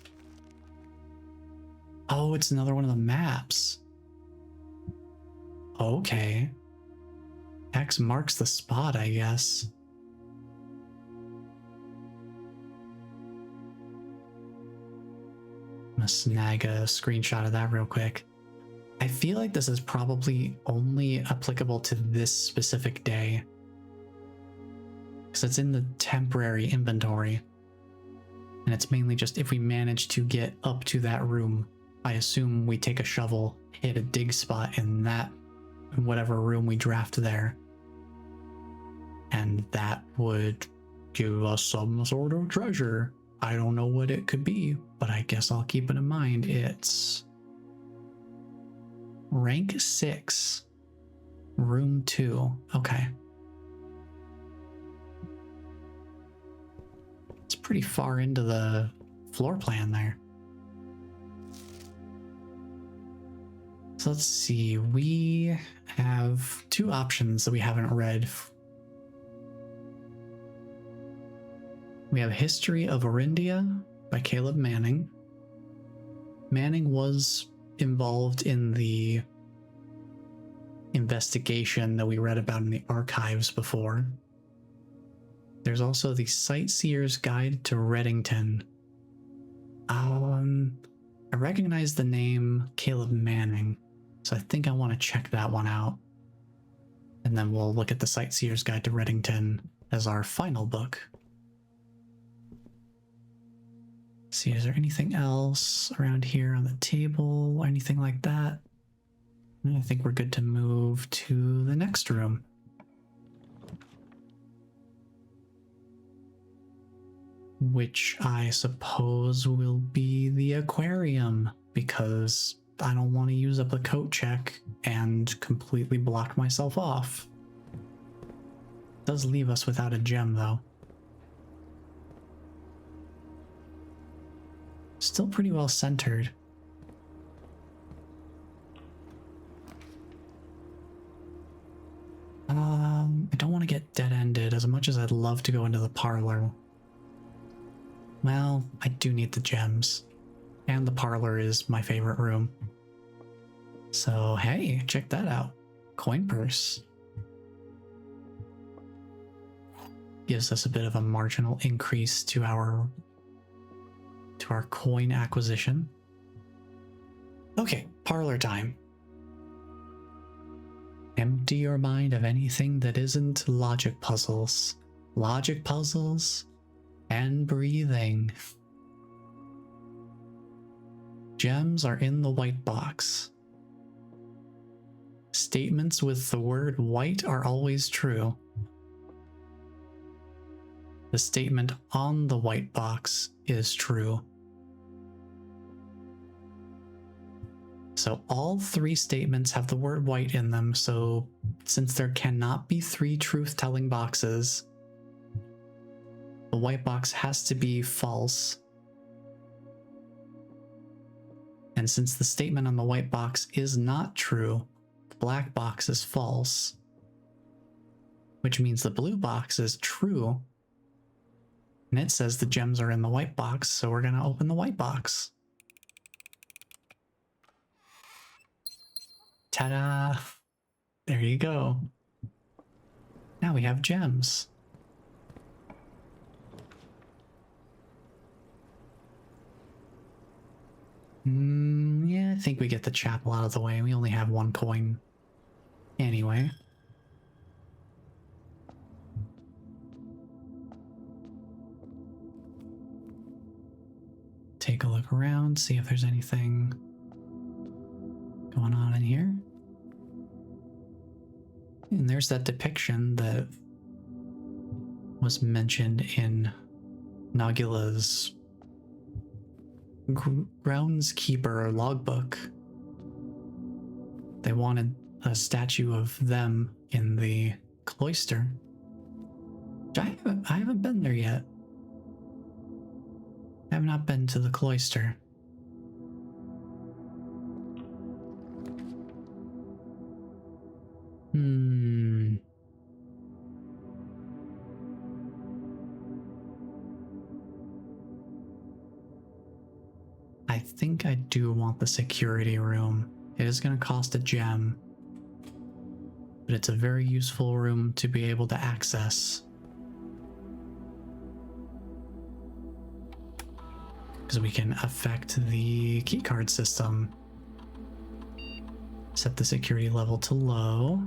Oh, it's another one of the maps. Okay. X marks the spot, I guess. I'm gonna snag a screenshot of that real quick. I feel like this is probably only applicable to this specific day, because it's in the temporary inventory. And it's mainly just if we manage to get up to that room, I assume we take a shovel, hit a dig spot in that, whatever room we draft there. And that would give us some sort of treasure. I don't know what it could be, but I guess I'll keep it in mind. It's rank 6, room 2. Okay. It's pretty far into the floor plan there. So let's see, we have 2 options that we haven't read. We have History of Orindia by Caleb Manning. Manning was involved in the investigation that we read about in the archives before. There's also the Sightseer's Guide to Reddington. I recognize the name Caleb Manning, so I think I want to check that one out. And then we'll look at the Sightseer's Guide to Reddington as our final book. See, is there anything else around here on the table or anything like that? I think we're good to move to the next room. Which I suppose will be the aquarium, because I don't want to use up a coat check and completely block myself off. Does leave us without a gem, though. Still pretty well centered. I don't want to get dead-ended as much as I'd love to go into the parlor. Well, I do need the gems. And the parlor is my favorite room. So, hey, check that out. Coin purse. Gives us a bit of a marginal increase to our coin acquisition. Okay, parlor time. Empty your mind of anything that isn't logic puzzles. Logic puzzles and breathing. Gems are in the white box. Statements with the word white are always true. The statement on the white box is true. So all three statements have the word white in them, so since there cannot be three truth-telling boxes, the white box has to be false. And since the statement on the white box is not true, the black box is false, which means the blue box is true. And it says the gems are in the white box, so we're going to open the white box. Ta-da! There you go. Now we have gems. Yeah, I think we get the chapel out of the way. We only have one coin anyway. Take a look around, see if there's anything going on in here. And there's that depiction that was mentioned in Nagula's groundskeeper logbook. They wanted a statue of them in the cloister. Which I haven't been there yet. I have not been to the cloister. I think I do want the security room. It is going to cost a gem, but it's a very useful room to be able to access. Because we can affect the keycard system. Set the security level to low.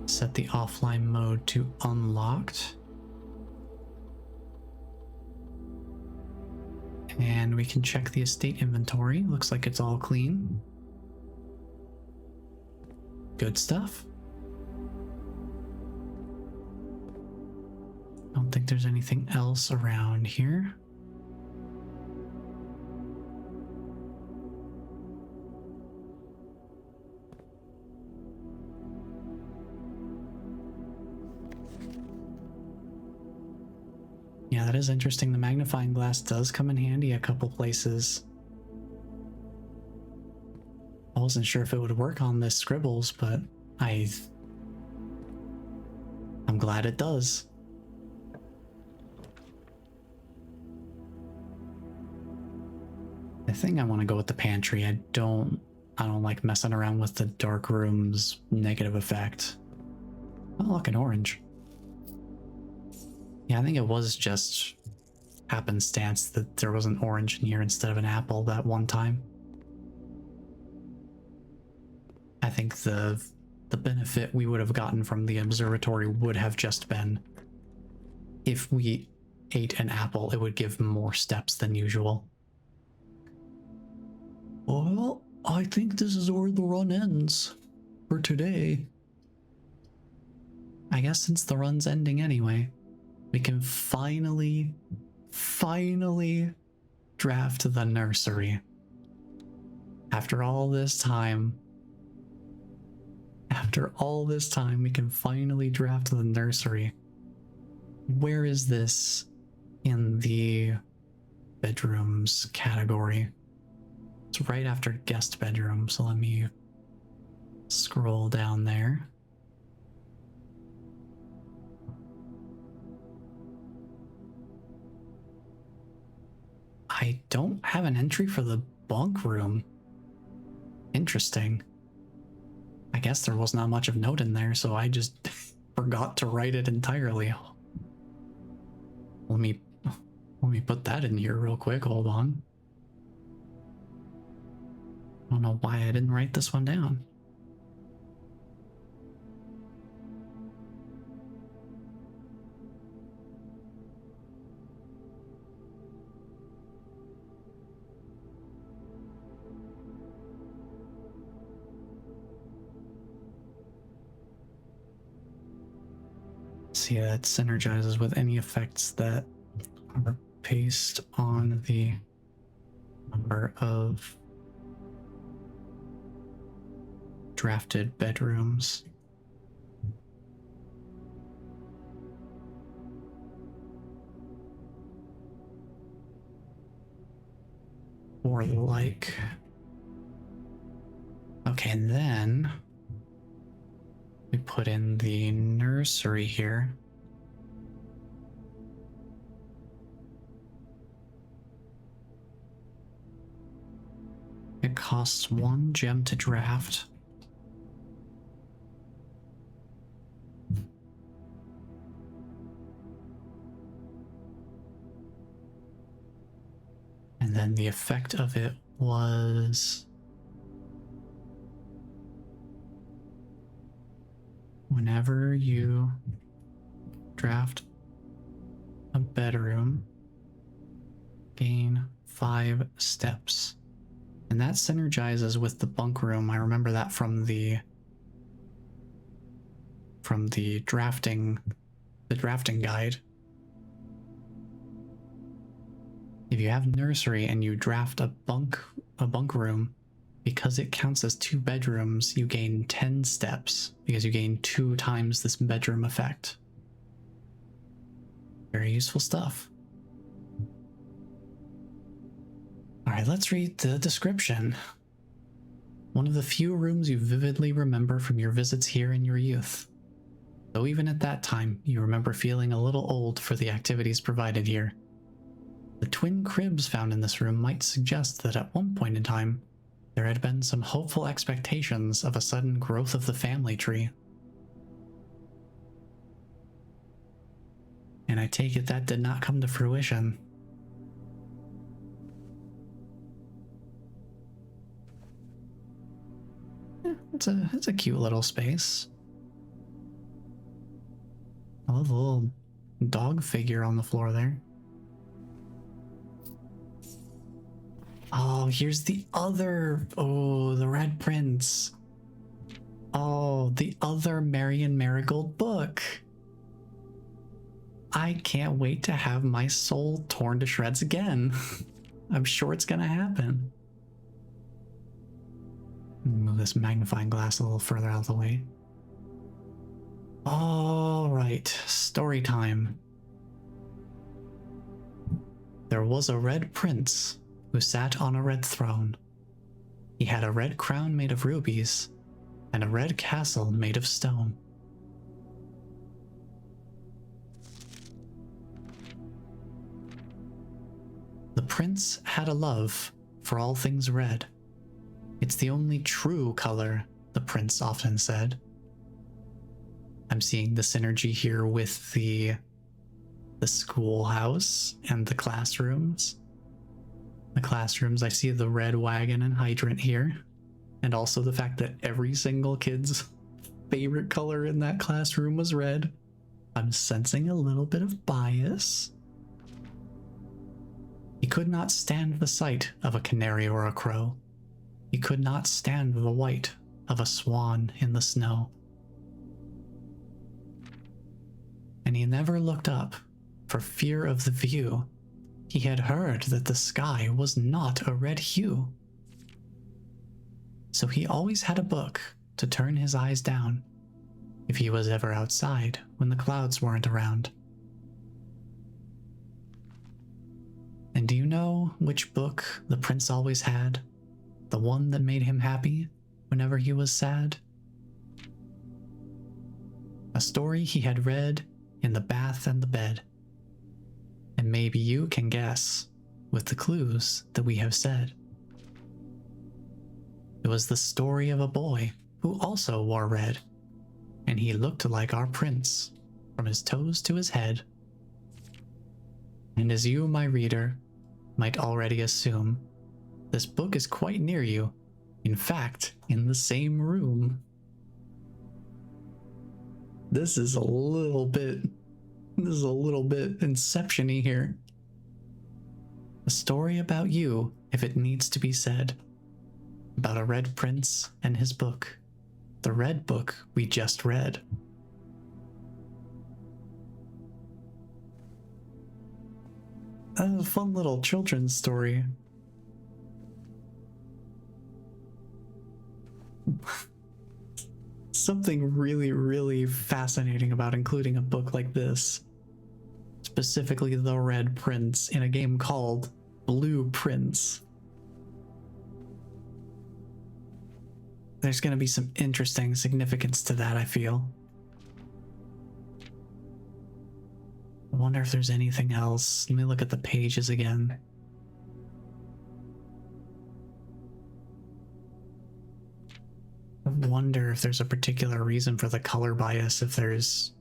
Set the offline mode to unlocked. And we can check the estate inventory. Looks like it's all clean. Good stuff. Don't think there's anything else around here. Yeah, that is interesting. The magnifying glass does come in handy a couple places. I wasn't sure if it would work on this scribbles, but I'm glad it does. I think I want to go with the pantry. I don't like messing around with the dark room's negative effect. Oh, look, an orange. Yeah, I think it was just happenstance that there was an orange in here instead of an apple that one time. I think the benefit we would have gotten from the observatory would have just been if we ate an apple, it would give more steps than usual. Well, I think this is where the run ends for today. I guess since the run's ending anyway, we can finally draft the nursery. After all this time, we can finally draft the nursery. Where is this in the bedrooms category? It's right after guest bedroom, so let me scroll down there. I don't have an entry for the bunk room. Interesting. I guess there was not much of note in there, so I just forgot to write it entirely. Let me put that in here real quick. Hold on. I don't know why I didn't write this one down. See, that synergizes with any effects that are based on the number of drafted bedrooms. Or like. Okay, and then we put in the nursery here. It costs 1 gem to draft. And then the effect of it was whenever you draft a bedroom, gain 5 steps. And that synergizes with the bunk room. I remember that from the drafting guide. If you have nursery and you draft a bunk room, because it counts as 2 bedrooms, you gain 10 steps because you gain 2 times this bedroom effect. Very useful stuff. All right, let's read the description. One of the few rooms you vividly remember from your visits here in your youth. Though even at that time, you remember feeling a little old for the activities provided here. The twin cribs found in this room might suggest that at one point in time, there had been some hopeful expectations of a sudden growth of the family tree. And I take it that did not come to fruition. It's a cute little space. I love the little dog figure on the floor there. Oh, here's the other. Oh, the Red Prince. Oh, the other Marion Marigold book. I can't wait to have my soul torn to shreds again. I'm sure it's gonna happen. Move this magnifying glass a little further out of the way. All right, story time. There was a red prince who sat on a red throne. He had a red crown made of rubies and a red castle made of stone. The prince had a love for all things red. It's the only true color, the prince often said. I'm seeing the synergy here with the the schoolhouse and the classrooms. The classrooms, I see the red wagon and hydrant here, and also the fact that every single kid's favorite color in that classroom was red. I'm sensing a little bit of bias. He could not stand the sight of a canary or a crow. He could not stand the white of a swan in the snow. And he never looked up for fear of the view. He had heard that the sky was not a red hue. So he always had a book to turn his eyes down if he was ever outside when the clouds weren't around. And do you know which book the prince always had? The one that made him happy whenever he was sad? A story he had read in the bath and the bed. And maybe you can guess with the clues that we have said. It was the story of a boy who also wore red, and he looked like our prince from his toes to his head. And as you, my reader, might already assume, this book is quite near you, in fact, in the same room. This is a little bit Inception-y here. A story about you, if it needs to be said. About a red prince and his book. The red book we just read. A fun little children's story. Something really, really fascinating about including a book like this. Specifically the Red Prince in a game called Blue Prince. There's going to be some interesting significance to that, I feel. I wonder if there's anything else. Let me look at the pages again. I wonder if there's a particular reason for the color bias, if there's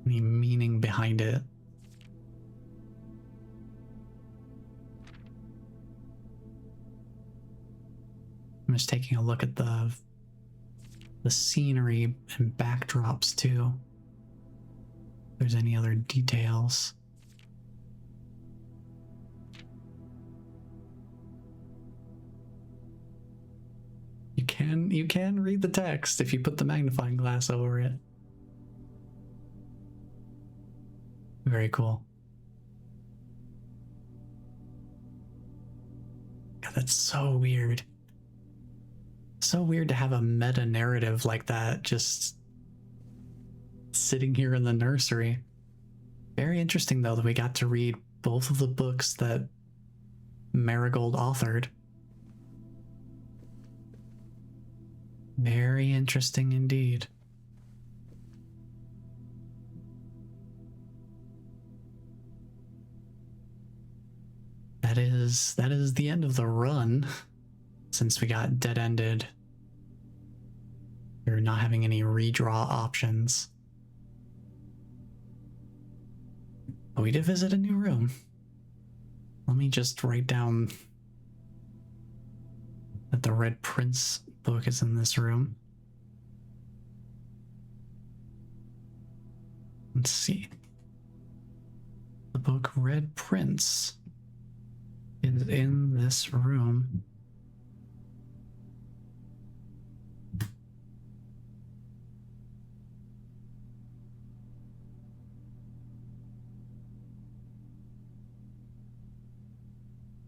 any meaning behind it. I'm just taking a look at the scenery and backdrops too. If there's any other details. You can read the text if you put the magnifying glass over it. Very cool. God, that's so weird. So weird to have a meta narrative like that just sitting here in the nursery. Very interesting though that we got to read both of the books that Marigold authored. Very interesting indeed. That is the end of the run, since we got dead-ended. We're not having any redraw options. But we did visit a new room. Let me just write down that the Red Prince book is in this room. Let's see. The book Red Prince is in this room.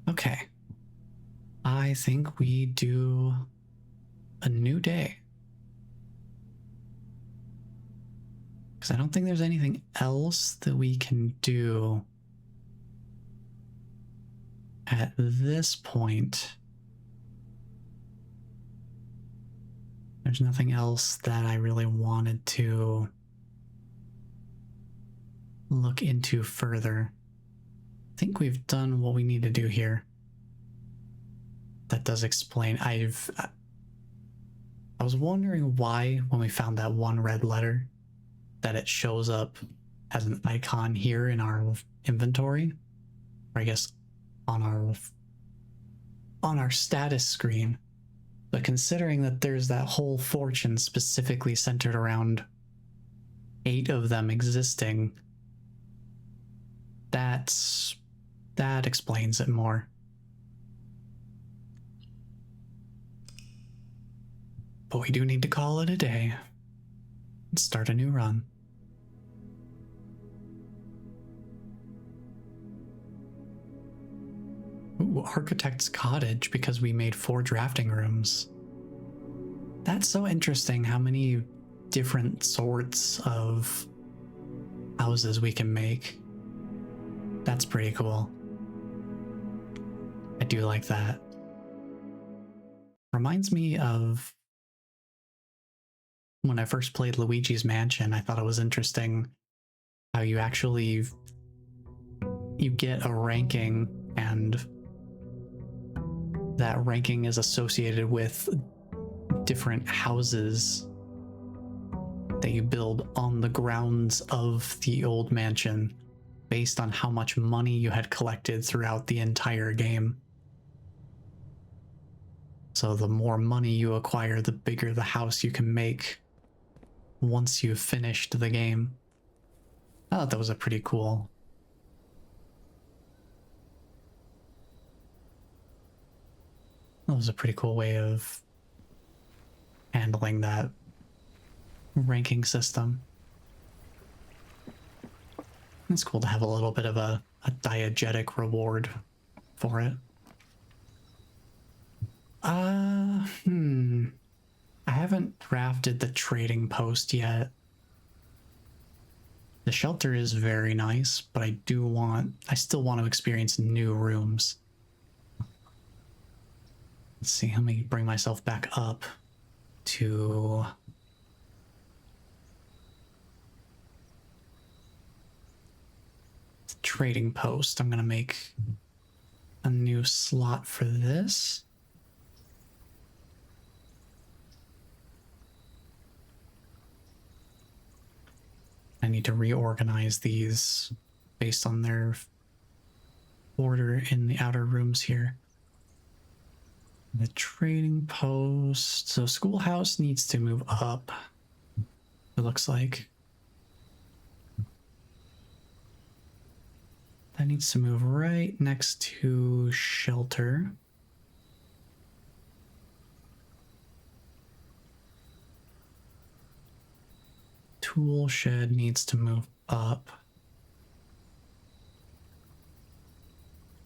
Okay. I think we do a new day. Because I don't think there's anything else that we can do at this point. There's nothing else that I really wanted to look into further. I think we've done what we need to do here. That does explain. I was wondering why, when we found that one red letter, that it shows up as an icon here in our inventory, or I guess on our status screen. But considering that there's that whole fortune specifically centered around 8 of them existing, that explains it more. But we do need to call it a day and start a new run. Ooh, Architect's Cottage, because we made 4 drafting rooms. That's so interesting how many different sorts of houses we can make. That's pretty cool. I do like that. Reminds me of when I first played Luigi's Mansion. I thought it was interesting how you get a ranking, and that ranking is associated with different houses that you build on the grounds of the old mansion based on how much money you had collected throughout the entire game. So the more money you acquire, the bigger the house you can make once you've finished the game. I thought that was a pretty cool. That was a pretty cool way of handling that ranking system. It's cool to have a little bit of a diegetic reward for it. I haven't drafted the trading post yet. The shelter is very nice, but I still want to experience new rooms. Let's see, let me bring myself back up to the trading post. I'm gonna make a new slot for this. I need to reorganize these based on their order in the outer rooms here. The trading post. So schoolhouse needs to move up, it looks like. That needs to move right next to shelter. Tool shed needs to move up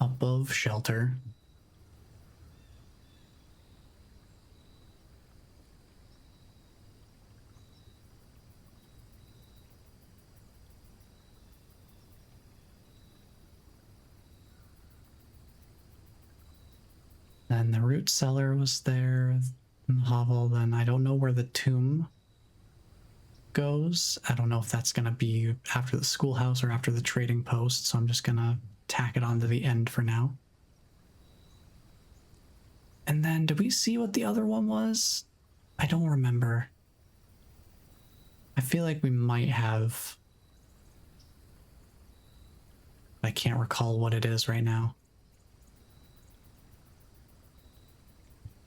above shelter. Then the root cellar was there in the hovel. Then I don't know where the tomb goes. I don't know if that's going to be after the schoolhouse or after the trading post, so I'm just going to tack it onto the end for now. And then, did we see what the other one was? I don't remember. I feel like we might have. I can't recall what it is right now.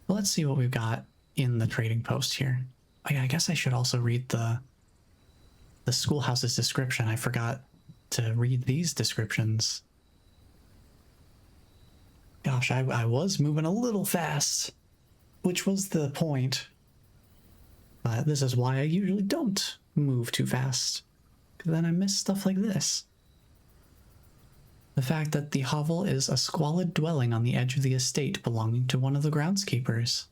Well, let's see what we've got in the trading post here. Oh, yeah, I guess I should also read the schoolhouse's description. I forgot to read these descriptions. Gosh, I was moving a little fast, which was the point. But this is why I usually don't move too fast, because then I miss stuff like this. The fact that the hovel is a squalid dwelling on the edge of the estate belonging to one of the groundskeepers.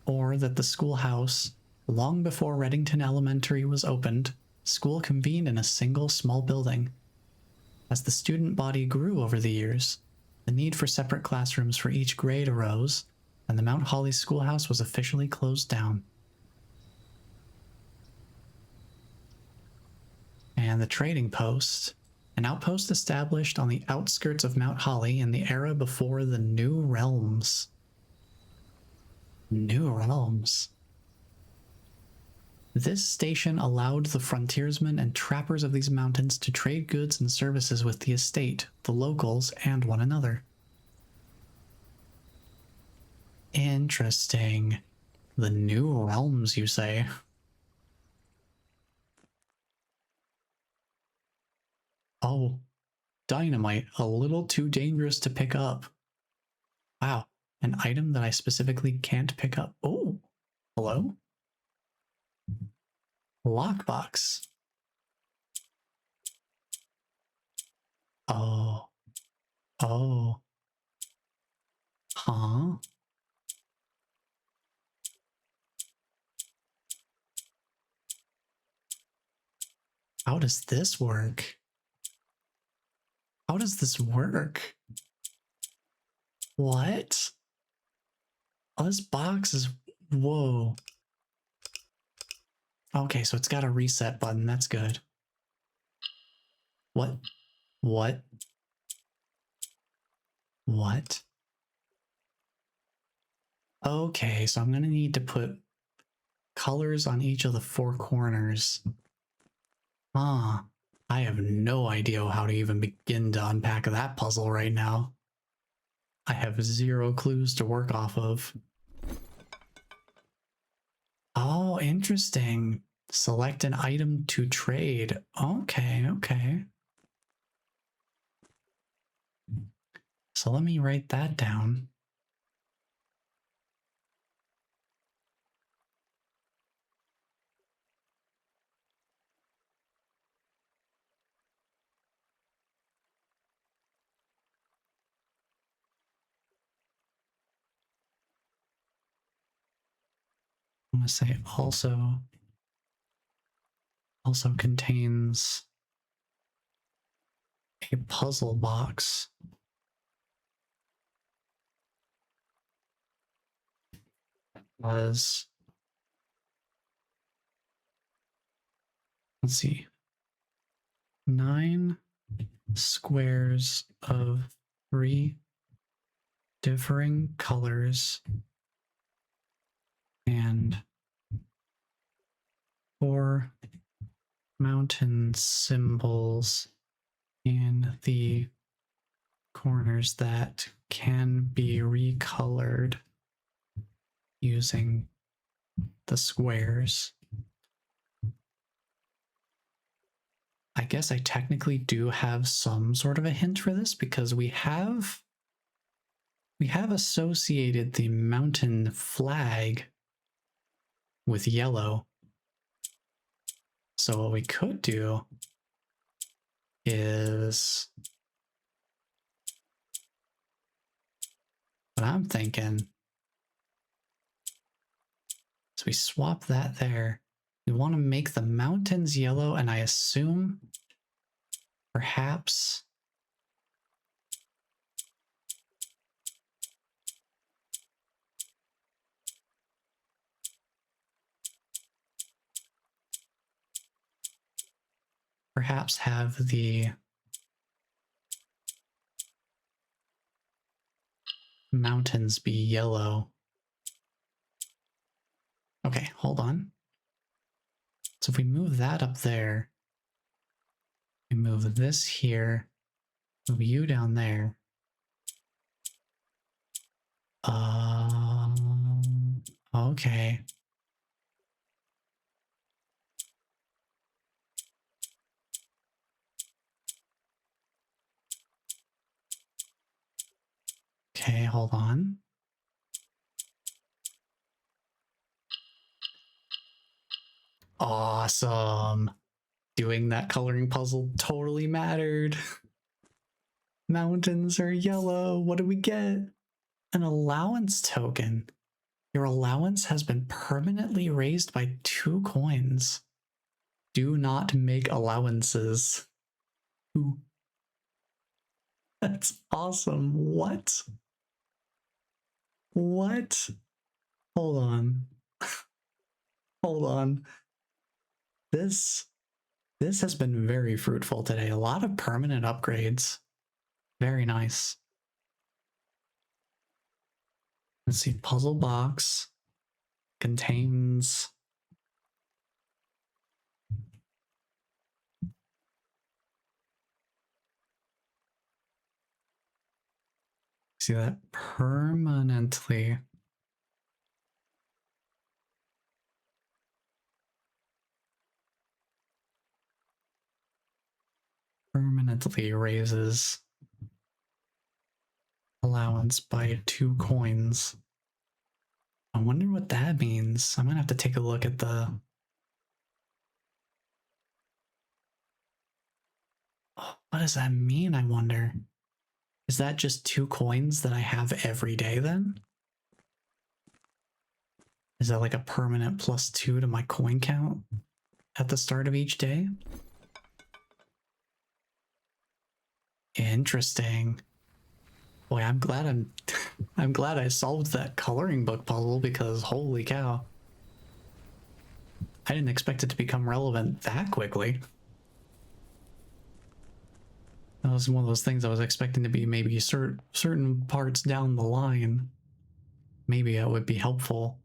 Or that the schoolhouse, long before Reddington Elementary was opened, school convened in a single small building. As the student body grew over the years, the need for separate classrooms for each grade arose, and the Mount Holly Schoolhouse was officially closed down. And the trading post, an outpost established on the outskirts of Mount Holly in the era before the New Realms. New realms. This station allowed the frontiersmen and trappers of these mountains to trade goods and services with the estate, the locals, and one another. Interesting. The new realms, you say? Oh, dynamite, a little too dangerous to pick up. Wow, an item that I specifically can't pick up. Oh, hello? Lockbox. Oh, oh, huh? How does this work? How does this work? What? Oh, this box is... Whoa. Okay, so it's got a reset button. That's good. What? What? What? Okay, so I'm gonna need to put colors on each of the four corners. Ah, I have no idea how to even begin to unpack that puzzle right now. I have zero clues to work off of. Oh, interesting. Select an item to trade. Okay, okay. So let me write that down. I'm gonna say also contains a puzzle box. Was, let's see, 9 squares of 3 differing colors and 4 mountain symbols in the corners that can be recolored using the squares. I guess I technically do have some sort of a hint for this because we have associated the mountain flag with yellow. So what we could do is, what I'm thinking, so we swap that there. We want to make the mountains yellow, and I assume perhaps have the mountains be yellow. Okay, hold on. So if we move that up there, we move this here, move you down there. Okay. Okay, hold on. Awesome. Doing that coloring puzzle totally mattered. Mountains are yellow. What do we get? An allowance token. Your allowance has been permanently raised by 2 coins. Do not make allowances. Ooh. That's awesome. What? What? Hold on. Hold on. This has been very fruitful today. A lot of permanent upgrades. Very nice. Let's see, puzzle box. contains. See that? Permanently. Permanently raises allowance by 2 coins. I wonder what that means. I'm gonna have to take a look at the... Oh, what does that mean, I wonder? Is that just 2 coins that I have every day then? Is that like a permanent +2 to my coin count at the start of each day? Interesting. Boy, I'm glad I'm glad I solved that coloring book puzzle, because holy cow. I didn't expect it to become relevant that quickly. That was one of those things I was expecting to be maybe certain parts down the line. Maybe it would be helpful.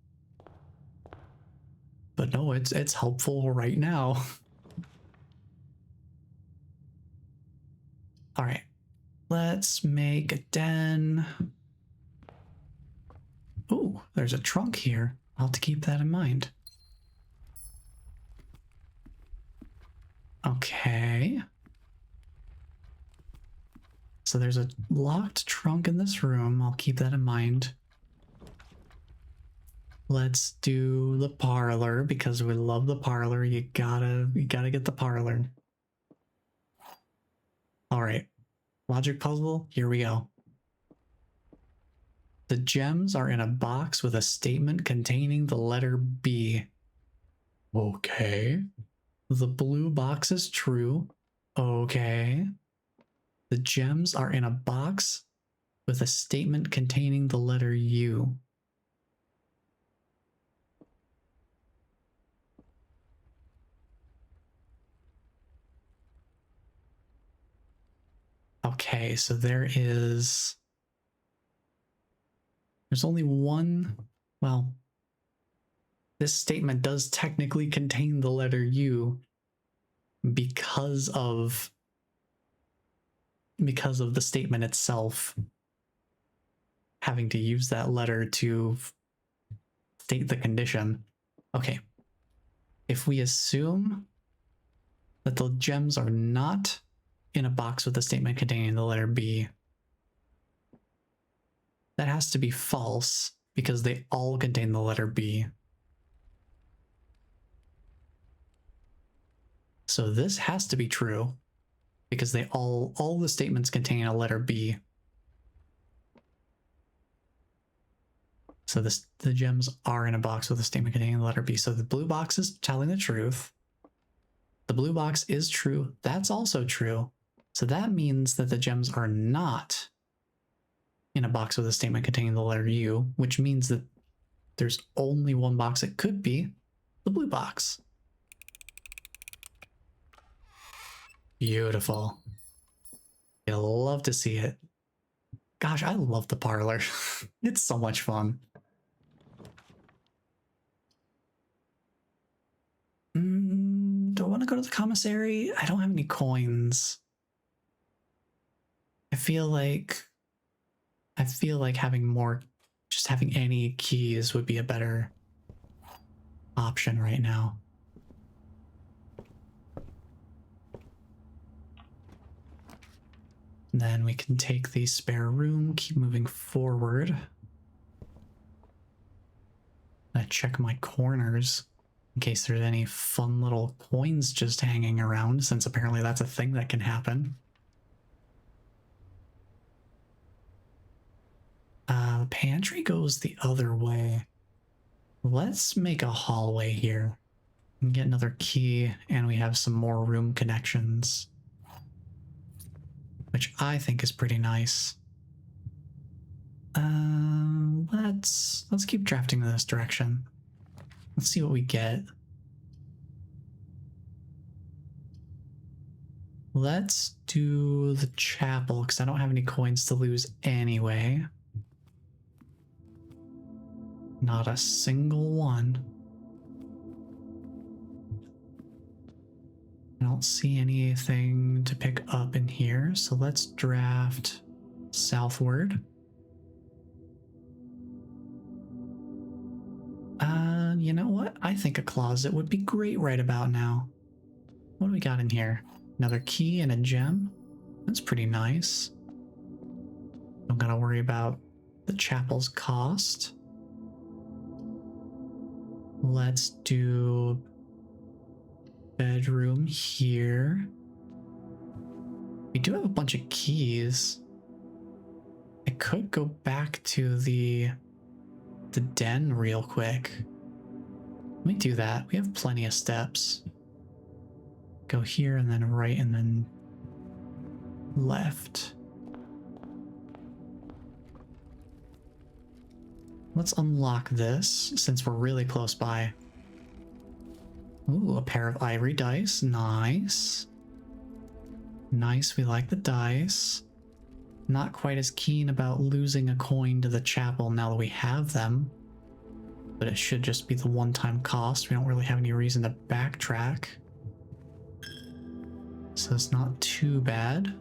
But no, it's helpful right now. All right, let's make a den. Ooh, there's a trunk here. I'll have to keep that in mind. Okay. So there's a locked trunk in this room. I'll keep that in mind. Let's do the parlor, because we love the parlor. You gotta get the parlor. All right, logic puzzle, here we go. The gems are in a box with a statement containing the letter B. Okay. The blue box is true. Okay. The gems are in a box with a statement containing the letter U. Okay, so there's only one, well, this statement does technically contain the letter U because of the statement itself having to use that letter to state the condition. Okay, if we assume that the gems are not in a box with a statement containing the letter B, that has to be false because they all contain the letter B. So this has to be true because they all the statements contain a letter B. So the gems are in a box with a statement containing the letter B. So the blue box is telling the truth. The blue box is true. That's also true. So that means that the gems are not in a box with a statement containing the letter U, which means that there's only one box it could be, the blue box. Beautiful. You'll love to see it. Gosh, I love the parlor. It's so much fun. Do I want to go to the commissary? I don't have any coins. I feel like just having any keys would be a better option right now. And then we can take the spare room, keep moving forward. I check my corners in case there's any fun little coins just hanging around, since apparently that's a thing that can happen. The pantry goes the other way. Let's make a hallway here and get another key, and we have some more room connections, which I think is pretty nice. Let's keep drafting in this direction. Let's see what we get. Let's do the chapel, because I don't have any coins to lose anyway. Not a single one. I don't see anything to pick up in here, so let's draft southward. You know what? I think a closet would be great right about now. What do we got in here? Another key and a gem. That's pretty nice. Don't gotta worry about the chapel's cost. Let's do bedroom here. We do have a bunch of keys. I could go back to the den real quick. Let me do that. We have plenty of steps. Go here and then right and then left. Let's unlock this since we're really close by. Ooh, a pair of ivory dice. Nice. Nice, we like the dice. Not quite as keen about losing a coin to the chapel now that we have them. But it should just be the one-time cost. We don't really have any reason to backtrack. So it's not too bad.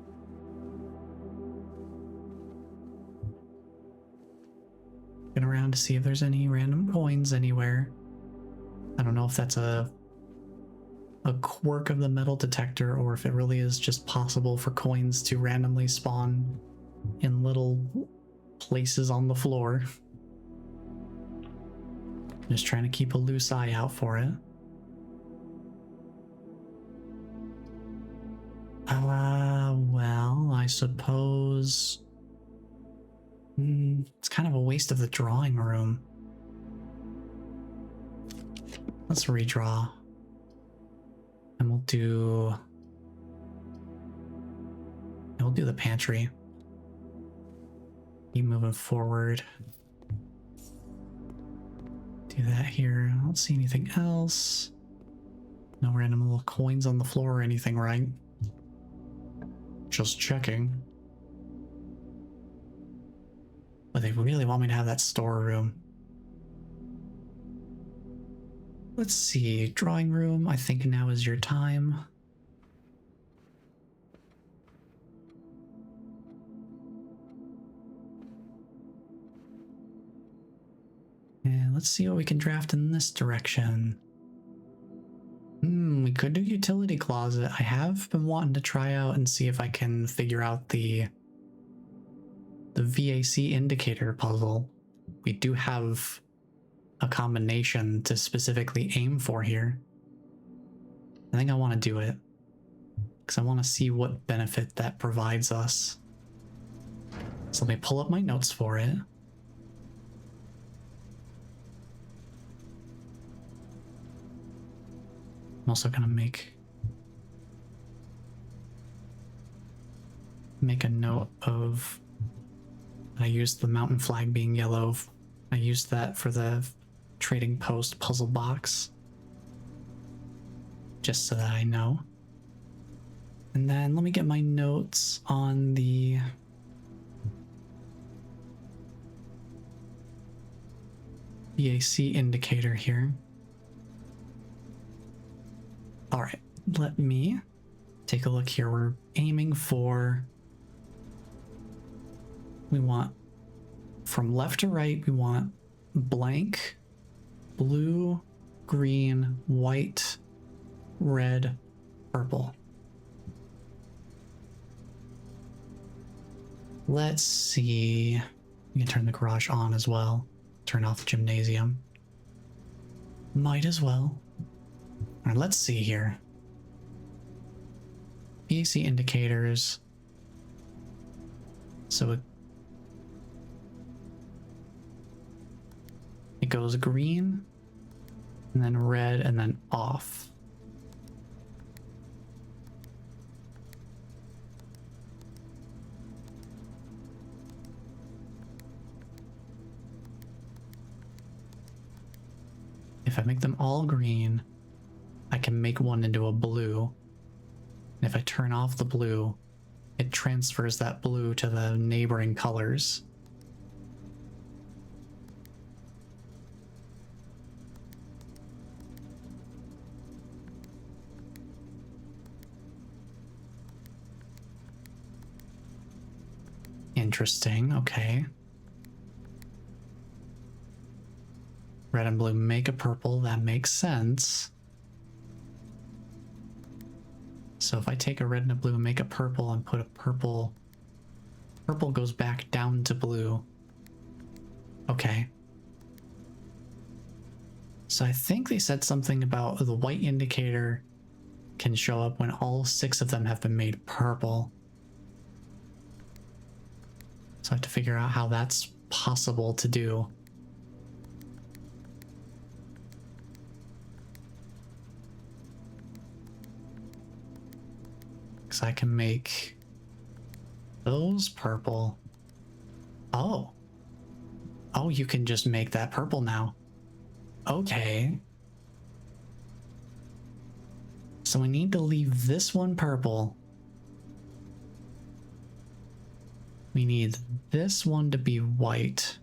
Looking around to see if there's any random coins anywhere. I don't know if that's a quirk of the metal detector or if it really is just possible for coins to randomly spawn in little places on the floor. Just trying to keep a loose eye out for it. Well, I suppose it's kind of a waste of the drawing room. Let's redraw. And we'll do the pantry. Keep moving forward. Do that here. I don't see anything else. No random little coins on the floor or anything, right? Just checking. But they really want me to have that storeroom. Let's see, drawing room, I think now is your time. And let's see what we can draft in this direction. We could do utility closet. I have been wanting to try out and see if I can figure out the VAC indicator puzzle. We do have a combination to specifically aim for here. I think I want to do it because I want to see what benefit that provides us. So let me pull up my notes for it. I'm also gonna make a note of I used the mountain flag being yellow. I used that for the trading post puzzle box, just so that I know. And then let me get my notes on the VAC indicator here. All right, let me take a look here. We're aiming for, we want from left to right, we want blank, blue, green, white, red, purple. Let's see. We can turn the garage on as well. Turn off the gymnasium. Might as well. All right, let's see here. VAC indicators. So it goes green, and then red, and then off. If I make them all green, I can make one into a blue. And if I turn off the blue, it transfers that blue to the neighboring colors. interesting. Okay. Red and blue make a purple. That makes sense. So if I take a red and a blue and make a purple and put a purple, purple goes back down to blue. Okay. So I think they said something about the white indicator can show up when all 6 of them have been made purple. So I have to figure out how that's possible to do. Because I can make those purple. Oh. Oh, you can just make that purple now. Okay. So we need to leave this one purple. We need this one to be white.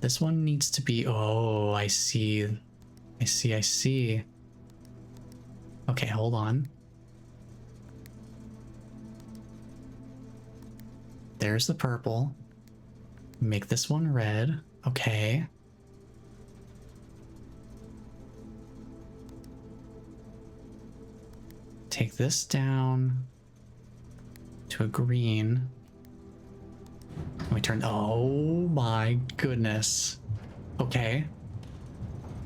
This one needs to be... Oh, I see. I see. Okay, hold on. There's the purple. Make this one red. Okay. Take this down to a green. We turn... Oh my goodness. Okay.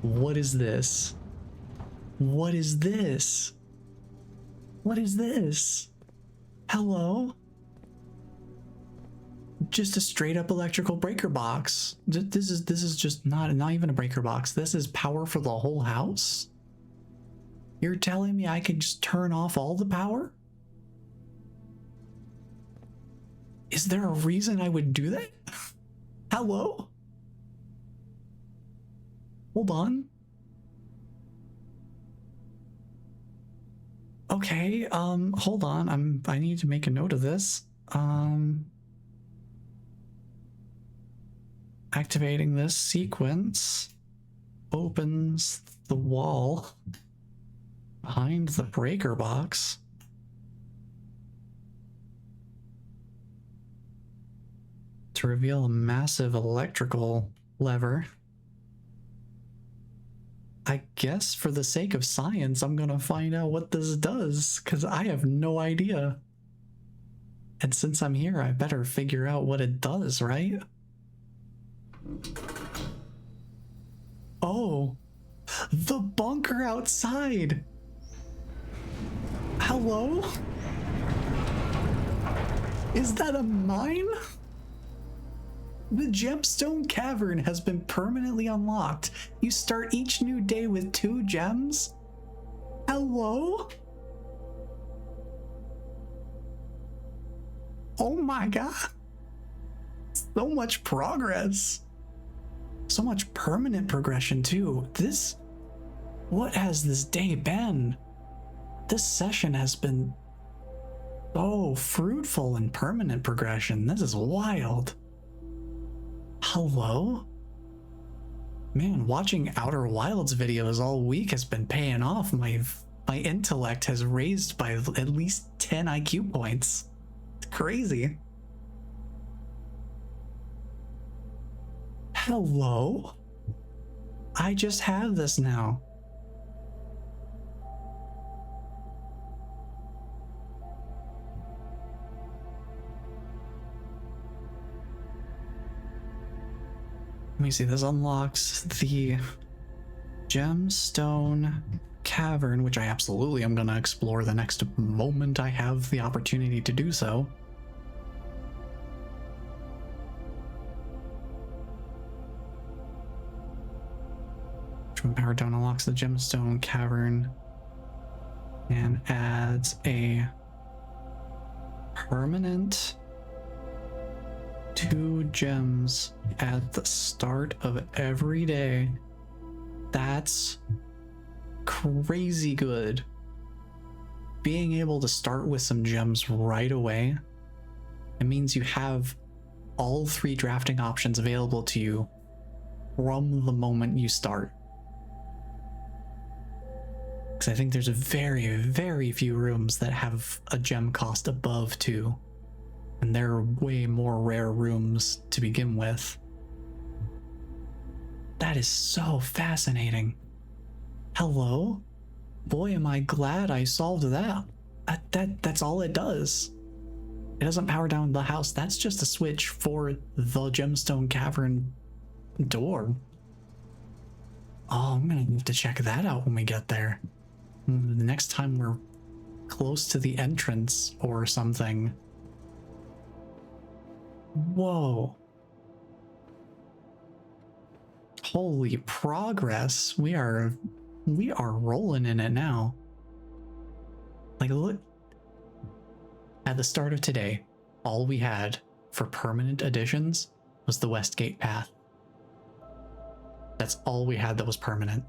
What is this? What is this? What is this? Hello? Just a straight up electrical breaker box. This is just not even a breaker box. This is power for the whole house? You're telling me I could just turn off all the power? Is there a reason I would do that? Hello? Hold on. Okay, hold on. I need to make a note of this. Activating this sequence opens the wall behind the breaker box. To reveal a massive electrical lever. I guess for the sake of science, I'm gonna find out what this does, because I have no idea. And since I'm here, I better figure out what it does, right? Oh, the bunker outside. Hello? Is that a mine? The gemstone cavern has been permanently unlocked. You start each new day with 2 gems? Hello? Oh my god. So much progress. So much permanent progression too. What has this day been? This session has been so fruitful in permanent progression. This is wild. Hello? Man, watching Outer Wilds videos all week has been paying off. My intellect has raised by at least 10 IQ points. It's crazy. Hello? I just have this now. Let me see, this unlocks the gemstone cavern, which I absolutely am going to explore the next moment I have the opportunity to do so. Power Stone unlocks the gemstone cavern and adds a permanent 2 gems at the start of every day. That's crazy good. Being able to start with some gems right away, it means you have all 3 drafting options available to you from the moment you start. Because I think there's a very, very few rooms that have a gem cost above 2. And there are way more rare rooms to begin with. That is so fascinating. Hello? Boy, am I glad I solved that. That's all it does. It doesn't power down the house. That's just a switch for the gemstone cavern door. Oh, I'm gonna have to check that out when we get there. The next time we're close to the entrance or something. Whoa. Holy progress. We are rolling in it now. Like, look. At the start of today, all we had for permanent additions was the Westgate path. That's all we had that was permanent.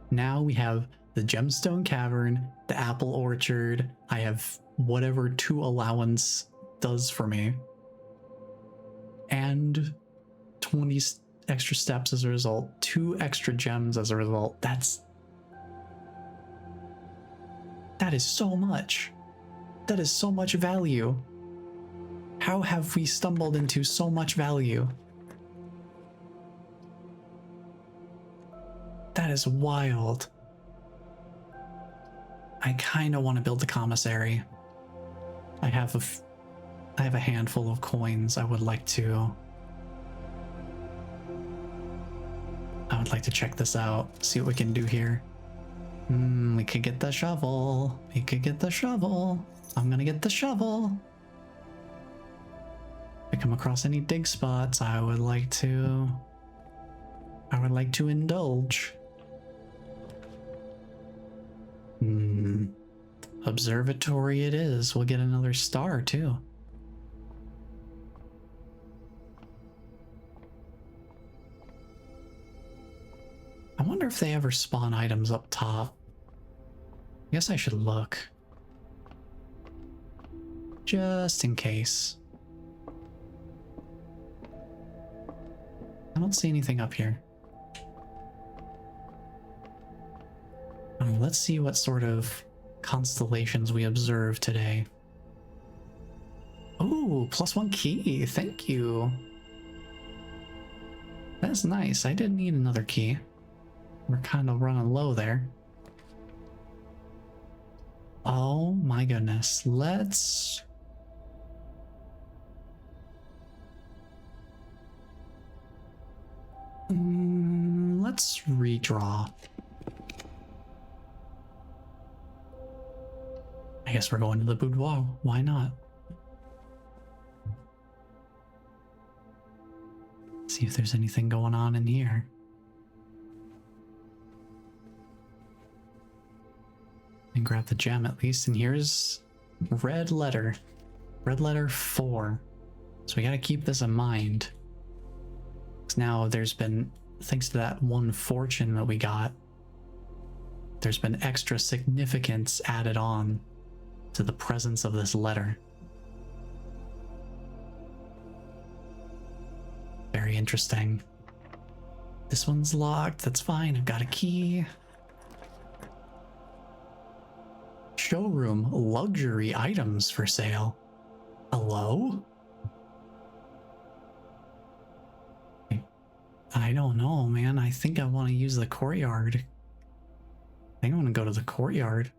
Now we have the Gemstone Cavern, the Apple Orchard. I have whatever 2 allowance does for me. And 20 extra steps as a result. 2 extra gems as a result. That is so much. That is so much value. How have we stumbled into so much value? That is wild. I kind of want to build the commissary. I have a handful of coins I would like to check this out, see what we can do here. We could get the shovel. We could get the shovel. I'm gonna get the shovel. If I come across any dig spots, I would like to indulge. Observatory it is. We'll get another star too. I wonder if they ever spawn items up top. I guess I should look. Just in case. I don't see anything up here. Let's see what sort of constellations we observe today. Oh, +1 key. Thank you. That's nice. I didn't need another key. We're kind of running low there. Oh my goodness. Let's redraw. I guess we're going to the boudoir. Why not? See if there's anything going on in here. And grab the gem at least. And here's red letter. Red letter 4. So we gotta keep this in mind. Because now there's been, thanks to that 1 fortune that we got, there's been extra significance added on to the presence of this letter. Very interesting. This one's locked. That's fine. I've got a key. Showroom luxury items for sale. Hello? I don't know, man. I think I want to use the courtyard. I think I want to go to the courtyard.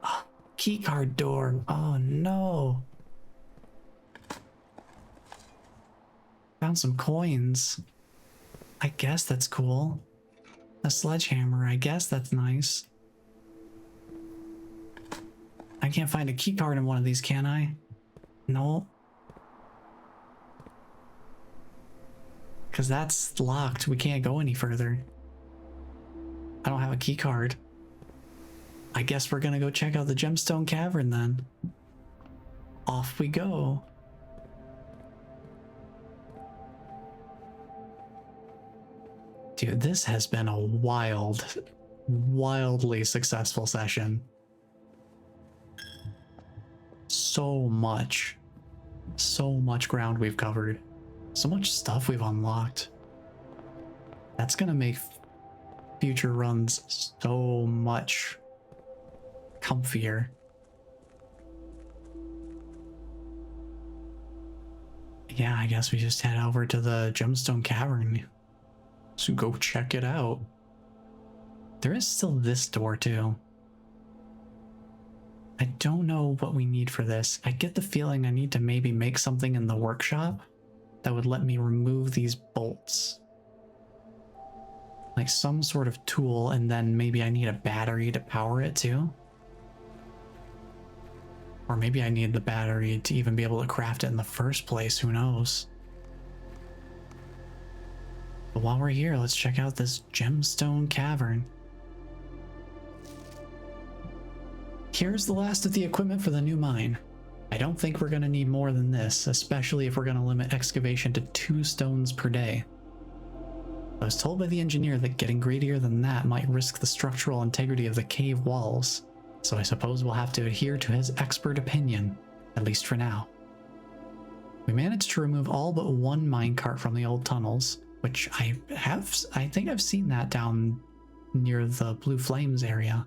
Oh, keycard door. Oh no. Found some coins. I guess that's cool. A sledgehammer. I guess that's nice. I can't find a keycard in one of these, can I? No. Because that's locked. We can't go any further. I don't have a key card. I guess we're gonna go check out the Gemstone Cavern then. Off we go. Dude, this has been a wildly successful session. So much ground we've covered. So much stuff we've unlocked. That's gonna make future runs so much comfier. Yeah, I guess we just head over to the gemstone cavern. So go check it out. There is still this door too. I don't know what we need for this. I get the feeling I need to maybe make something in the workshop that would let me remove these bolts. Like some sort of tool, and then maybe I need a battery to power it too. Or maybe I need the battery to even be able to craft it in the first place, who knows? But while we're here, let's check out this gemstone cavern. Here's the last of the equipment for the new mine. I don't think we're going to need more than this, especially if we're going to limit excavation to 2 stones per day. I was told by the engineer that getting greedier than that might risk the structural integrity of the cave walls, so I suppose we'll have to adhere to his expert opinion, at least for now. We managed to remove all but one minecart from the old tunnels, which I think I've seen that down near the Blue Flames area.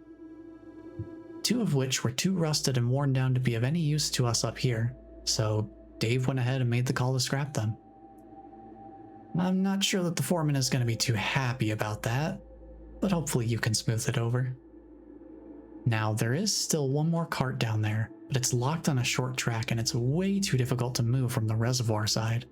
2 of which were too rusted and worn down to be of any use to us up here, so Dave went ahead and made the call to scrap them. I'm not sure that the foreman is going to be too happy about that, but hopefully you can smooth it over. Now, there is still one more cart down there, but it's locked on a short track and it's way too difficult to move from the reservoir side.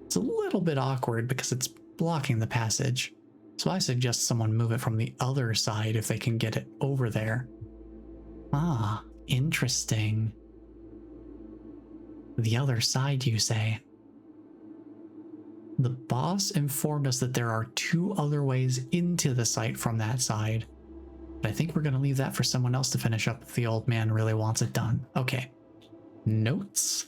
It's a little bit awkward because it's blocking the passage, so I suggest someone move it from the other side if they can get it over there. Ah, interesting. The other side, you say? The boss informed us that there are 2 other ways into the site from that side. But I think we're going to leave that for someone else to finish up if the old man really wants it done. Okay. Notes.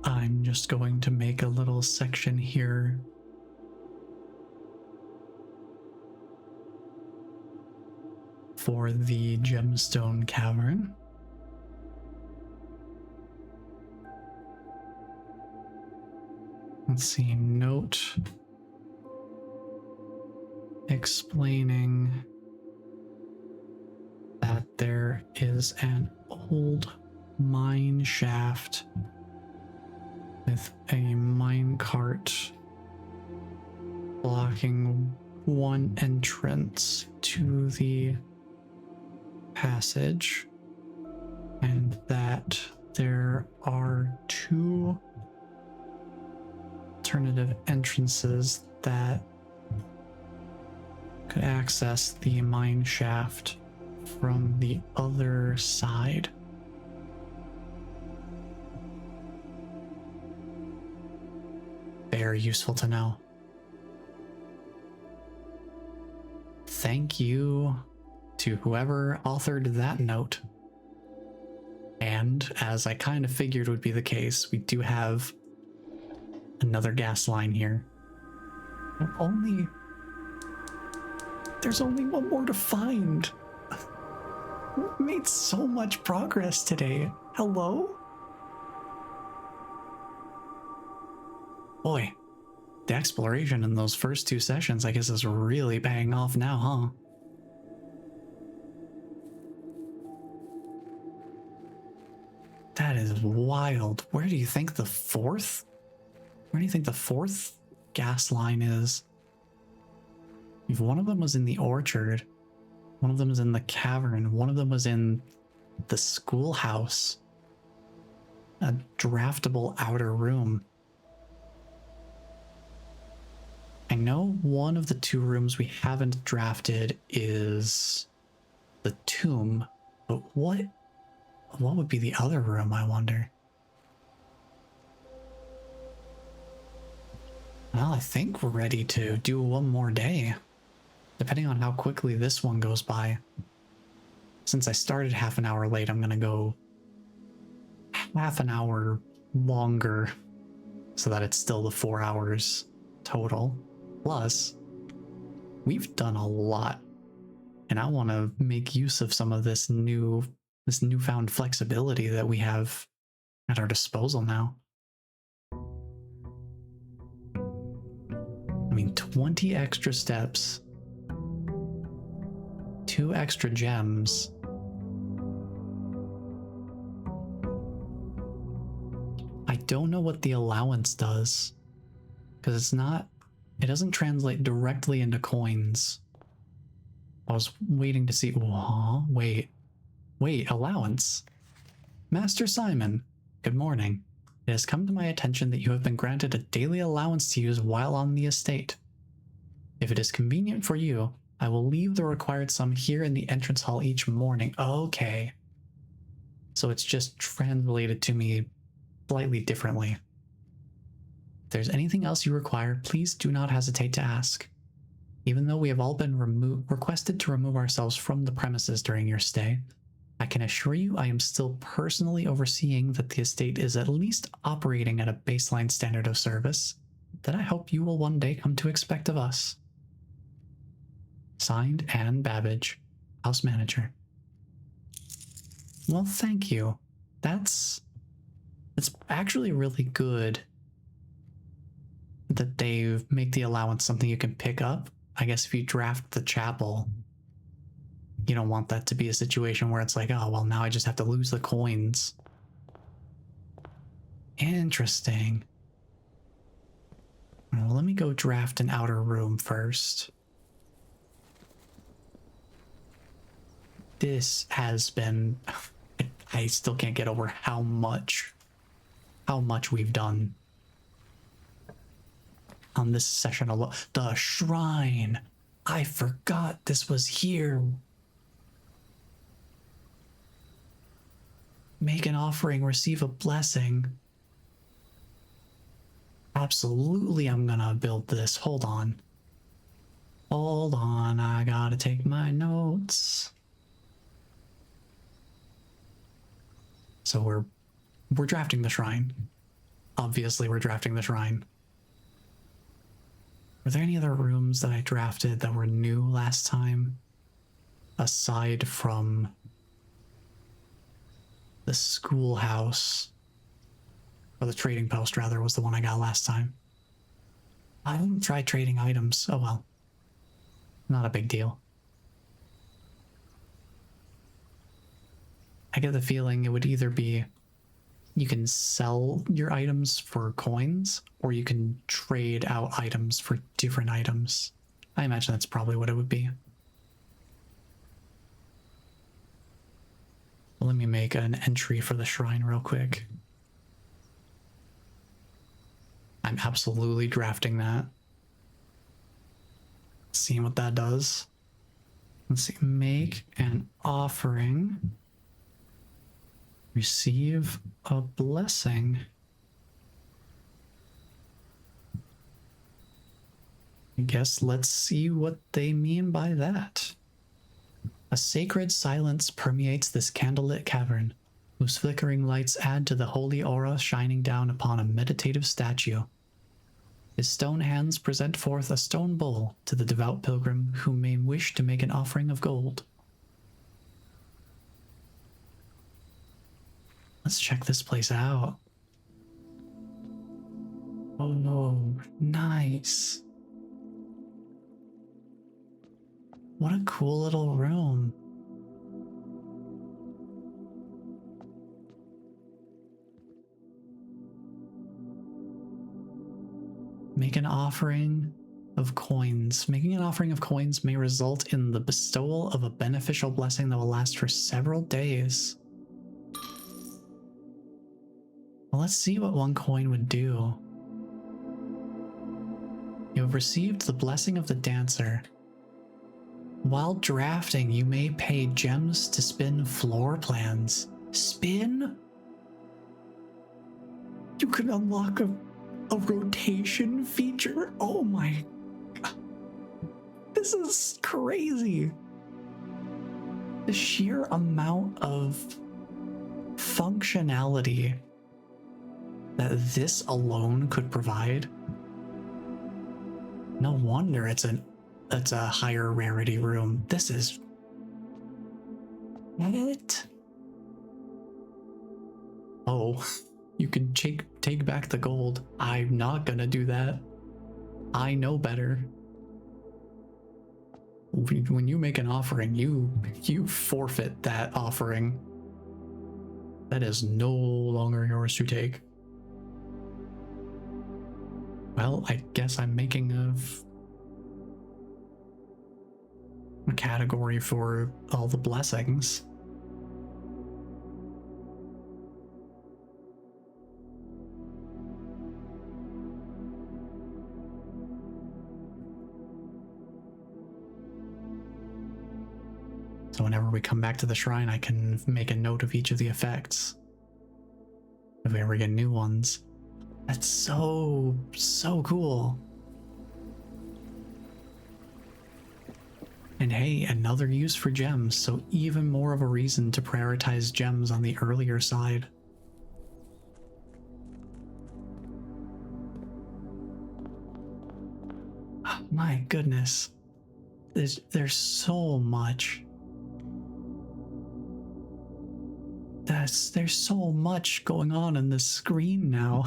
I'm just going to make a little section here for the gemstone cavern. Let's see, note explaining that there is an old mine shaft with a minecart blocking one entrance to the passage, and that there are 2 alternative entrances that could access the mine shaft from the other side. Very useful to know. Thank you to whoever authored that note. And as I kind of figured would be the case, we do have another gas line here. There's only one more to find. We made so much progress today. Hello? Boy, the exploration in those first 2 sessions, I guess, is really paying off now, huh? That is wild. Where do you think the 4th gas line is? If one of them was in the orchard, one of them was in the cavern, one of them was in the schoolhouse, a draftable outer room. I know one of the 2 rooms we haven't drafted is the tomb, but what would be the other room, I wonder? Well, I think we're ready to do one more day, depending on how quickly this one goes by. Since I started half an hour late, I'm gonna go half an hour longer so that it's still the 4 hours total. Plus, we've done a lot, and I want to make use of some of this newfound flexibility that we have at our disposal now. I mean, 20 extra steps, 2 extra gems. I don't know what the allowance does, because it doesn't translate directly into coins. I was waiting to see, wait, allowance. Master Simon, good morning. It has come to my attention that you have been granted a daily allowance to use while on the estate. If it is convenient for you, I will leave the required sum here in the entrance hall each morning. Okay. So it's just translated to me slightly differently. If there's anything else you require, please do not hesitate to ask. Even though we have all been requested to remove ourselves from the premises during your stay, I can assure you I am still personally overseeing that the estate is at least operating at a baseline standard of service that I hope you will one day come to expect of us. Signed, Anne Babbage, House Manager. Well, thank you. It's actually really good that they make the allowance something you can pick up. I guess if you draft the chapel, you don't want that to be a situation where it's like, oh, well, now I just have to lose the coins. Interesting. Well, let me go draft an outer room first. This has been... I still can't get over how much we've done on this session alone. The shrine. I forgot this was here. Make an offering, receive a blessing. Absolutely, I'm gonna build this. Hold on, I gotta take my notes. So we're drafting the shrine. Obviously, we're drafting the shrine. Were there any other rooms that I drafted that were new last time? Aside from the schoolhouse, or the trading post rather, was the one I got last time. I didn't try trading items. Oh well. Not a big deal. I get the feeling it would either be you can sell your items for coins, or you can trade out items for different items. I imagine that's probably what it would be. Let me make an entry for the shrine real quick. I'm absolutely drafting that. Seeing what that does. Let's see. Make an offering. Receive a blessing. I guess let's see what they mean by that. A sacred silence permeates this candlelit cavern, whose flickering lights add to the holy aura shining down upon a meditative statue. His stone hands present forth a stone bowl to the devout pilgrim who may wish to make an offering of gold. Let's check this place out. Oh, nice. What a cool little room. Make an offering of coins. Making an offering of coins may result in the bestowal of a beneficial blessing that will last for several days. Well, let's see what one coin would do. You have received the blessing of the dancer. While drafting, you may pay gems to spin floor plans. Spin? You can unlock a rotation feature? Oh my... This is crazy. The sheer amount of functionality that this alone could provide. No wonder it's a higher rarity room. This is... What? Oh, you can take back the gold. I'm not gonna do that. I know better. When you make an offering, you forfeit that offering. That is no longer yours to take. Well, I guess I'm making a category for all the blessings. So whenever we come back to the shrine, I can make a note of each of the effects. If we ever get new ones. That's so cool. And hey, another use for gems, so even more of a reason to prioritize gems on the earlier side. Oh, my goodness. There's so much. There's so much going on in this screen now.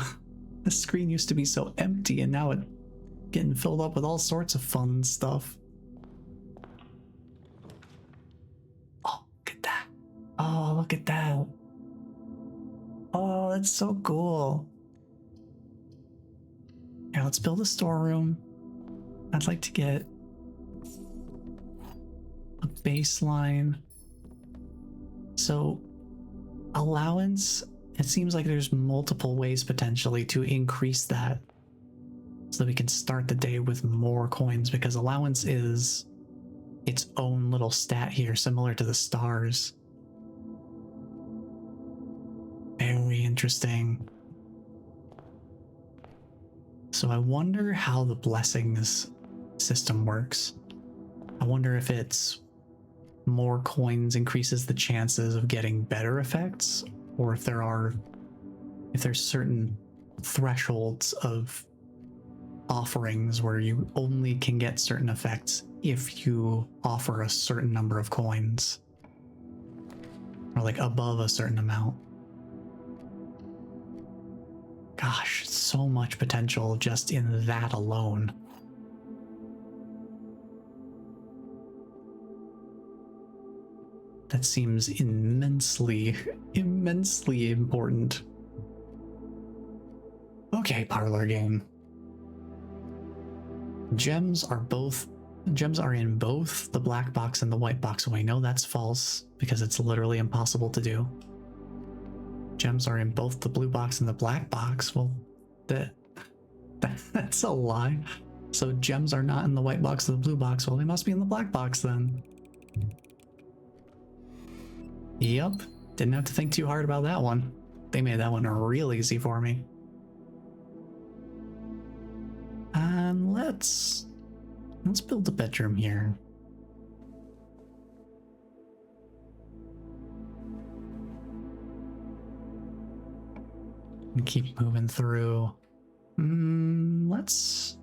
The screen used to be so empty, and now it's getting filled up with all sorts of fun stuff. Oh, look at that. Oh, look at that. Oh, that's so cool. Here, let's build a storeroom. I'd like to get a baseline. So, allowance, it seems like there's multiple ways potentially to increase that so that we can start the day with more coins, because allowance is its own little stat here, similar to the stars. Very interesting. So I wonder how the blessings system works. I wonder if it's more coins increases the chances of getting better effects, or if there's certain thresholds of offerings where you only can get certain effects if you offer a certain number of coins, or like above a certain amount. Gosh, so much potential just in that alone. That seems immensely important. Okay, parlor game. Gems are in both the black box and the white box. We know that's false because it's literally impossible to do. Gems are in both the blue box and the black box. Well, that's a lie. So gems are not in the white box or the blue box. Well, they must be in the black box then. Yep, didn't have to think too hard about that one. They made that one real easy for me. And let's build a bedroom here. And keep moving through. Let's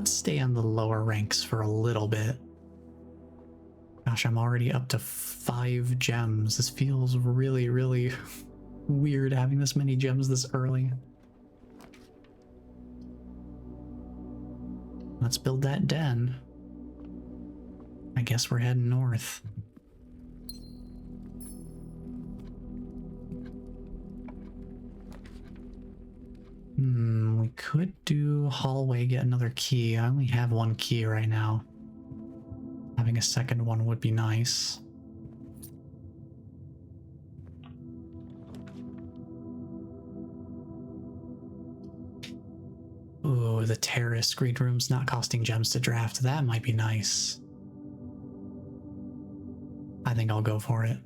stay on the lower ranks for a little bit. Gosh, I'm already up to 5 gems. This feels really, really weird having this many gems this early. Let's build that den. I guess we're heading north. We could do hallway, get another key. I only have 1 key right now. Having a second one would be nice. Ooh, the terrace green room's not costing gems to draft. That might be nice. I think I'll go for it.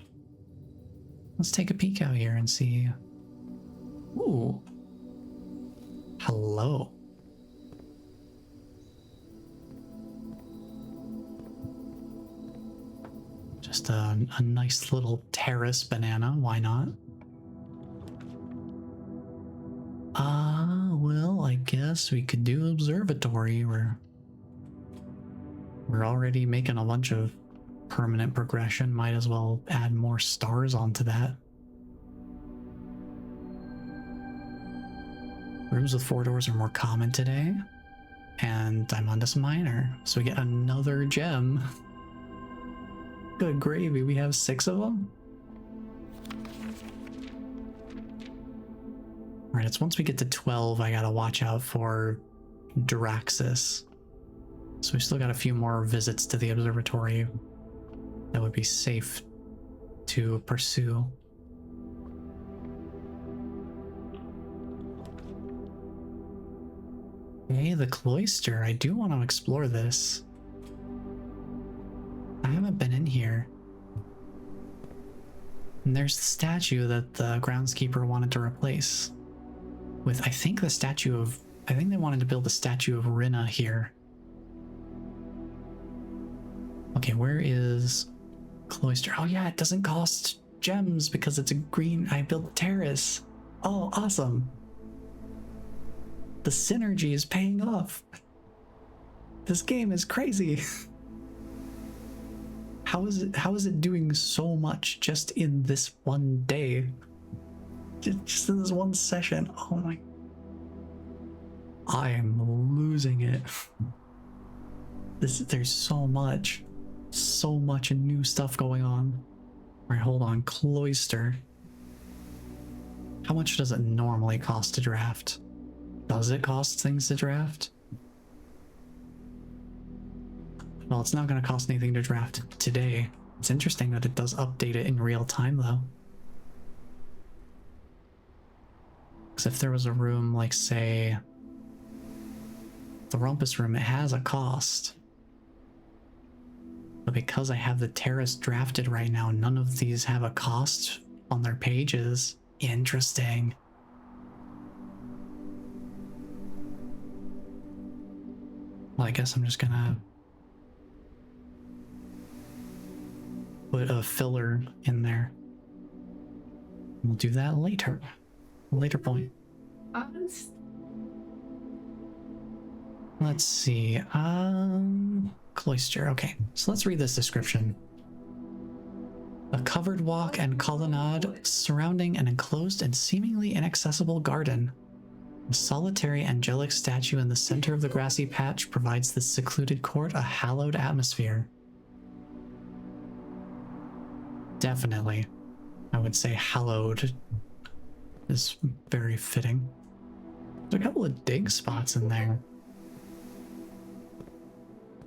Let's take a peek out here and see. Ooh. Hello. Just a nice little terrace banana, why not? Well, I guess we could do observatory. We're already making a bunch of permanent progression. Might as well add more stars onto that. Rooms with 4 doors are more common today. And Diamondus Minor. So we get another gem. Good gravy, we have 6 of them? Alright, it's once we get to 12, I gotta watch out for Draxus. So we still got a few more visits to the observatory that would be safe to pursue. Hey, the cloister. I do want to explore this. I haven't been in here. And there's the statue that the groundskeeper wanted to replace with, I think, the statue of... I think they wanted to build a statue of Rinna here. Okay, where is cloister? Oh yeah, it doesn't cost gems because it's a green... I built terrace. Oh, awesome. The synergy is paying off. This game is crazy. How is it doing so much just in this one day? Just in this one session. Oh my... I am losing it. There's so much new stuff going on. Alright, hold on. Cloister. How much does it normally cost to draft? Does it cost things to draft? Well, it's not going to cost anything to draft today. It's interesting that it does update it in real time, though. Because if there was a room, like, say, the Rumpus room, it has a cost. But because I have the terrace drafted right now, none of these have a cost on their pages. Interesting. Well, I guess I'm just gonna put a filler in there. We'll do that later. Later point. Let's see. Cloister. Okay, so let's read this description. A covered walk and colonnade surrounding an enclosed and seemingly inaccessible garden. A solitary angelic statue in the center of the grassy patch provides this secluded court a hallowed atmosphere. Definitely. I would say hallowed is very fitting. There's a couple of dig spots in there.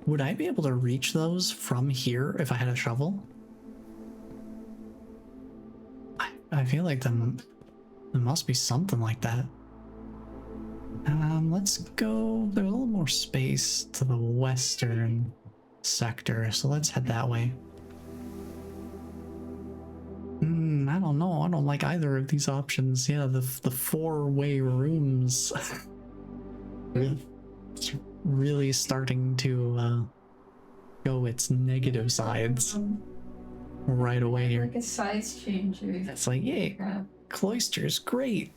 Would I be able to reach those from here if I had a shovel? I feel like there must be something like that. Let's go... There's a little more space to the western sector, so let's head that way. I don't know. I don't like either of these options. Yeah, the four-way rooms. It's really starting to go its negative sides right away here. Like a size changer. It's like, yay, cloister's great.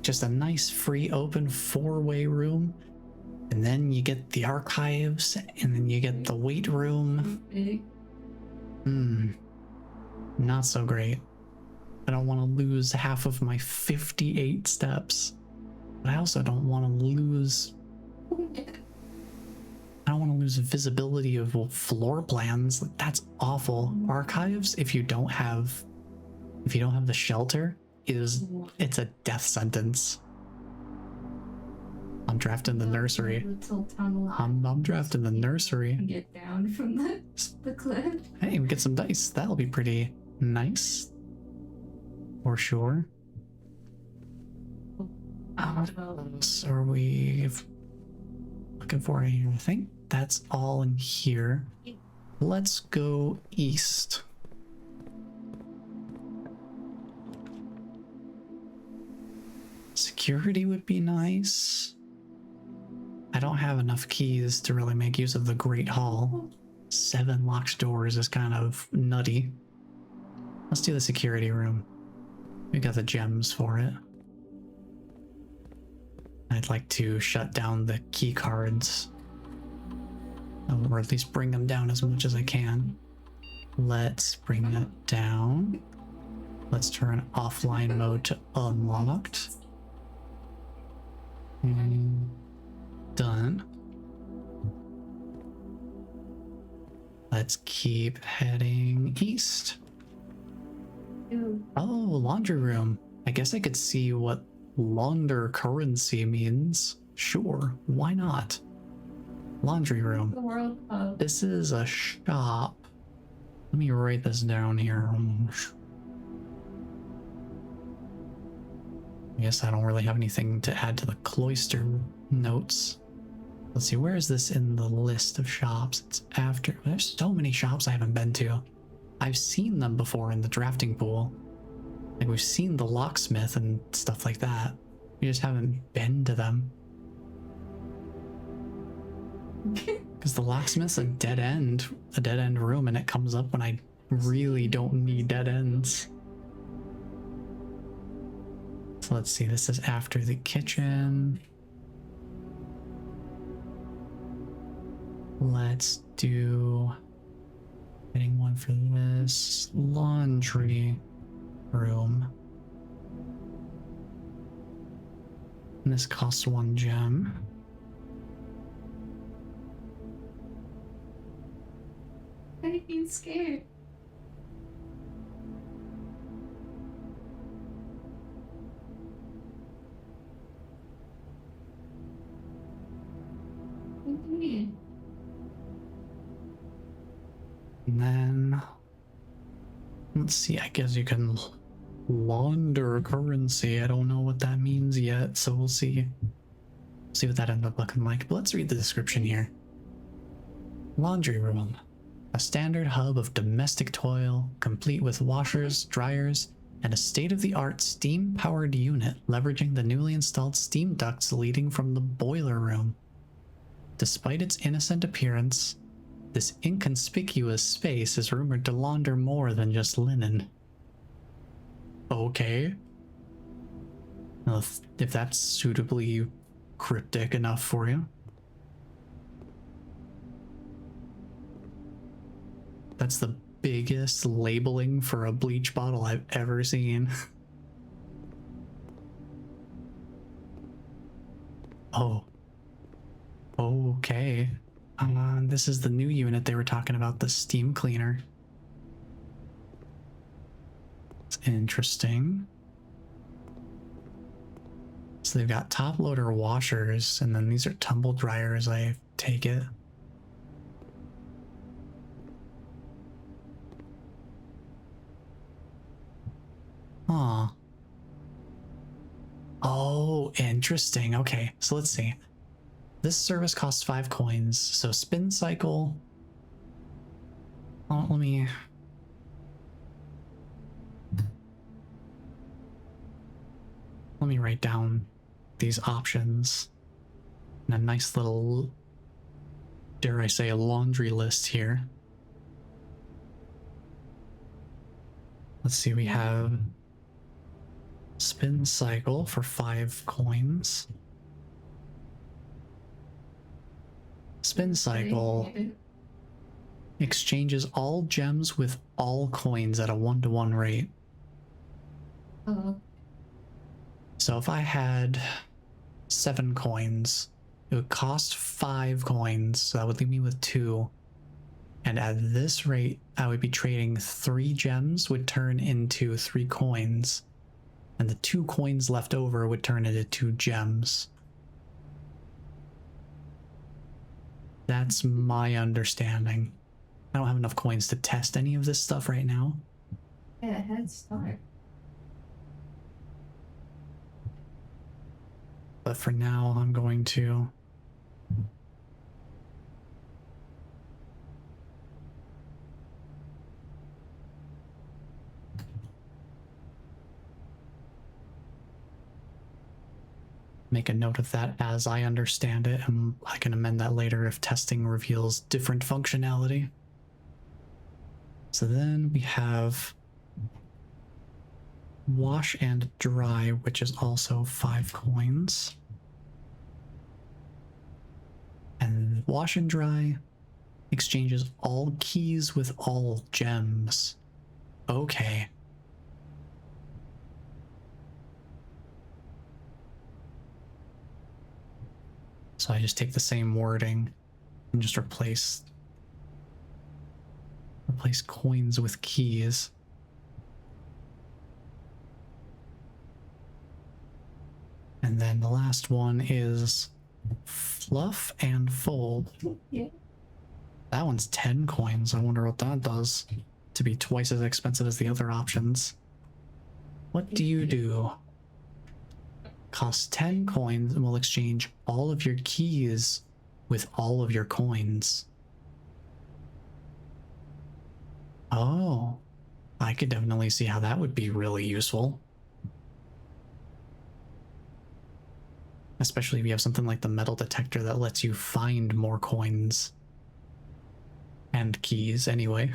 Just a nice free open four-way room, and then you get the archives, and then you get the weight room. Not so great. I don't want to lose half of my 58 steps, but I also don't want to lose... I don't want to lose visibility of floor plans. That's awful. Archives, if you don't have the shelter, it's a death sentence. I'm drafting the nursery. I'm drafting the nursery. Get down from the cliff. Hey, we get some dice. That'll be pretty nice. For sure. What else are we looking for here? I think that's all in here. Let's go east. Security would be nice. I don't have enough keys to really make use of the Great Hall. 7 locked doors is kind of nutty. Let's do the security room. We got the gems for it. I'd like to shut down the key cards. Or at least bring them down as much as I can. Let's bring that down. Let's turn offline mode to unlocked. And done. Let's keep heading east. Ew. Oh, laundry room. I guess I could see what launder currency means. Sure, why not? Laundry room. The World Cup. This is a shop. Let me write this down here. I guess I don't really have anything to add to the cloister notes. Let's see, where is this in the list of shops? It's after. There's so many shops I haven't been to. I've seen them before in the drafting pool. Like, we've seen the locksmith and stuff like that. We just haven't been to them. Because the locksmith's a dead end room, and it comes up when I really don't need dead ends. So let's see, this is after the kitchen. Let's do getting one for this laundry room. And this costs 1 gem. I'm being scared. What do you mean? And then, let's see, I guess you can launder currency. I don't know what that means yet, so we'll see. See what that ends up looking like. But let's read the description here. Laundry room. A standard hub of domestic toil, complete with washers, dryers, and a state-of-the-art steam-powered unit leveraging the newly installed steam ducts leading from the boiler room. Despite its innocent appearance, this inconspicuous space is rumored to launder more than just linen. Okay. Well, if that's suitably cryptic enough for you. That's the biggest labeling for a bleach bottle I've ever seen. Oh. Okay. This is the new unit they were talking about, the steam cleaner. It's interesting. So they've got top loader washers, and then these are tumble dryers, I take it. Huh. Oh, interesting. Okay, so let's see. This service costs 5 coins, so spin cycle. Oh, let me write down these options and a nice little, dare I say, a laundry list here. Let's see, we have spin cycle for 5 coins. Spin cycle exchanges all gems with all coins at a 1-to-1 rate. Oh. So if I had 7 coins, it would cost 5 coins, so that would leave me with 2. And at this rate, I would be trading 3 gems would turn into 3 coins, and the 2 coins left over would turn into 2 gems. That's my understanding. I don't have enough coins to test any of this stuff right now. Yeah, head start. But for now, I'm going to make a note of that as I understand it, and I can amend that later if testing reveals different functionality. So then we have wash and dry, which is also 5 coins. And wash and dry exchanges all keys with all gems. Okay. So I just take the same wording and just replace Replace coins with keys. And then the last one is fluff and fold. Yeah. That one's 10 coins. I wonder what that does to be twice as expensive as the other options. What do you do? Costs 10 coins and will exchange all of your keys with all of your coins. Oh, I could definitely see how that would be really useful. Especially if you have something like the metal detector that lets you find more coins. And keys, anyway.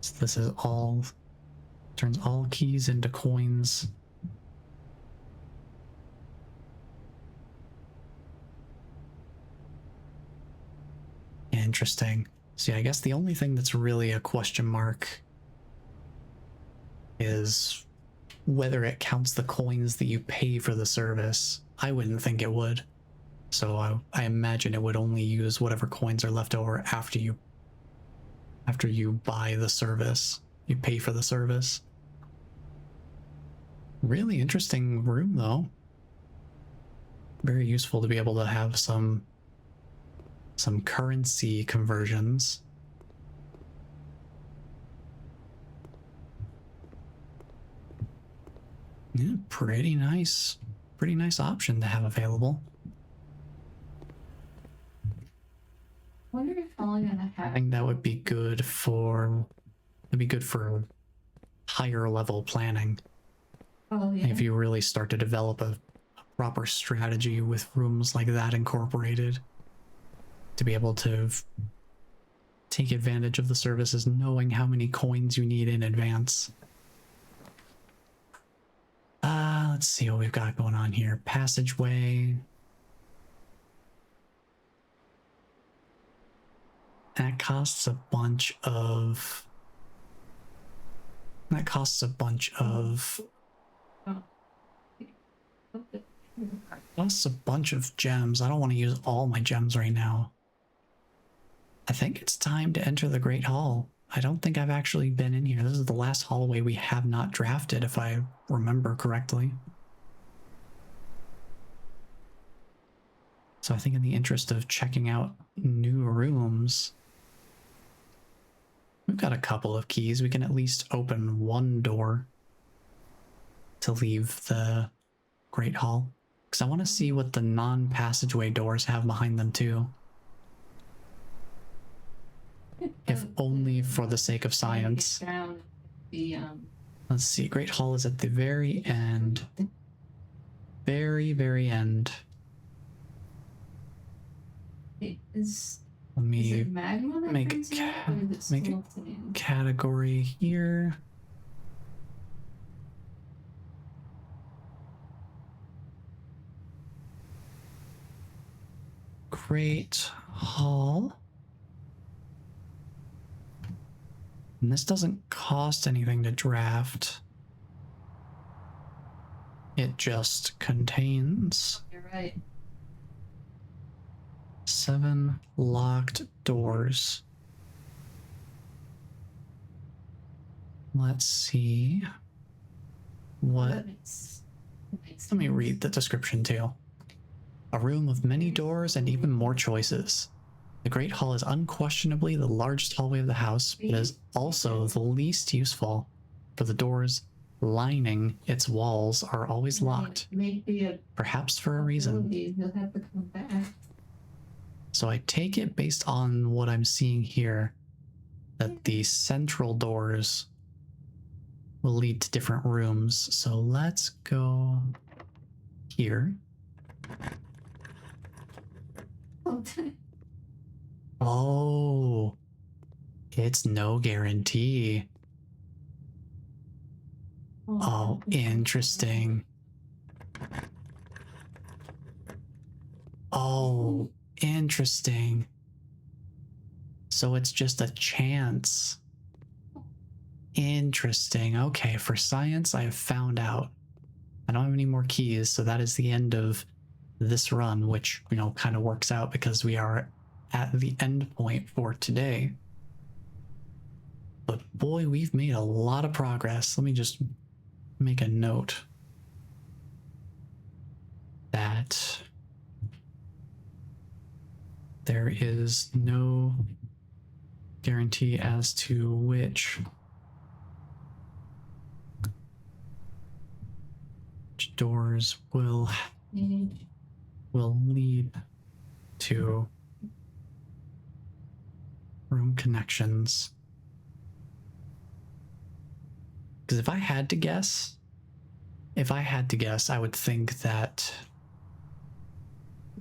So this is all... turns all keys into coins. Interesting. See, I guess the only thing that's really a question mark is whether it counts the coins that you pay for the service. I wouldn't think it would. So I imagine it would only use whatever coins are left over after you buy the service. You pay for the service. Really interesting room though. Very useful to be able to have some currency conversions. Yeah, pretty nice option to have available. I wonder if all I'm gonna I have. think that would be good for higher level planning. Oh yeah. If you really start to develop a proper strategy with rooms like that incorporated, to be able to take advantage of the services knowing how many coins you need in advance. Let's see what we've got going on here. Passageway. That costs a bunch of... Costs a bunch of gems. I don't want to use all my gems right now. I think it's time to enter the Great Hall. I don't think I've actually been in here. This is the last hallway we have not drafted, if I remember correctly. So I think in the interest of checking out new rooms, we've got a couple of keys. We can at least open one door to leave the Great Hall. Because I want to see what the non-passageway doors have behind them too. If only for the sake of science. Down the Let's see, Great Hall is at the very end. Very, very end. is Let me it magma that make brings it up, or is it make a skeleton? category here. Great Hall. And this doesn't cost anything to draft. It just contains You're right. 7 locked doors. Let's see what... That makes Let me sense. read the description too. A room with many doors and even more choices. The Great Hall is unquestionably the largest hallway of the house, but is also the least useful, for the doors lining its walls are always locked, Maybe perhaps for a reason. You'll have to come back. So I take it based on what I'm seeing here, that the central doors will lead to different rooms. So let's go here. Oh, it's no guarantee. Oh, interesting. Oh, interesting. So it's just a chance. Interesting. Okay, for science, I have found out. I don't have any more keys, so that is the end of this run, which, you know, kind of works out because we are at the end point for today. But boy, we've made a lot of progress. Let me just make a note that there is no guarantee as to which doors will lead to room connections. Because if I had to guess, I would think that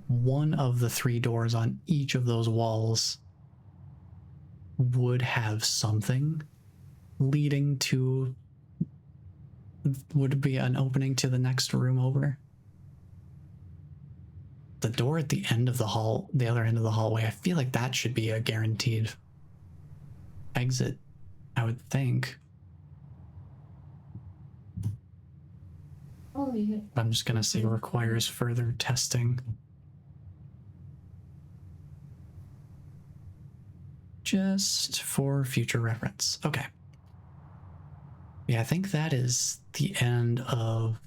one of the 3 doors on each of those walls would have something leading to, would be an opening to the next room over. The door at the end of the hall, the other end of the hallway, I feel like that should be a guaranteed exit, I would think. Oh, yeah. I'm just gonna say requires further testing. Just for future reference. Okay. Yeah, I think that is the end of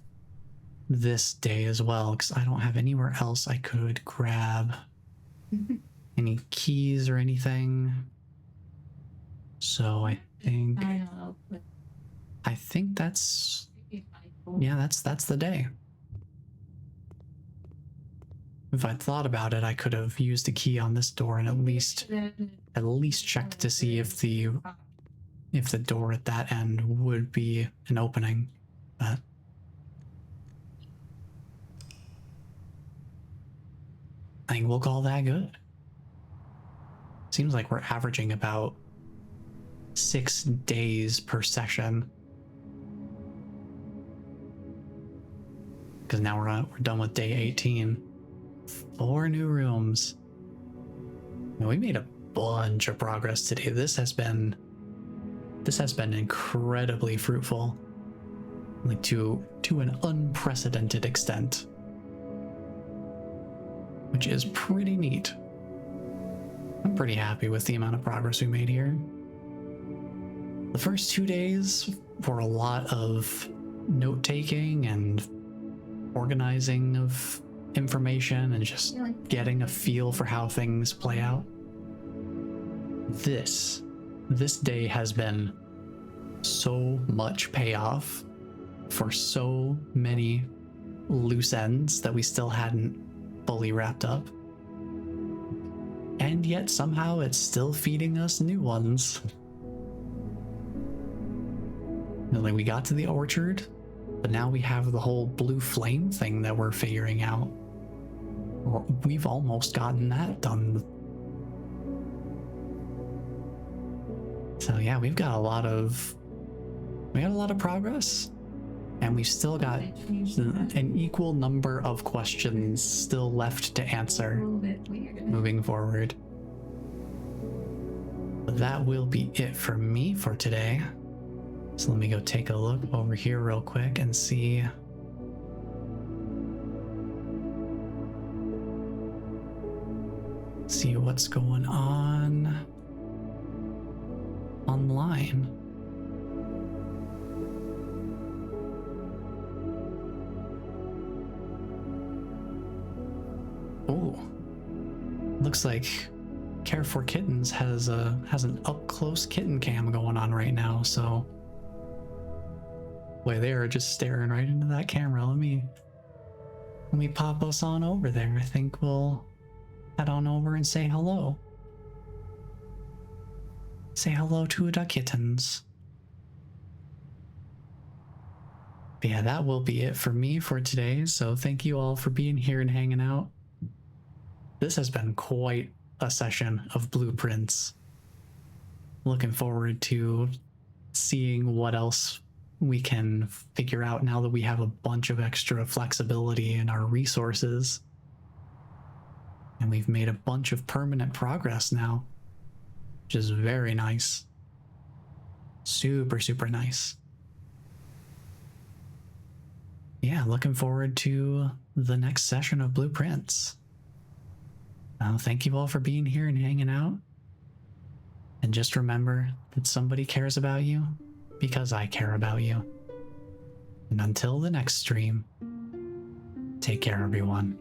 this day as well, because I don't have anywhere else I could grab any keys or anything. So I think that's, yeah, that's the day. If I'd thought about it, I could have used a key on this door and at least checked to see if the door at that end would be an opening, but I think we'll call that good. Seems like we're averaging about 6 days per session. Because now we're done with day 18. 4 new rooms. And we made a bunch of progress today. This has been incredibly fruitful, like to an unprecedented extent, which is pretty neat. I'm pretty happy with the amount of progress we made here. The first 2 days were a lot of note-taking and organizing of information and just getting a feel for how things play out. This day has been so much payoff for so many loose ends that we still hadn't fully wrapped up. And yet somehow it's still feeding us new ones. Like, we got to the orchard, but now we have the whole blue flame thing that we're figuring out. We've almost gotten that done. So yeah, we've got a lot of progress, and we've still got an equal number of questions still left to answer moving forward. But that will be it for me for today. So let me go take a look over here real quick and see. See what's going on online. Oh, looks like Care for Kittens has an up close kitten cam going on right now. So, boy, they are just staring right into that camera. Let me pop us on over there. I think we'll head on over and say hello. Say hello to the kittens. But yeah, that will be it for me for today. So thank you all for being here and hanging out. This has been quite a session of blueprints. Looking forward to seeing what else we can figure out now that we have a bunch of extra flexibility in our resources. And we've made a bunch of permanent progress now, which is very nice. Super, super nice. yeah, looking forward to the next session of Blueprints. Thank you all for being here and hanging out. And just remember that somebody cares about you because I care about you. And until the next stream, take care, everyone.